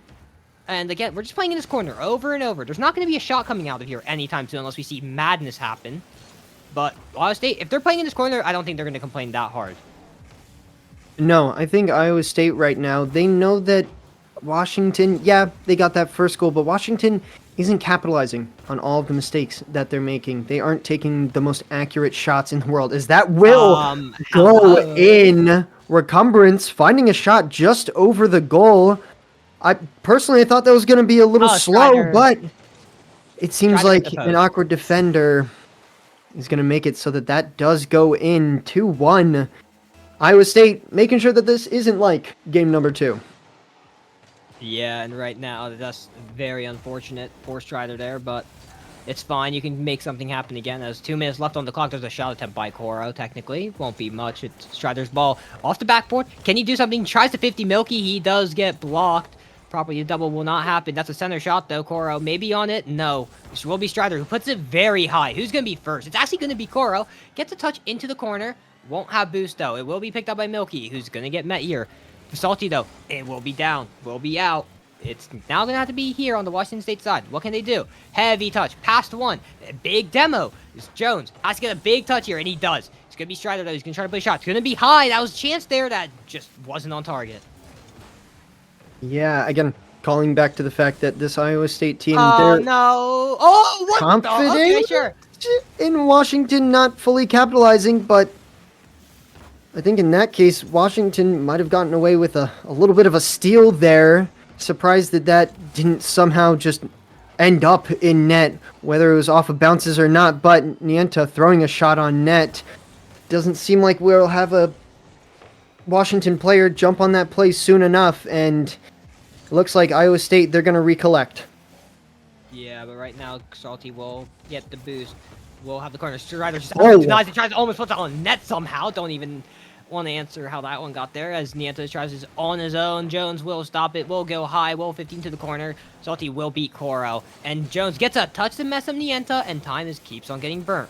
And again, we're just playing in this corner over and over. There's not going to be a shot coming out of here anytime soon unless we see madness happen. But Ohio State, if they're playing in this corner, I don't think they're going to complain that hard. No, I think Iowa State right now, they know that Washington, yeah, they got that first goal, but Washington isn't capitalizing on all of the mistakes that they're making. They aren't taking the most accurate shots in the world, as that will go in. Recumbrance finding a shot just over the goal. I personally thought that was going to be a little slow, Strider. but it seems Strider hit like the an post. awkward defender is going to make it so that that does go in 2-1. Iowa State making sure that this isn't like game number 2. Yeah, and right now, that's very unfortunate for Strider there, but it's fine. You can make something happen again. There's 2 minutes left on the clock. There's a shot attempt by Koro, technically. Won't be much. It's Strider's ball off the backboard. Can he do something? Tries to 50 Milky. He does get blocked. Probably a double will not happen. That's a center shot, though. Koro maybe on it. No. This will be Strider, who puts it very high. Who's going to be first? It's actually going to be Koro. Gets a touch into the corner. Won't have boost, though. It will be picked up by Milky, who's going to get met here. For Salty, though, it will be down. Will be out. It's now going to have to be here on the Washington State side. What can they do? Heavy touch. Past 1. Big demo. It's Jones. Has to get a big touch here, and he does. It's going to be Strider, though. He's going to try to play shots. It's going to be high. That was a chance there that just wasn't on target. Yeah, again, calling back to the fact that this Iowa State team, Oh, they're no. Oh, what confident the? Okay, sure. in Washington not fully capitalizing, but I think in that case, Washington might have gotten away with a little bit of a steal there. Surprised that that didn't somehow just end up in net, whether it was off of bounces or not, but Nienta throwing a shot on net. Doesn't seem like we'll have a Washington player jump on that play soon enough, and it looks like Iowa State, they're going to recollect. Yeah, but right now, Salty will get the boost. We'll have the corner. Strider just Oh. denies it, tries to almost put it on net somehow. Don't even want to answer how that one got there, as Nienta tries this on his own. Jones will stop it, will go high, will 15 to the corner. Salty will beat Koro, and Jones gets a touch to mess up Nienta, and time is keeps on getting burnt.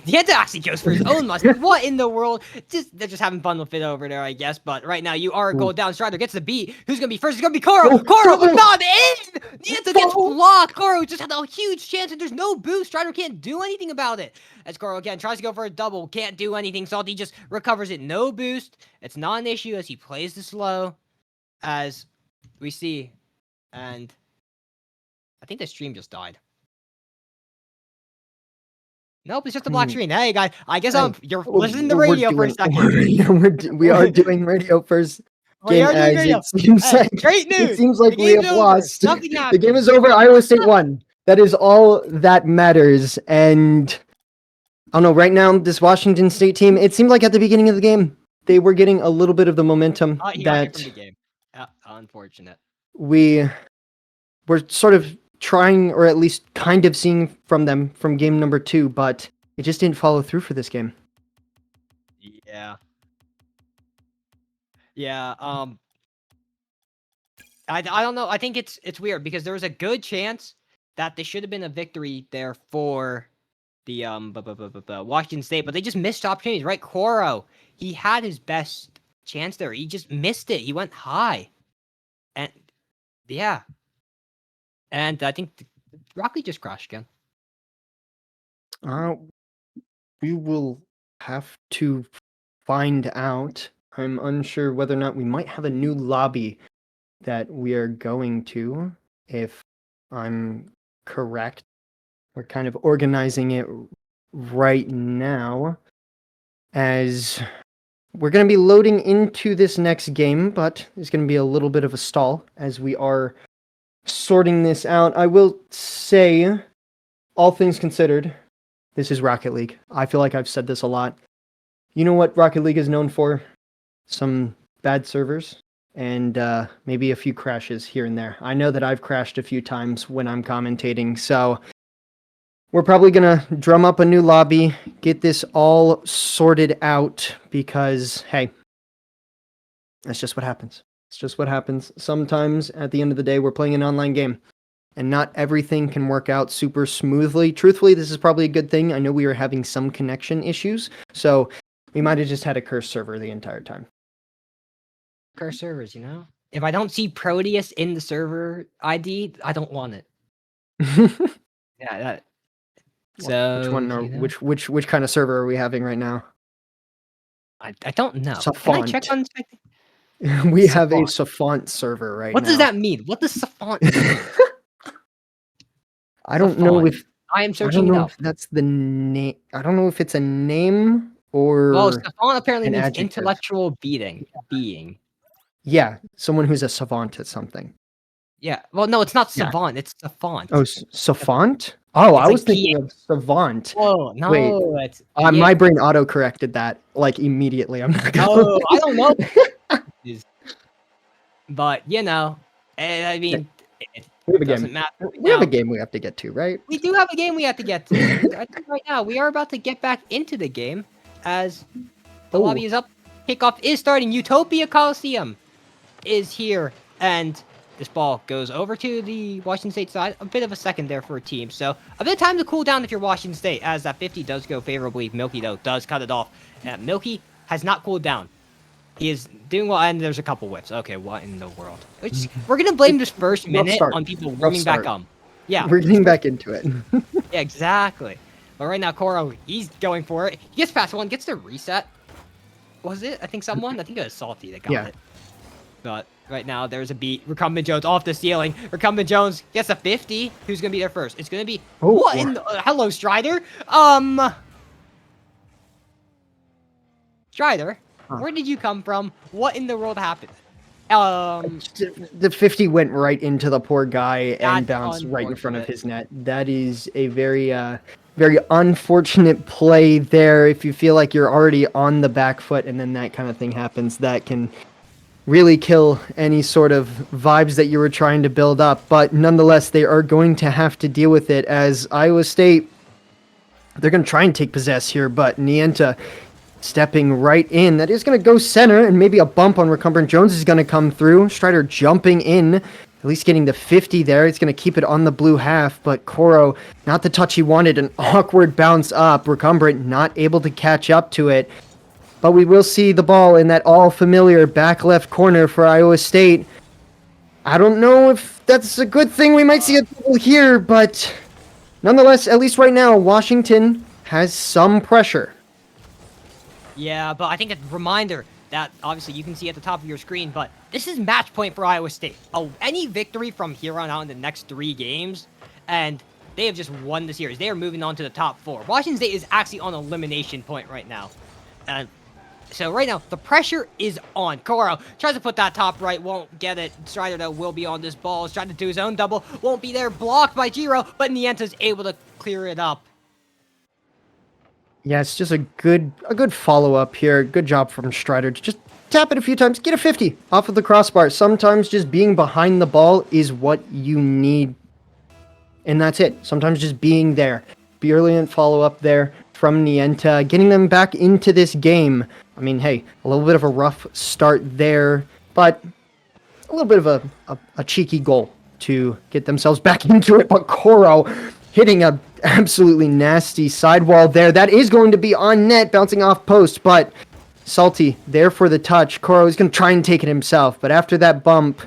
Nienta actually goes for his own must. What in the world? They're just having fun with it over there, I guess. But right now, you are a goal down. Strider gets the beat. Who's gonna be first? It's gonna be Koro. Koro not in. Nienta gets blocked. Koro just had a huge chance, and there's no boost. Strider can't do anything about it. As Koro again tries to go for a double, can't do anything. Salty just recovers it. No boost. It's not an issue as he plays the slow, as we see. And I think the stream just died. Nope, it's just a black screen. Hey, guys, I guess you're listening to radio for a second. We are doing radio first. We are doing radio. It seems Hey, like, great news. it seems like The we game's have over. lost. Nothing The happened. game is over. Iowa State won. That is all that matters. And I don't know, right now, this Washington State team, it seemed like at the beginning of the game, they were getting a little bit of the momentum He got kicked that from the game. Unfortunate. we were sort of trying, or at least kind of seeing from them from game number 2, but it just didn't follow through for this game. Yeah. Yeah. I don't know. I think it's weird because there was a good chance that there should have been a victory there for the Washington State, but they just missed opportunities. Right, Koro, he had his best chance there. He just missed it. He went high, and yeah, and I think Rock Lee just crashed again. We will have to find out. I'm unsure whether or not we might have a new lobby that we are going to, if I'm correct. We're kind of organizing it right now, as we're going to be loading into this next game, but there's going to be a little bit of a stall as we are sorting this out. I will say, all things considered, this is Rocket League. I feel like I've said this a lot. You know what Rocket League is known for? Some bad servers and maybe a few crashes here and there. I know that I've crashed a few times when I'm commentating, so we're probably going to drum up a new lobby, get this all sorted out because, hey, that's just what happens. It's just what happens. Sometimes at the end of the day, we're playing an online game and not everything can work out super smoothly. Truthfully, this is probably a good thing. I know we were having some connection issues, so we might have just had a cursed server the entire time. Our servers, you know? If I don't see Proteus in the server ID, I don't want it. Yeah, that. So which one are you know, which kind of server are we having right now? I don't know. Can I Savant. check on spectator? We have a Savant. Savant server right What now. does that mean? What does Savant mean? I don't know Savant. if I am I searching don't it know up. if that's the name. I don't know if it's a name or Well, Savant apparently an means adjective. intellectual being. Yeah, someone who's a savant at something. Yeah. Well, no, it's not Yeah. savant. It's savant. Oh, savant? Oh, It's I like was thinking of savant. Oh no, Wait, it's my brain auto corrected that like immediately. I'm not gonna. No, I don't know. But you know, I mean, it We have a doesn't game. matter. We have a now. game we have to get to, right? We do have a game we have to get to. And I think right now we are about to get back into the game as the Oh. lobby is up. Kickoff is starting. Utopia Coliseum is here, and this ball goes over to the Washington State side. A bit of a second there for a team, so a bit of time to cool down if you're Washington State, as that 50 does go favorably. Milky, though, does cut it off. Milky has not cooled down. He is doing well, and there's a couple whips. Okay, what in the world? We're going to blame this first minute start. on people Rough warming back start. up. Yeah. We're getting back into it. Yeah, exactly. But right now, Koro, he's going for it. He gets past one, gets the reset. Was it? I think it was Salty that got it. But right now, there's a beat. Recumbent Jones off the ceiling. Recumbent Jones gets a 50. Who's going to be there first? It's going to be... Oh, what in the... hello, Strider. Strider, where did you come from? What in the world happened? The 50 went right into the poor guy and That's bounced right in front of unfortunate. his net. That is a very very unfortunate play there. If you feel like you're already on the back foot and then that kind of thing happens, that can really kill any sort of vibes that you were trying to build up. But nonetheless, they are going to have to deal with it as Iowa State, they're going to try and take possess here, but Nienta stepping right in. That is going to go center, and maybe a bump on Recumbent Jones is going to come through. Strider jumping in, at least getting the 50 there. It's going to keep it on the blue half, but Koro, not the touch he wanted. An awkward bounce up. Recumbent not able to catch up to it. But we will see the ball in that all-familiar back left corner for Iowa State. I don't know if that's a good thing. We might see a double here, but nonetheless, at least right now, Washington has some pressure. Yeah, but I think a reminder that obviously you can see at the top of your screen, but this is match point for Iowa State. Any victory from here on out in the next 3 games, and they have just won the series. They are moving on to the top 4. Washington State is actually on elimination point right now. And so right now, the pressure is on. Koro tries to put that top right, won't get it. Strider, though, will be on this ball. He's trying to do his own double, won't be there. Blocked by Jiro, but Nienta's able to clear it up. Yeah, it's just a good follow-up here. Good job from Strider to just tap it a few times, get a 50 off of the crossbar. Sometimes just being behind the ball is what you need, and that's it. Sometimes just being there. Brilliant follow-up there from Nienta, getting them back into this game. I mean, hey, a little bit of a rough start there, but a little bit of a cheeky goal to get themselves back into it. But Koro hitting a absolutely nasty sidewall there. That is going to be on net, bouncing off post, but Salty there for the touch. Koro is going to try and take it himself, but after that bump,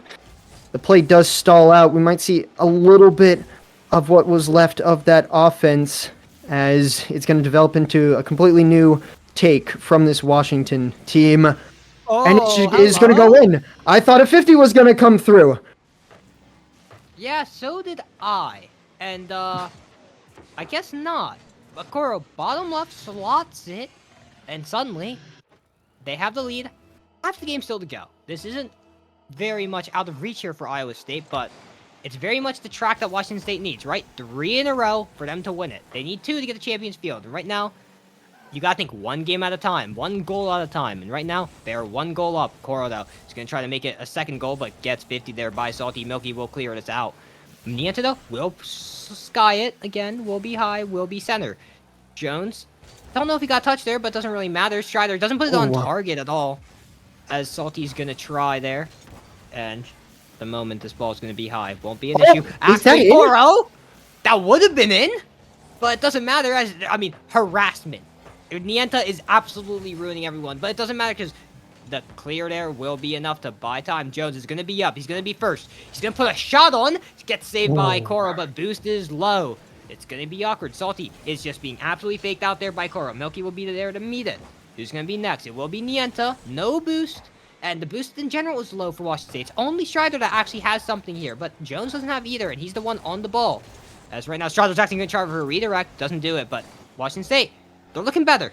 the play does stall out. We might see a little bit of what was left of that offense as it's going to develop into a completely new take from this Washington team. And it is going to go in. I thought a 50 was going to come through. Yeah, so did I. And, I guess not. But Koro bottom left slots it, and suddenly, they have the lead. Half the game still to go. This isn't very much out of reach here for Iowa State, but it's very much the track that Washington State needs, right? 3 in a row for them to win it. They need 2 to get the Champions Field. And right now, you gotta think one game at a time, one goal at a time. And right now, they're one goal up. Koro, though, is gonna try to make it a second goal, but gets 50 there by Salty. Milky will clear this out. Niente, though, will sky it again. Will be high, will be center. Jones, don't know if he got touched there, but doesn't really matter. Strider doesn't put it on target at all, as Salty's gonna try there. And the moment this ball is gonna be high, won't be an issue. Actually, Koro, that would have been in, but it doesn't matter. I mean, harassment. Niente is absolutely ruining everyone, but it doesn't matter because the clear there will be enough to buy time. Jones is going to be up. He's going to be first. He's going to put a shot on. Gets saved by Koro, but boost is low. It's going to be awkward. Salty is just being absolutely faked out there by Koro. Milky will be there to meet it. Who's going to be next? It will be Niente. No boost. And the boost in general is low for Washington State. It's only Strider that actually has something here, but Jones doesn't have either, and he's the one on the ball. As right now, Strider's actually going to try for a redirect. Doesn't do it, but Washington State, they're looking better.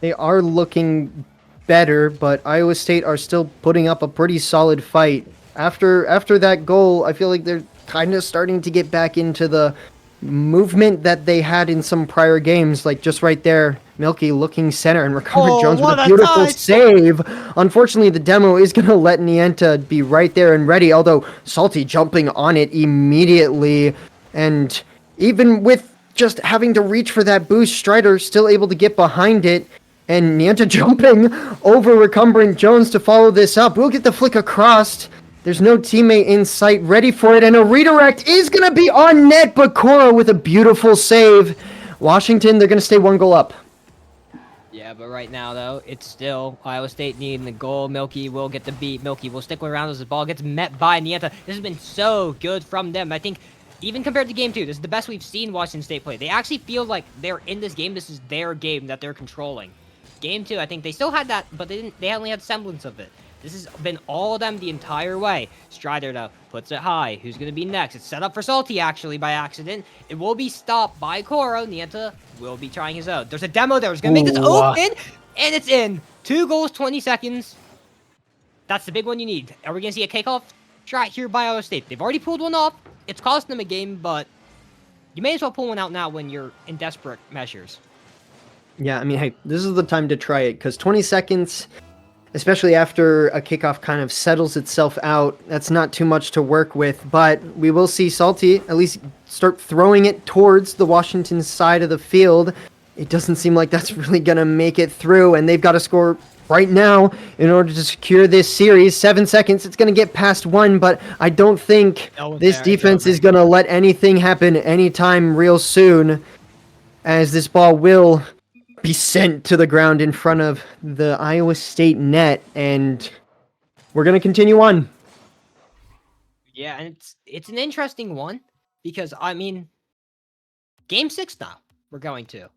They are looking better, but Iowa State are still putting up a pretty solid fight. After that goal, I feel like they're kind of starting to get back into the movement that they had in some prior games, like just right there, Milky looking center and recovered Jones with a beautiful save. Unfortunately, the demo is going to let Niente be right there and ready, although Salty jumping on it immediately. And even with just having to reach for that boost, Strider still able to get behind it. And Niente jumping over recumbent Jones to follow this up. We'll get the flick across. There's no teammate in sight ready for it. And a redirect is going to be on net, but Koro with a beautiful save. Washington, they're going to stay one goal up. Yeah, but right now, though, it's still Iowa State needing the goal. Milky will get the beat. Milky will stick around as the ball gets met by Niente. This has been so good from them. I think even compared to Game 2, this is the best we've seen Washington State play. They actually feel like they're in this game. This is their game that they're controlling. Game 2, I think they still had that, but they only had semblance of it. This has been all of them the entire way. Strider, though, puts it high. Who's going to be next? It's set up for Salty, actually, by accident. It will be stopped by Koro. Niente will be trying his own. There's a demo there. He's going to make this open, and it's in. 2 goals, 20 seconds. That's the big one you need. Are we going to see a kickoff try here by Iowa State? They've already pulled one off. It's cost them a game, but you may as well pull one out now when you're in desperate measures. Yeah, I mean, hey, this is the time to try it, because 20 seconds, especially after a kickoff kind of settles itself out, that's not too much to work with. But we will see Salty at least start throwing it towards the Washington side of the field. It doesn't seem like that's really going to make it through, and they've got to score right now in order to secure this series. 7 seconds, it's going to get past 1, but I don't think this defense is going to let anything happen anytime real soon, as this ball will be sent to the ground in front of the Iowa State net, and we're going to continue on. Yeah, and it's an interesting one, because, I mean, Game 6 now, we're going to.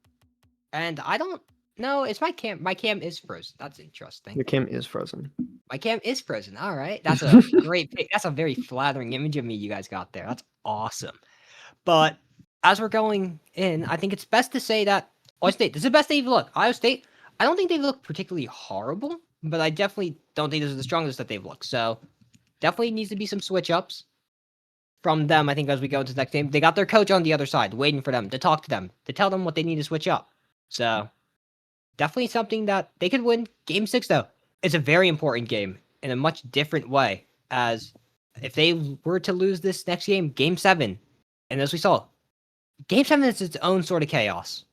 And I don't know, it's my cam is frozen. That's interesting. Your cam is frozen. My cam is frozen, alright. That's a great pick. That's a very flattering image of me you guys got there. That's awesome. But, as we're going in, I think it's best to say that Iowa State, this is the best they've looked. Iowa State, I don't think they've looked particularly horrible, but I definitely don't think this is the strongest that they've looked. So, definitely needs to be some switch-ups from them, I think, as we go into the next game. They got their coach on the other side, waiting for them, to talk to them, to tell them what they need to switch up. So, definitely something that they could win. Game 6, though, is a very important game in a much different way, as if they were to lose this next game, Game 7, and as we saw, Game 7 is its own sort of chaos.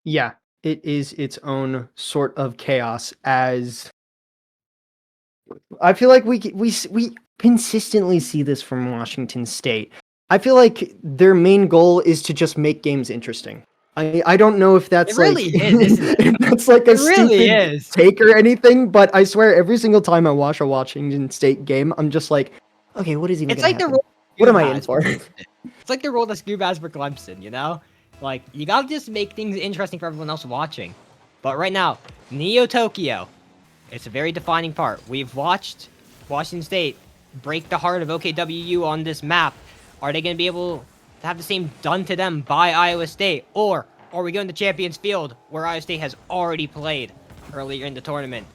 Yeah, it is its own sort of chaos, as I feel like we consistently see this from Washington State. I feel like their main goal is to just make games interesting. I don't know if that's really like is, isn't it? if that's like a stupid take or anything, but I swear every single time I watch a Washington State game, I'm just like, okay, what is even? It's like happen? the role. What am I in for? It's like the role that Scoob has for Clemson, you know? Like, you gotta just make things interesting for everyone else watching. But right now, Neo Tokyo, it's a very defining part. We've watched Washington State break the heart of OKWU on this map. Are they gonna be able to have the same done to them by Iowa State? Or are we going to Champions Field, where Iowa State has already played earlier in the tournament?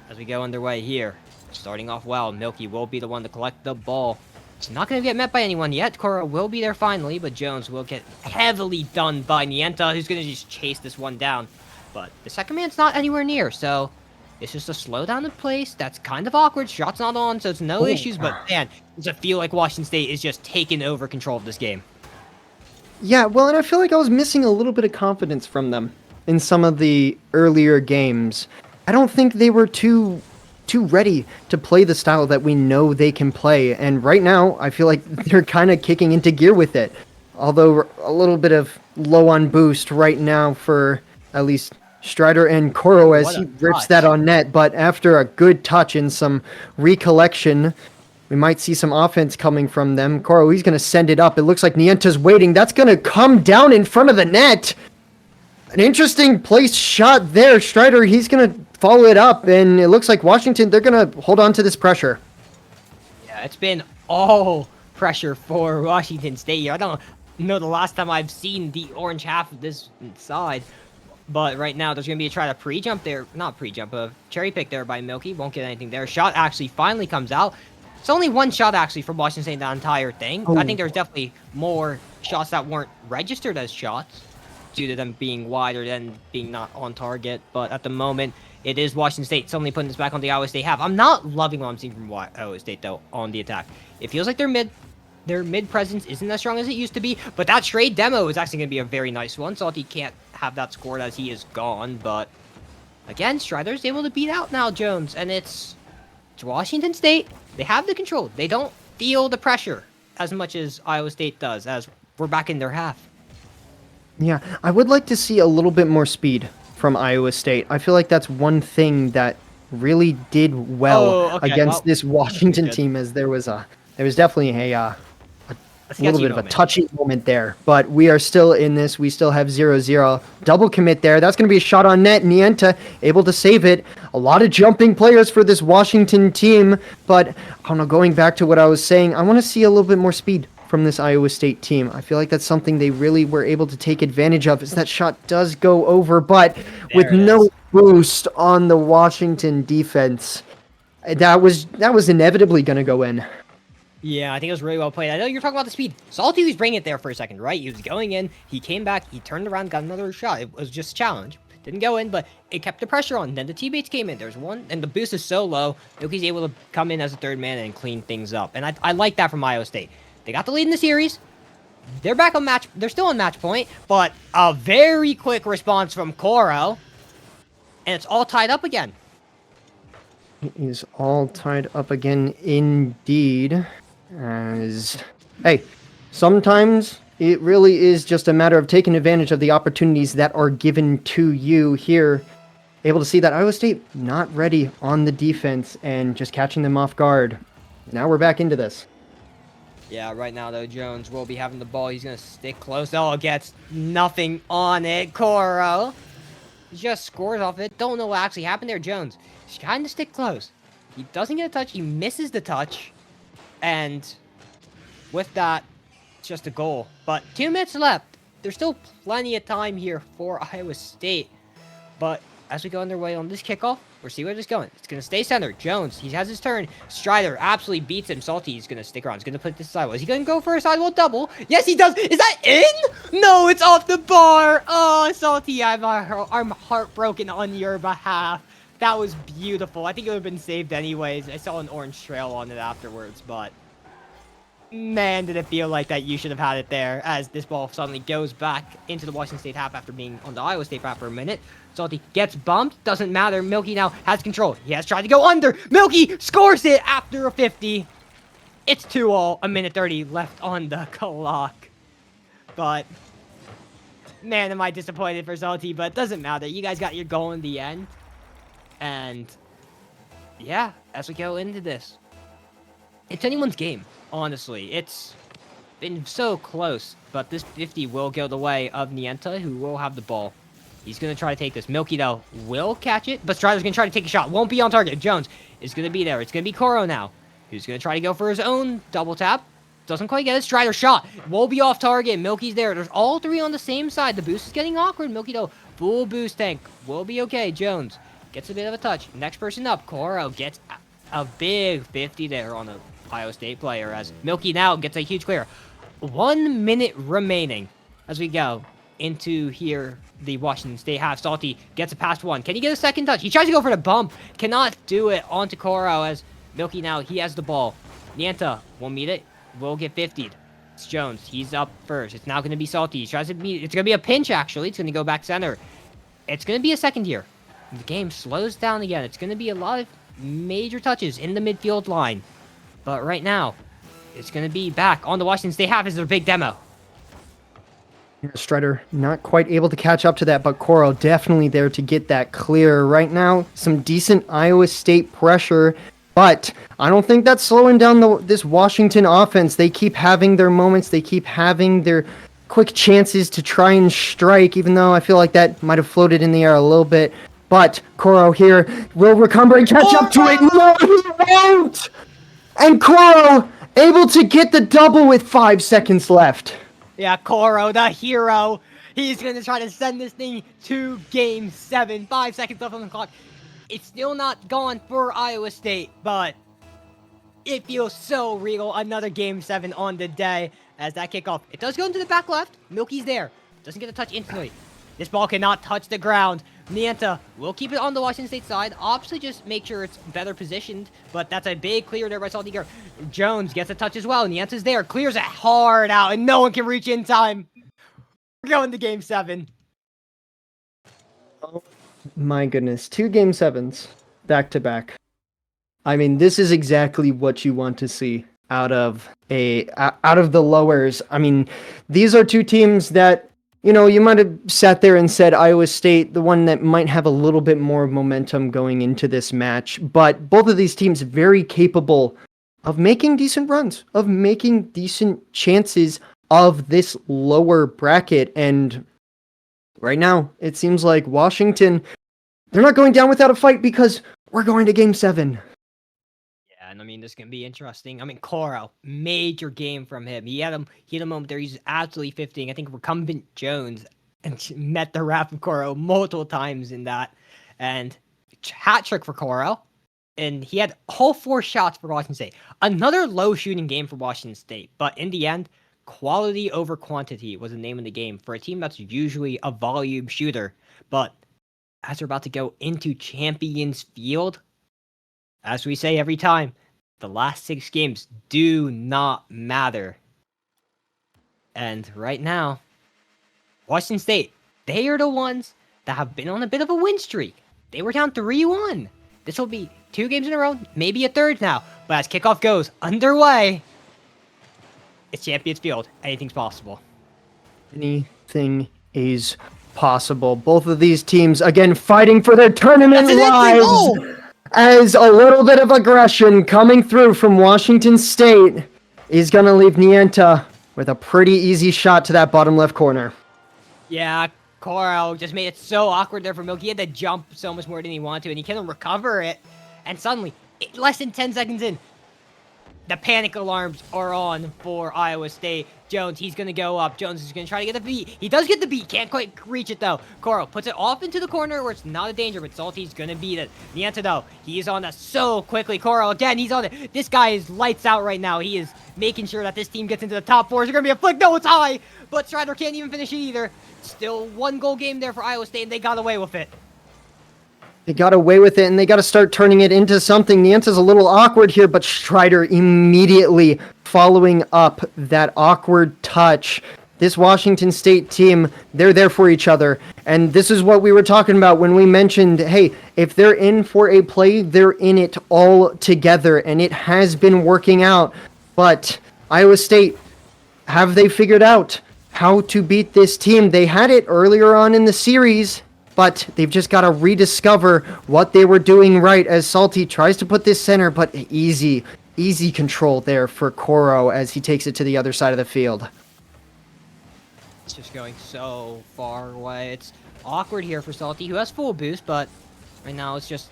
As we go underway here, starting off well, Milky will be the one to collect the ball. It's not going to get met by anyone yet. Koro will be there finally, but Jones will get heavily done by Nienta, who's going to just chase this one down. But the second man's not anywhere near, so it's just a slowdown in place. That's kind of awkward. Shot's not on, so it's no issues, but man, does it feel like Washington State is just taking over control of this game? Yeah, well, and I feel like I was missing a little bit of confidence from them in some of the earlier games. I don't think they were too ready to play the style that we know they can play, and right now I feel like they're kind of kicking into gear with it. Although a little bit of low on boost right now for at least Strider and Koro as What a he rips touch. that on net, but after a good touch and some recollection, we might see some offense coming from them. Koro, he's going to send it up. It looks like Nienta's waiting. That's going to come down in front of the net. An interesting placed shot there. Strider, he's going to follow it up, and it looks like Washington, they're going to hold on to this pressure. Yeah, it's been all pressure for Washington State here. I don't know the last time I've seen the orange half of this side, but right now there's going to be a try to pre-jump there. Not pre-jump, a cherry pick there by Milky. Won't get anything there. Shot actually finally comes out. It's only one shot actually from Washington State that entire thing. I think there's definitely more shots that weren't registered as shots due to them being wider than being not on target. But at the moment, it is Washington State suddenly putting this back on the Iowa State half. I'm not loving what I'm seeing from Iowa State though on the attack. It feels like their mid presence isn't as strong as it used to be. But that trade demo is actually going to be a very nice one. Salty can't have that scored as he is gone. But again, Strider's able to beat out now Jones, and it's Washington State. They have the control. They don't feel the pressure as much as Iowa State does, as we're back in their half. Yeah, I would like to see a little bit more speed from Iowa State. I feel like that's one thing that really did well against this Washington team, as there was definitely a little bit of a touchy moment there. But we are still in this. We still have 0-0. Double commit there. That's going to be a shot on net. Nienta able to save it. A lot of jumping players for this Washington team. But I don't know, going back to what I was saying, I want to see a little bit more speed from this Iowa State team. I feel like that's something they really were able to take advantage of, as that shot does go over, but with no boost on the Washington defense. That was inevitably going to go in. Yeah, I think it was really well played. I know you're talking about the speed. Salty was bringing it there for a second, right? He was going in, he came back, he turned around, got another shot. It was just a challenge. Didn't go in, but it kept the pressure on. Then the teammates came in. There's one, and the boost is so low, Milky's able to come in as a third man and clean things up. And I like that from Iowa State. They got the lead in the series. They're back on match. They're still on match point, but a very quick response from Koro, and it's all tied up again. It is all tied up again, indeed. As hey, sometimes it really is just a matter of taking advantage of the opportunities that are given to you here. Able to see that Iowa State not ready on the defense and just catching them off guard. Now we're back into this. Yeah, right now, though, Jones will be having the ball. He's going to stick close. Oh, gets nothing on it. Koro just scores off it. Don't know what actually happened there, Jones. He's trying to stick close. He doesn't get a touch. He misses the touch. And with that, it's just a goal. But 2 minutes left. There's still plenty of time here for Iowa State. But as we go underway on this kickoff, we'll see where it's going. It's going to stay center. Jones, he has his turn. Strider absolutely beats him. Salty, he's going to stick around. He's going to put this sideways. Is he going to go for a sidewall double? Yes, he does. Is that in? No, it's off the bar. Oh, Salty, I'm heartbroken on your behalf. That was beautiful. I think it would have been saved anyways. I saw an orange trail on it afterwards, but man, did it feel like that you should have had it there, as this ball suddenly goes back into the Washington State half after being on the Iowa State half for a minute. Salty gets bumped. Doesn't matter. Milky now has control. He has tried to go under. Milky scores it after a 50. It's 2-all. A minute 30 left on the clock. But man, am I disappointed for Salty, but it doesn't matter. You guys got your goal in the end. And yeah, as we go into this, it's anyone's game, honestly. It's been so close, but this 50 will go the way of Nienta, who will have the ball. He's going to try to take this. Milky, though, will catch it, but Strider's going to try to take a shot. Won't be on target. Jones is going to be there. It's going to be Koro now, who's going to try to go for his own double tap. Doesn't quite get it. Strider shot. Will be off target. Milky's there. There's all three on the same side. The boost is getting awkward. Milky, though, full boost tank. Will be okay. Jones gets a bit of a touch. Next person up. Koro gets a big 50 there on a Iowa State player as Milky now gets a huge clear. 1 minute remaining as we go into here. The Washington State half. Salty gets a past one. Can he get a second touch? He tries to go for the bump. Cannot do it onto Koro as Milky now, he has the ball. Nienta will meet it. Will get 50'd. It's Jones. He's up first. It's now going to be Salty. He tries to meet. It's going to be a pinch, actually. It's going to go back center. It's going to be a second here. The game slows down again. It's going to be a lot of major touches in the midfield line. But right now, it's going to be back on the Washington State half as their big demo. Strider not quite able to catch up to that, but Koro definitely there to get that clear. Right now, some decent Iowa State pressure, but I don't think that's slowing down this Washington offense. They keep having their moments. They keep having their quick chances to try and strike, even though I feel like that might have floated in the air a little bit. But Koro here will recover and catch up to it. No, he won't! And Koro able to get the double with 5 seconds left. Yeah, Koro, the hero. He's going to try to send this thing to Game 7. 5 seconds left on the clock. It's still not gone for Iowa State, but it feels so real. Another Game 7 on the day as that kickoff. It does go into the back left. Milky's there. Doesn't get a touch instantly. This ball cannot touch the ground. Nienta will keep it on the Washington State side. Obviously, just make sure it's better positioned. But that's a big clear there by Salty Girl. Jones gets a touch as well. Nienta's there. Clears it hard out, and no one can reach in time. We're going to Game 7. Oh my goodness. 2 Game 7s back to back. I mean, this is exactly what you want to see out of the lowers. I mean, these are two teams that, you know, you might have sat there and said Iowa State, the one that might have a little bit more momentum going into this match, but both of these teams very capable of making decent runs, of making decent chances of this lower bracket. And right now, it seems like Washington, they're not going down without a fight because we're going to Game 7. Yeah, and I mean, this can be interesting. I mean, Koro, major game from him. He had a moment there. He's absolutely 15. I think recumbent Jones and met the wrath of Koro multiple times in that. And hat trick for Koro. And he had whole 4 shots for Washington State. Another low shooting game for Washington State. But in the end, quality over quantity was the name of the game for a team that's usually a volume shooter. But as we're about to go into Champions Field, as we say every time, the last 6 games do not matter. And right now, Washington State, they are the ones that have been on a bit of a win streak. They were down 3-1. This will be 2 games in a row, maybe a third now. But as kickoff goes underway, it's Champions Field. Anything's possible. Anything is possible. Both of these teams, again, fighting for their tournament lives. As a little bit of aggression coming through from Washington State is going to leave Nienta with a pretty easy shot to that bottom left corner. Yeah, Koro just made it so awkward there for Milky. He had to jump so much more than he wanted to, and he couldn't recover it. And suddenly, less than 10 seconds in, the panic alarms are on for Iowa State. Jones, he's going to go up. Jones is going to try to get the beat. He does get the beat. Can't quite reach it, though. Koro puts it off into the corner where it's not a danger, but Salty's going to beat it. Nienta, though, he is on that so quickly. Koro, again, he's on it. This guy is lights out right now. He is making sure that this team gets into the top 4. Is there going to be a flick? No, it's high, but Strider can't even finish it either. Still 1-goal game there for Iowa State, and they got away with it. They got away with it, and they got to start turning it into something. Nienta's a little awkward here, but Strider immediately following up that awkward touch. This Washington State team, they're there for each other. And this is what we were talking about when we mentioned, hey, if they're in for a play, they're in it all together. And it has been working out. But Iowa State, have they figured out how to beat this team? They had it earlier on in the series, but they've just got to rediscover what they were doing right as Salty tries to put this center, but easy control there for Koro as he takes it to the other side of the field. It's just going so far away. It's awkward here for Salty, who has full boost, but right now it's just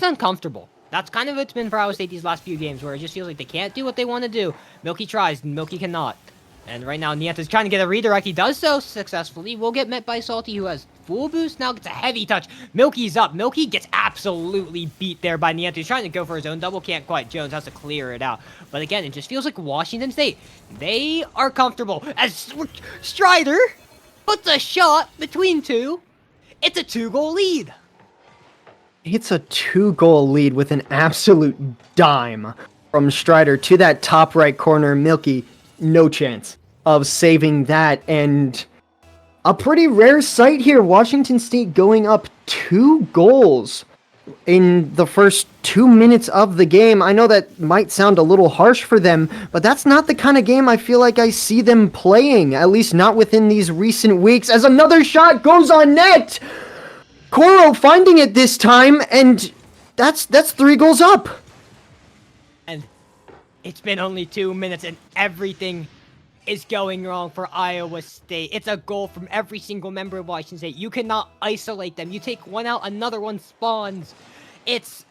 uncomfortable. That's kind of it's been for Iowa State these last few games, where it just feels like they can't do what they want to do. Milky tries, Milky cannot. And right now, Nienta's trying to get a redirect. He does so successfully. Will get met by Salty, who has full boost, now gets a heavy touch. Milky's up. Milky gets absolutely beat there by Niantic. He's trying to go for his own double, can't quite. Jones has to clear it out. But again, it just feels like Washington State, they are comfortable. As Strider puts a shot between two, it's a 2-goal lead. It's a 2-goal lead with an absolute dime from Strider to that top right corner. Milky, no chance of saving that, and a pretty rare sight here. Washington State going up 2 goals in the first 2 minutes of the game. I know that might sound a little harsh for them, but that's not the kind of game I feel like I see them playing, at least not within these recent weeks, as another shot goes on net. Koro finding it this time, and that's 3 goals up. And it's been only 2 minutes and everything is going wrong for Iowa State. It's a goal from every single member of Washington State. You cannot isolate them. You take one out, another one spawns. It's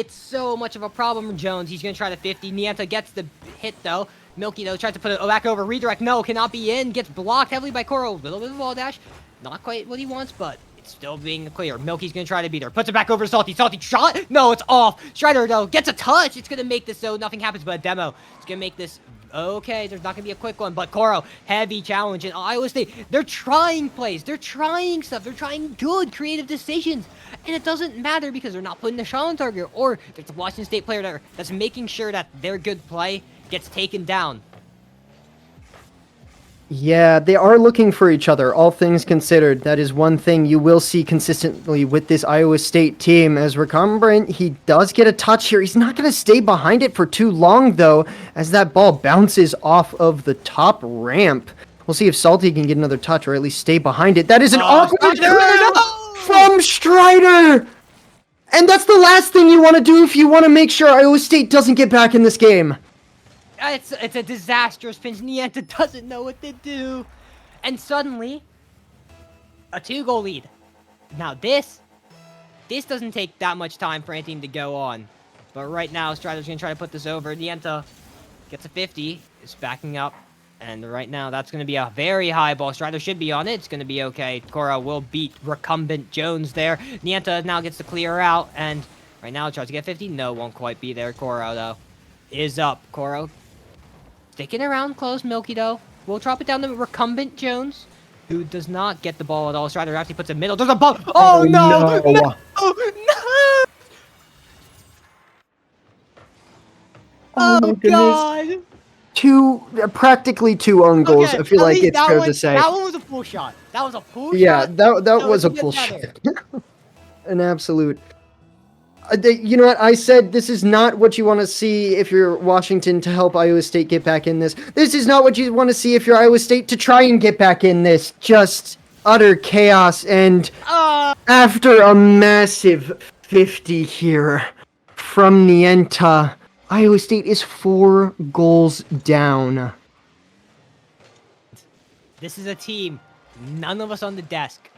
so much of a problem. Jones, he's going to try to 50. Nianta gets the hit, though. Milky, though, tries to put it back over. Redirect, no, cannot be in. Gets blocked heavily by Koro. A little bit of wall dash. Not quite what he wants, but it's still being clear. Milky's going to try to beat her. Puts it back over to Salty. Salty shot. No, it's off. Strider, though, gets a touch. It's going to make this so nothing happens but a demo. It's going to make this okay. There's not going to be a quick one. But Koro, heavy challenge. And Iowa State, they're trying plays. They're trying stuff. They're trying good, creative decisions. And it doesn't matter because they're not putting the shot on target. Or there's a Washington State player there that's making sure that their good play gets taken down. Yeah, they are looking for each other, all things considered. That is one thing you will see consistently with this Iowa State team. As Recumbent, he does get a touch here. He's not going to stay behind it for too long, though, as that ball bounces off of the top ramp. We'll see if Salty can get another touch, or at least stay behind it. That is an awkward clear from Strider! And that's the last thing you want to do if you want to make sure Iowa State doesn't get back in this game. It's a disastrous pinch. Nianta doesn't know what to do. And suddenly, a 2-goal lead. Now this doesn't take that much time for anything to go on. But right now, Strider's going to try to put this over. Nianta gets a 50, is backing up. And right now, that's going to be a very high ball. Strider should be on it. It's going to be okay. Koro will beat Recumbent Jones there. Nianta now gets to clear out. And right now, tries to get 50. No, won't quite be there. Koro, though, is up. Koro sticking around close. Milky, though, will drop it down to Recumbent Jones, who does not get the ball at all. Strider actually puts it middle. There's a ball. Oh, no! No! Oh, my goodness. God! Practically 2 own goals. Okay, I feel at like least it's fair to say. That one was a full shot. That was a full Yeah, shot. that was a even full better. shot. An absolute. You know what? I said this is not what you want to see if you're Washington to help Iowa State get back in this. This is not what you want to see if you're Iowa State to try and get back in this. Just utter chaos. And after a massive 50 here from Nienta, Iowa State is 4 goals down. This is a team, none of us on the desk,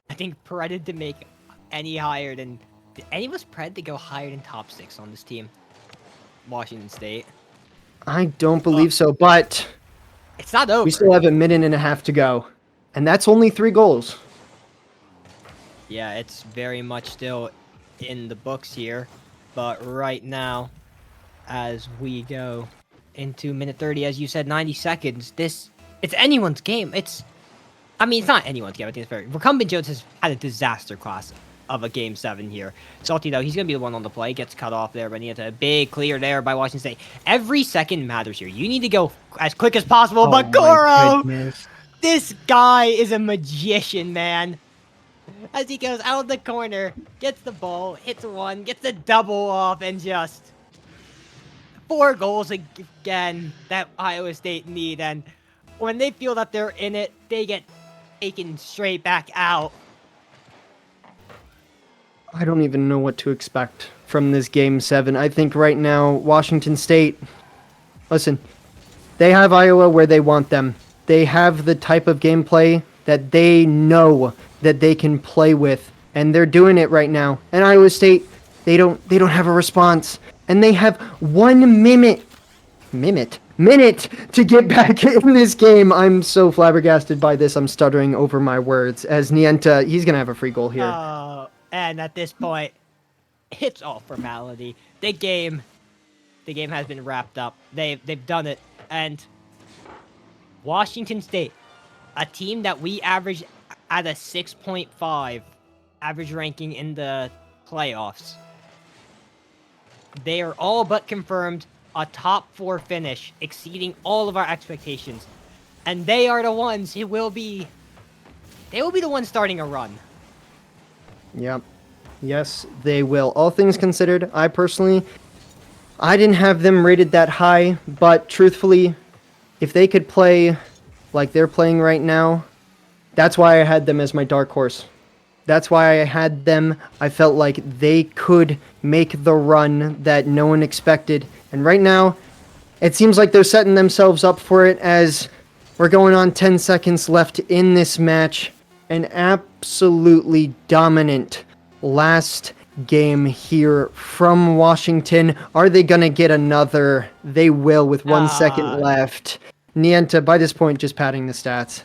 I think, predicted to make any higher than... Did any of us pred to go higher than top 6 on this team? Washington State. I don't believe so, but It's not over. we still have a minute and a half to go. And that's only 3 goals. Yeah, it's very much still in the books here. But right now, as we go into minute 30, as you said, 90 seconds, it's anyone's game. It's not anyone's game. I think it's very... Recumbent Jones has had a disaster class of a Game 7 here. Salty, though, he's going to be the one on the play. Gets cut off there, but he has a big clear there by Washington State. Every second matters here. You need to go as quick as possible, but Koro! This guy is a magician, man. As he goes out of the corner, gets the ball, hits one, gets the double off, and just 4 goals again that Iowa State need. And when they feel that they're in it, they get taken straight back out. I don't even know what to expect from this Game 7. I think right now, Washington State, listen, they have Iowa where they want them. They have the type of gameplay that they know that they can play with, and they're doing it right now. And Iowa State, they don't have a response. And they have 1 minute minute to get back in this game. I'm so flabbergasted by this. I'm stuttering over my words. As Nienta, he's gonna have a free goal here. And at this point, it's all formality. The game has been wrapped up. They've done it. And Washington State, a team that we averaged at a 6.5 average ranking in the playoffs. They are all but confirmed a top 4 finish, exceeding all of our expectations. And they are the ones who will be the ones starting a run. Yep. Yes, they will. All things considered, I didn't have them rated that high, but truthfully, if they could play like they're playing right now, that's why I had them as my dark horse. That's why I had them. I felt like they could make the run that no one expected. And right now, it seems like they're setting themselves up for it as we're going on 10 seconds left in this match. An absolutely dominant last game here from Washington. Are they going to get another? They will with 1 second left. Nienta, by this point, just padding the stats.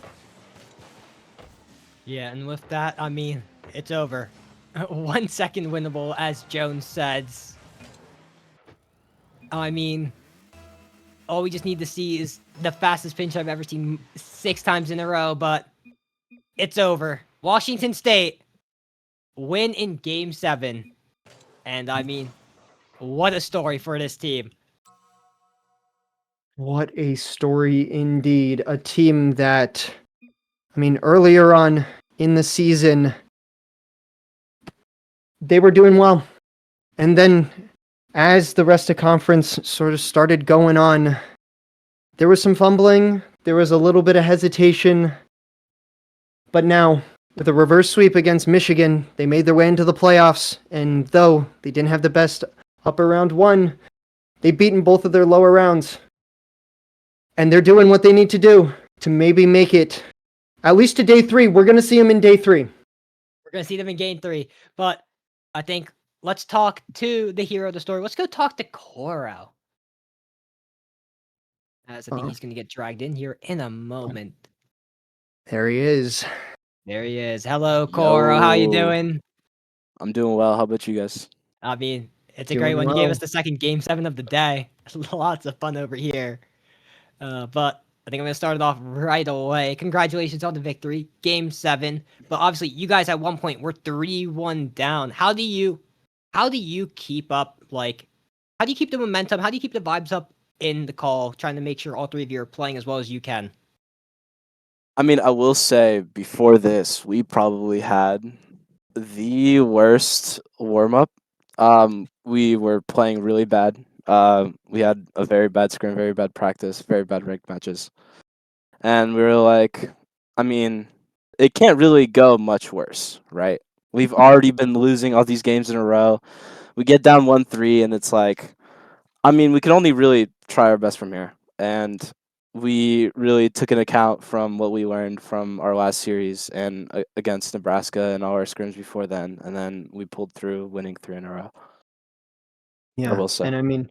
Yeah, and with that, I mean, it's over. 1 second winnable, as Jones says. I mean, all we just need to see is the fastest finish I've ever seen 6 times in a row, but it's over. Washington State win in Game 7. And I mean, what a story for this team. What a story indeed. A team that, I mean, earlier on in the season, they were doing well. And then as the rest of conference sort of started going on, there was some fumbling, there was a little bit of hesitation. But now, with a reverse sweep against Michigan, they made their way into the playoffs. And though they didn't have the best upper round 1, they've beaten both of their lower rounds. And they're doing what they need to do to maybe make it at least to day 3. We're going to see them in day 3. We're going to see them in Game 3. But I think let's talk to the hero of the story. Let's go talk to Koro. As I think he's going to get dragged in here in a moment. There he is. There he is. Hello, Koro. How you Yo. doing? I'm doing well. How about you guys? I mean, it's a Doing great one. You gave us well. the second Game 7 of the day. Lots of fun over here. But I think I'm going to start it off right away. Congratulations on the victory. Game 7. But obviously, you guys at one point were 3-1 down. How do you keep up, how do you keep the momentum? How do you keep the vibes up in the call, trying to make sure all 3 of you are playing as well as you can? I mean, I will say before this, we probably had the worst warm up. We were playing really bad. We had a very bad scrim, very bad practice, very bad ranked matches. And we were like, I mean, it can't really go much worse, right? We've already been losing all these games in a row. We get down 1-3, and it's like, I mean, we can only really try our best from here. And we really took an account from what we learned from our last series and against Nebraska and all our scrims before then. And then we pulled through, winning 3 in a row. Yeah, will say. and I mean,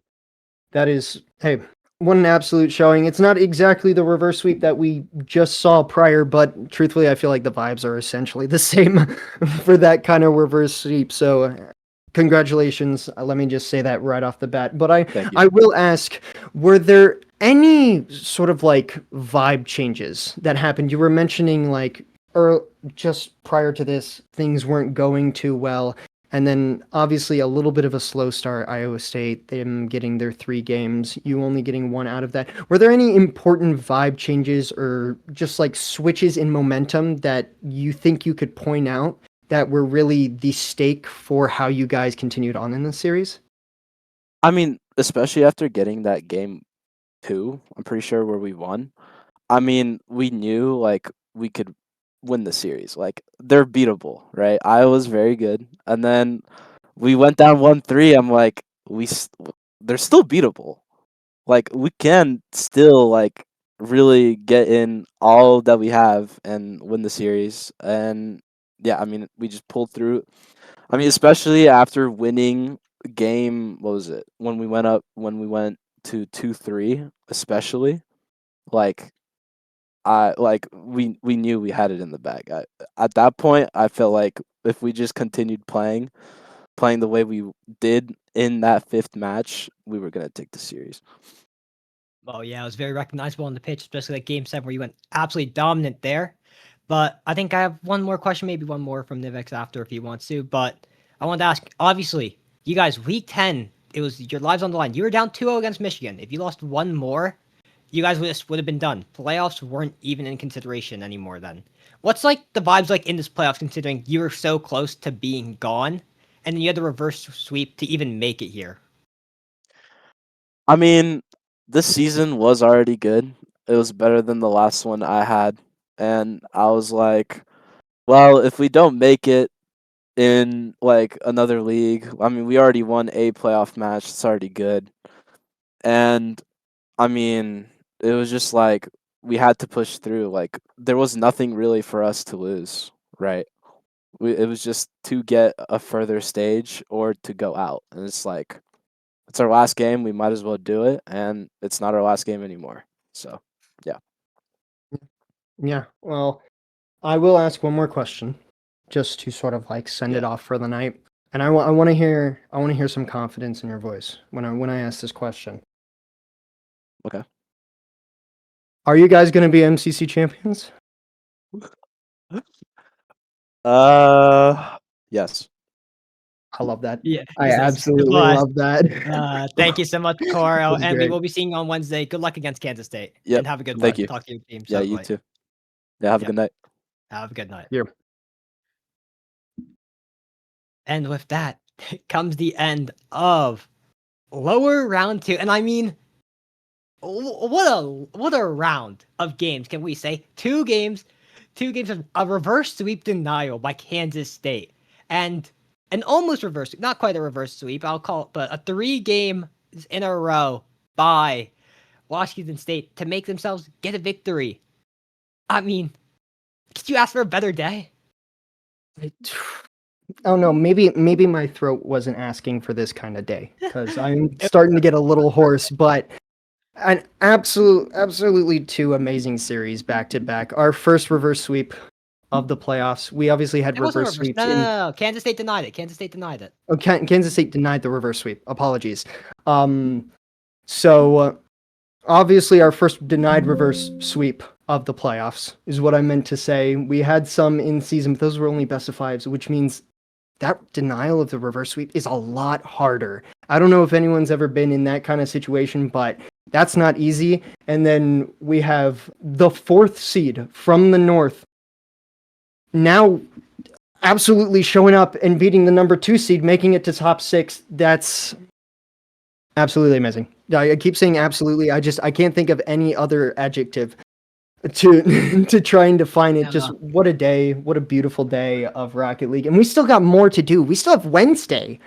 that is, hey, what an absolute showing. It's not exactly the reverse sweep that we just saw prior, but truthfully, I feel like the vibes are essentially the same for that kind of reverse sweep. So congratulations. Let me just say that right off the bat. But Thank you. I will ask, were there any sort of like vibe changes that happened? You were mentioning like just prior to this, things weren't going too well. And then obviously a little bit of a slow start, Iowa State, them getting their 3 games, you only getting 1 out of that. Were there any important vibe changes or just like switches in momentum that you think you could point out that were really the stake for how you guys continued on in the series? I mean, especially after getting that game 2, I'm pretty sure, where we won. I mean, we knew like we could win the series. Like, they're beatable, right? Iowa's very good. And then we went down 1-3. I'm like, they're still beatable. Like, we can still like really get in all that we have and win the series. And yeah, I mean, we just pulled through. I mean, especially after winning game, what was it? When we went to 2-3, especially, like we knew we had it in the bag. At that point, I felt like if we just continued playing the way we did in that fifth match, we were gonna take the series. Oh yeah, it was very recognizable on the pitch, especially like game 7 where you went absolutely dominant there. But I think I have one more question, maybe one more from Nivex after if he wants to. But I wanted to ask, obviously, you guys, week 10, it was your lives on the line. You were down 2-0 against Michigan. If you lost one more, you guys would have been done. Playoffs weren't even in consideration anymore then. What's like the vibes like in this playoffs considering you were so close to being gone and then you had the reverse sweep to even make it here? I mean, this season was already good. It was better than the last one I had, and I was like, well, if we don't make it in like another league, I mean, we already won a playoff match. It's already good. And I mean, it was just like we had to push through. Like there was nothing really for us to lose, right? It was just to get a further stage or to go out. And it's like it's our last game, we might as well do it, and it's not our last game anymore. So, yeah. Yeah. Well, I will ask one more question, just to sort of like send it Yeah. off for the night. And I want to hear some confidence in your voice when I ask this question. Okay. Are you guys going to be MCC champions? Yes. I love that. Yeah, I he says, absolutely "Goodbye." love that. Thank you so much, Coro, That's and we great. will be seeing you on Wednesday. Good luck against Kansas State, Yep. and have a good Thank one. you. Talk to your team Yeah, you shortly. too. Yeah, have a Yep. good night. Have a good night. Yeah. And with that comes the end of lower round 2. And I mean, what a round of games can we say? 2 games of a reverse sweep denial by Kansas State, and an almost reverse, not quite a reverse sweep, I'll call it, but a 3 game in a row by Washington State to make themselves get a victory. I mean, could you ask for a better day? Oh no, maybe my throat wasn't asking for this kind of day because I'm starting to get a little hoarse. But an absolutely 2 amazing series back to back. Our first reverse sweep of the playoffs. We obviously had It wasn't reverse reverse. sweeps No. Kansas State denied it. Oh, Kansas State denied the reverse sweep. Apologies. So obviously our first denied reverse sweep of the playoffs is what I meant to say. We had some in season, but those were only best of 5s, which means that denial of the reverse sweep is a lot harder. I don't know if anyone's ever been in that kind of situation, but that's not easy. And then we have the 4th seed from the North now absolutely showing up and beating the number 2 seed, making it to top 6. That's absolutely amazing. I keep saying absolutely. I can't think of any other adjective to try and define it. Just what a day, what a beautiful day of Rocket League. And we still got more to do. We still have Wednesday.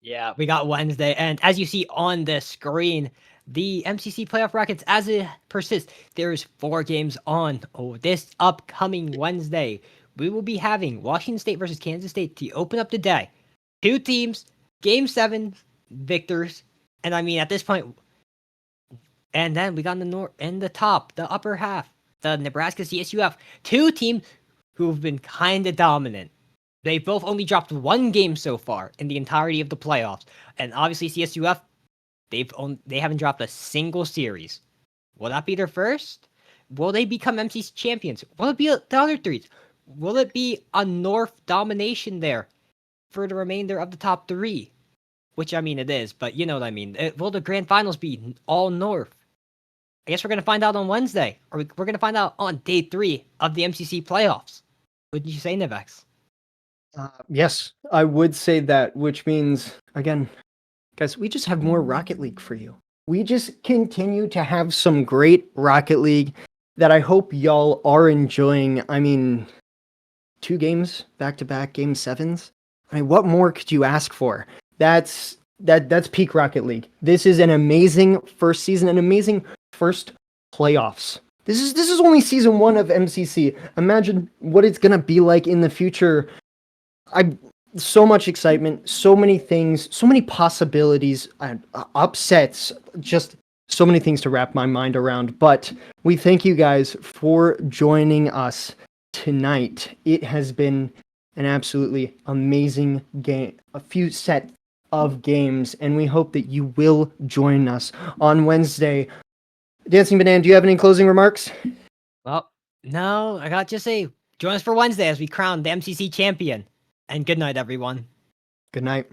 Yeah, we got Wednesday. And as you see on the screen, the MCC playoff brackets, as it persists, there's 4 games on. Oh, this upcoming Wednesday, we will be having Washington State versus Kansas State to open up the day. 2 teams, game 7 victors. And I mean, at this point, and then we got in the top, the upper half, the Nebraska CSUF, 2 teams who've been kind of dominant. They've both only dropped 1 game so far in the entirety of the playoffs, and obviously CSUF, they haven't dropped a single series. Will that be their first? Will they become MCC champions? Will it be the other 3s? Will it be a North domination there for the remainder of the top 3? Which I mean it is, but you know what I mean. Will the grand finals be all North? I guess we're going to find out on Wednesday, or we're going to find out on day 3 of the MCC playoffs. Wouldn't you say, Nivex? Yes, I would say that, which means, again, guys, we just have more Rocket League for you. We just continue to have some great Rocket League that I hope y'all are enjoying. I mean, 2 games back-to-back, game 7s. I mean, what more could you ask for? That's peak Rocket League. This is an amazing first season, an amazing first playoffs. This is only season 1 of MCC. Imagine what it's gonna be like in the future. so much excitement, so many things, so many possibilities, and upsets, just so many things to wrap my mind around. But we thank you guys for joining us tonight. It has been an absolutely amazing game, a few set of games, and we hope that you will join us on Wednesday. Dancing Banana, do you have any closing remarks? Well, no, I got to say, join us for Wednesday as we crown the MCC champion. And good night, everyone. Good night.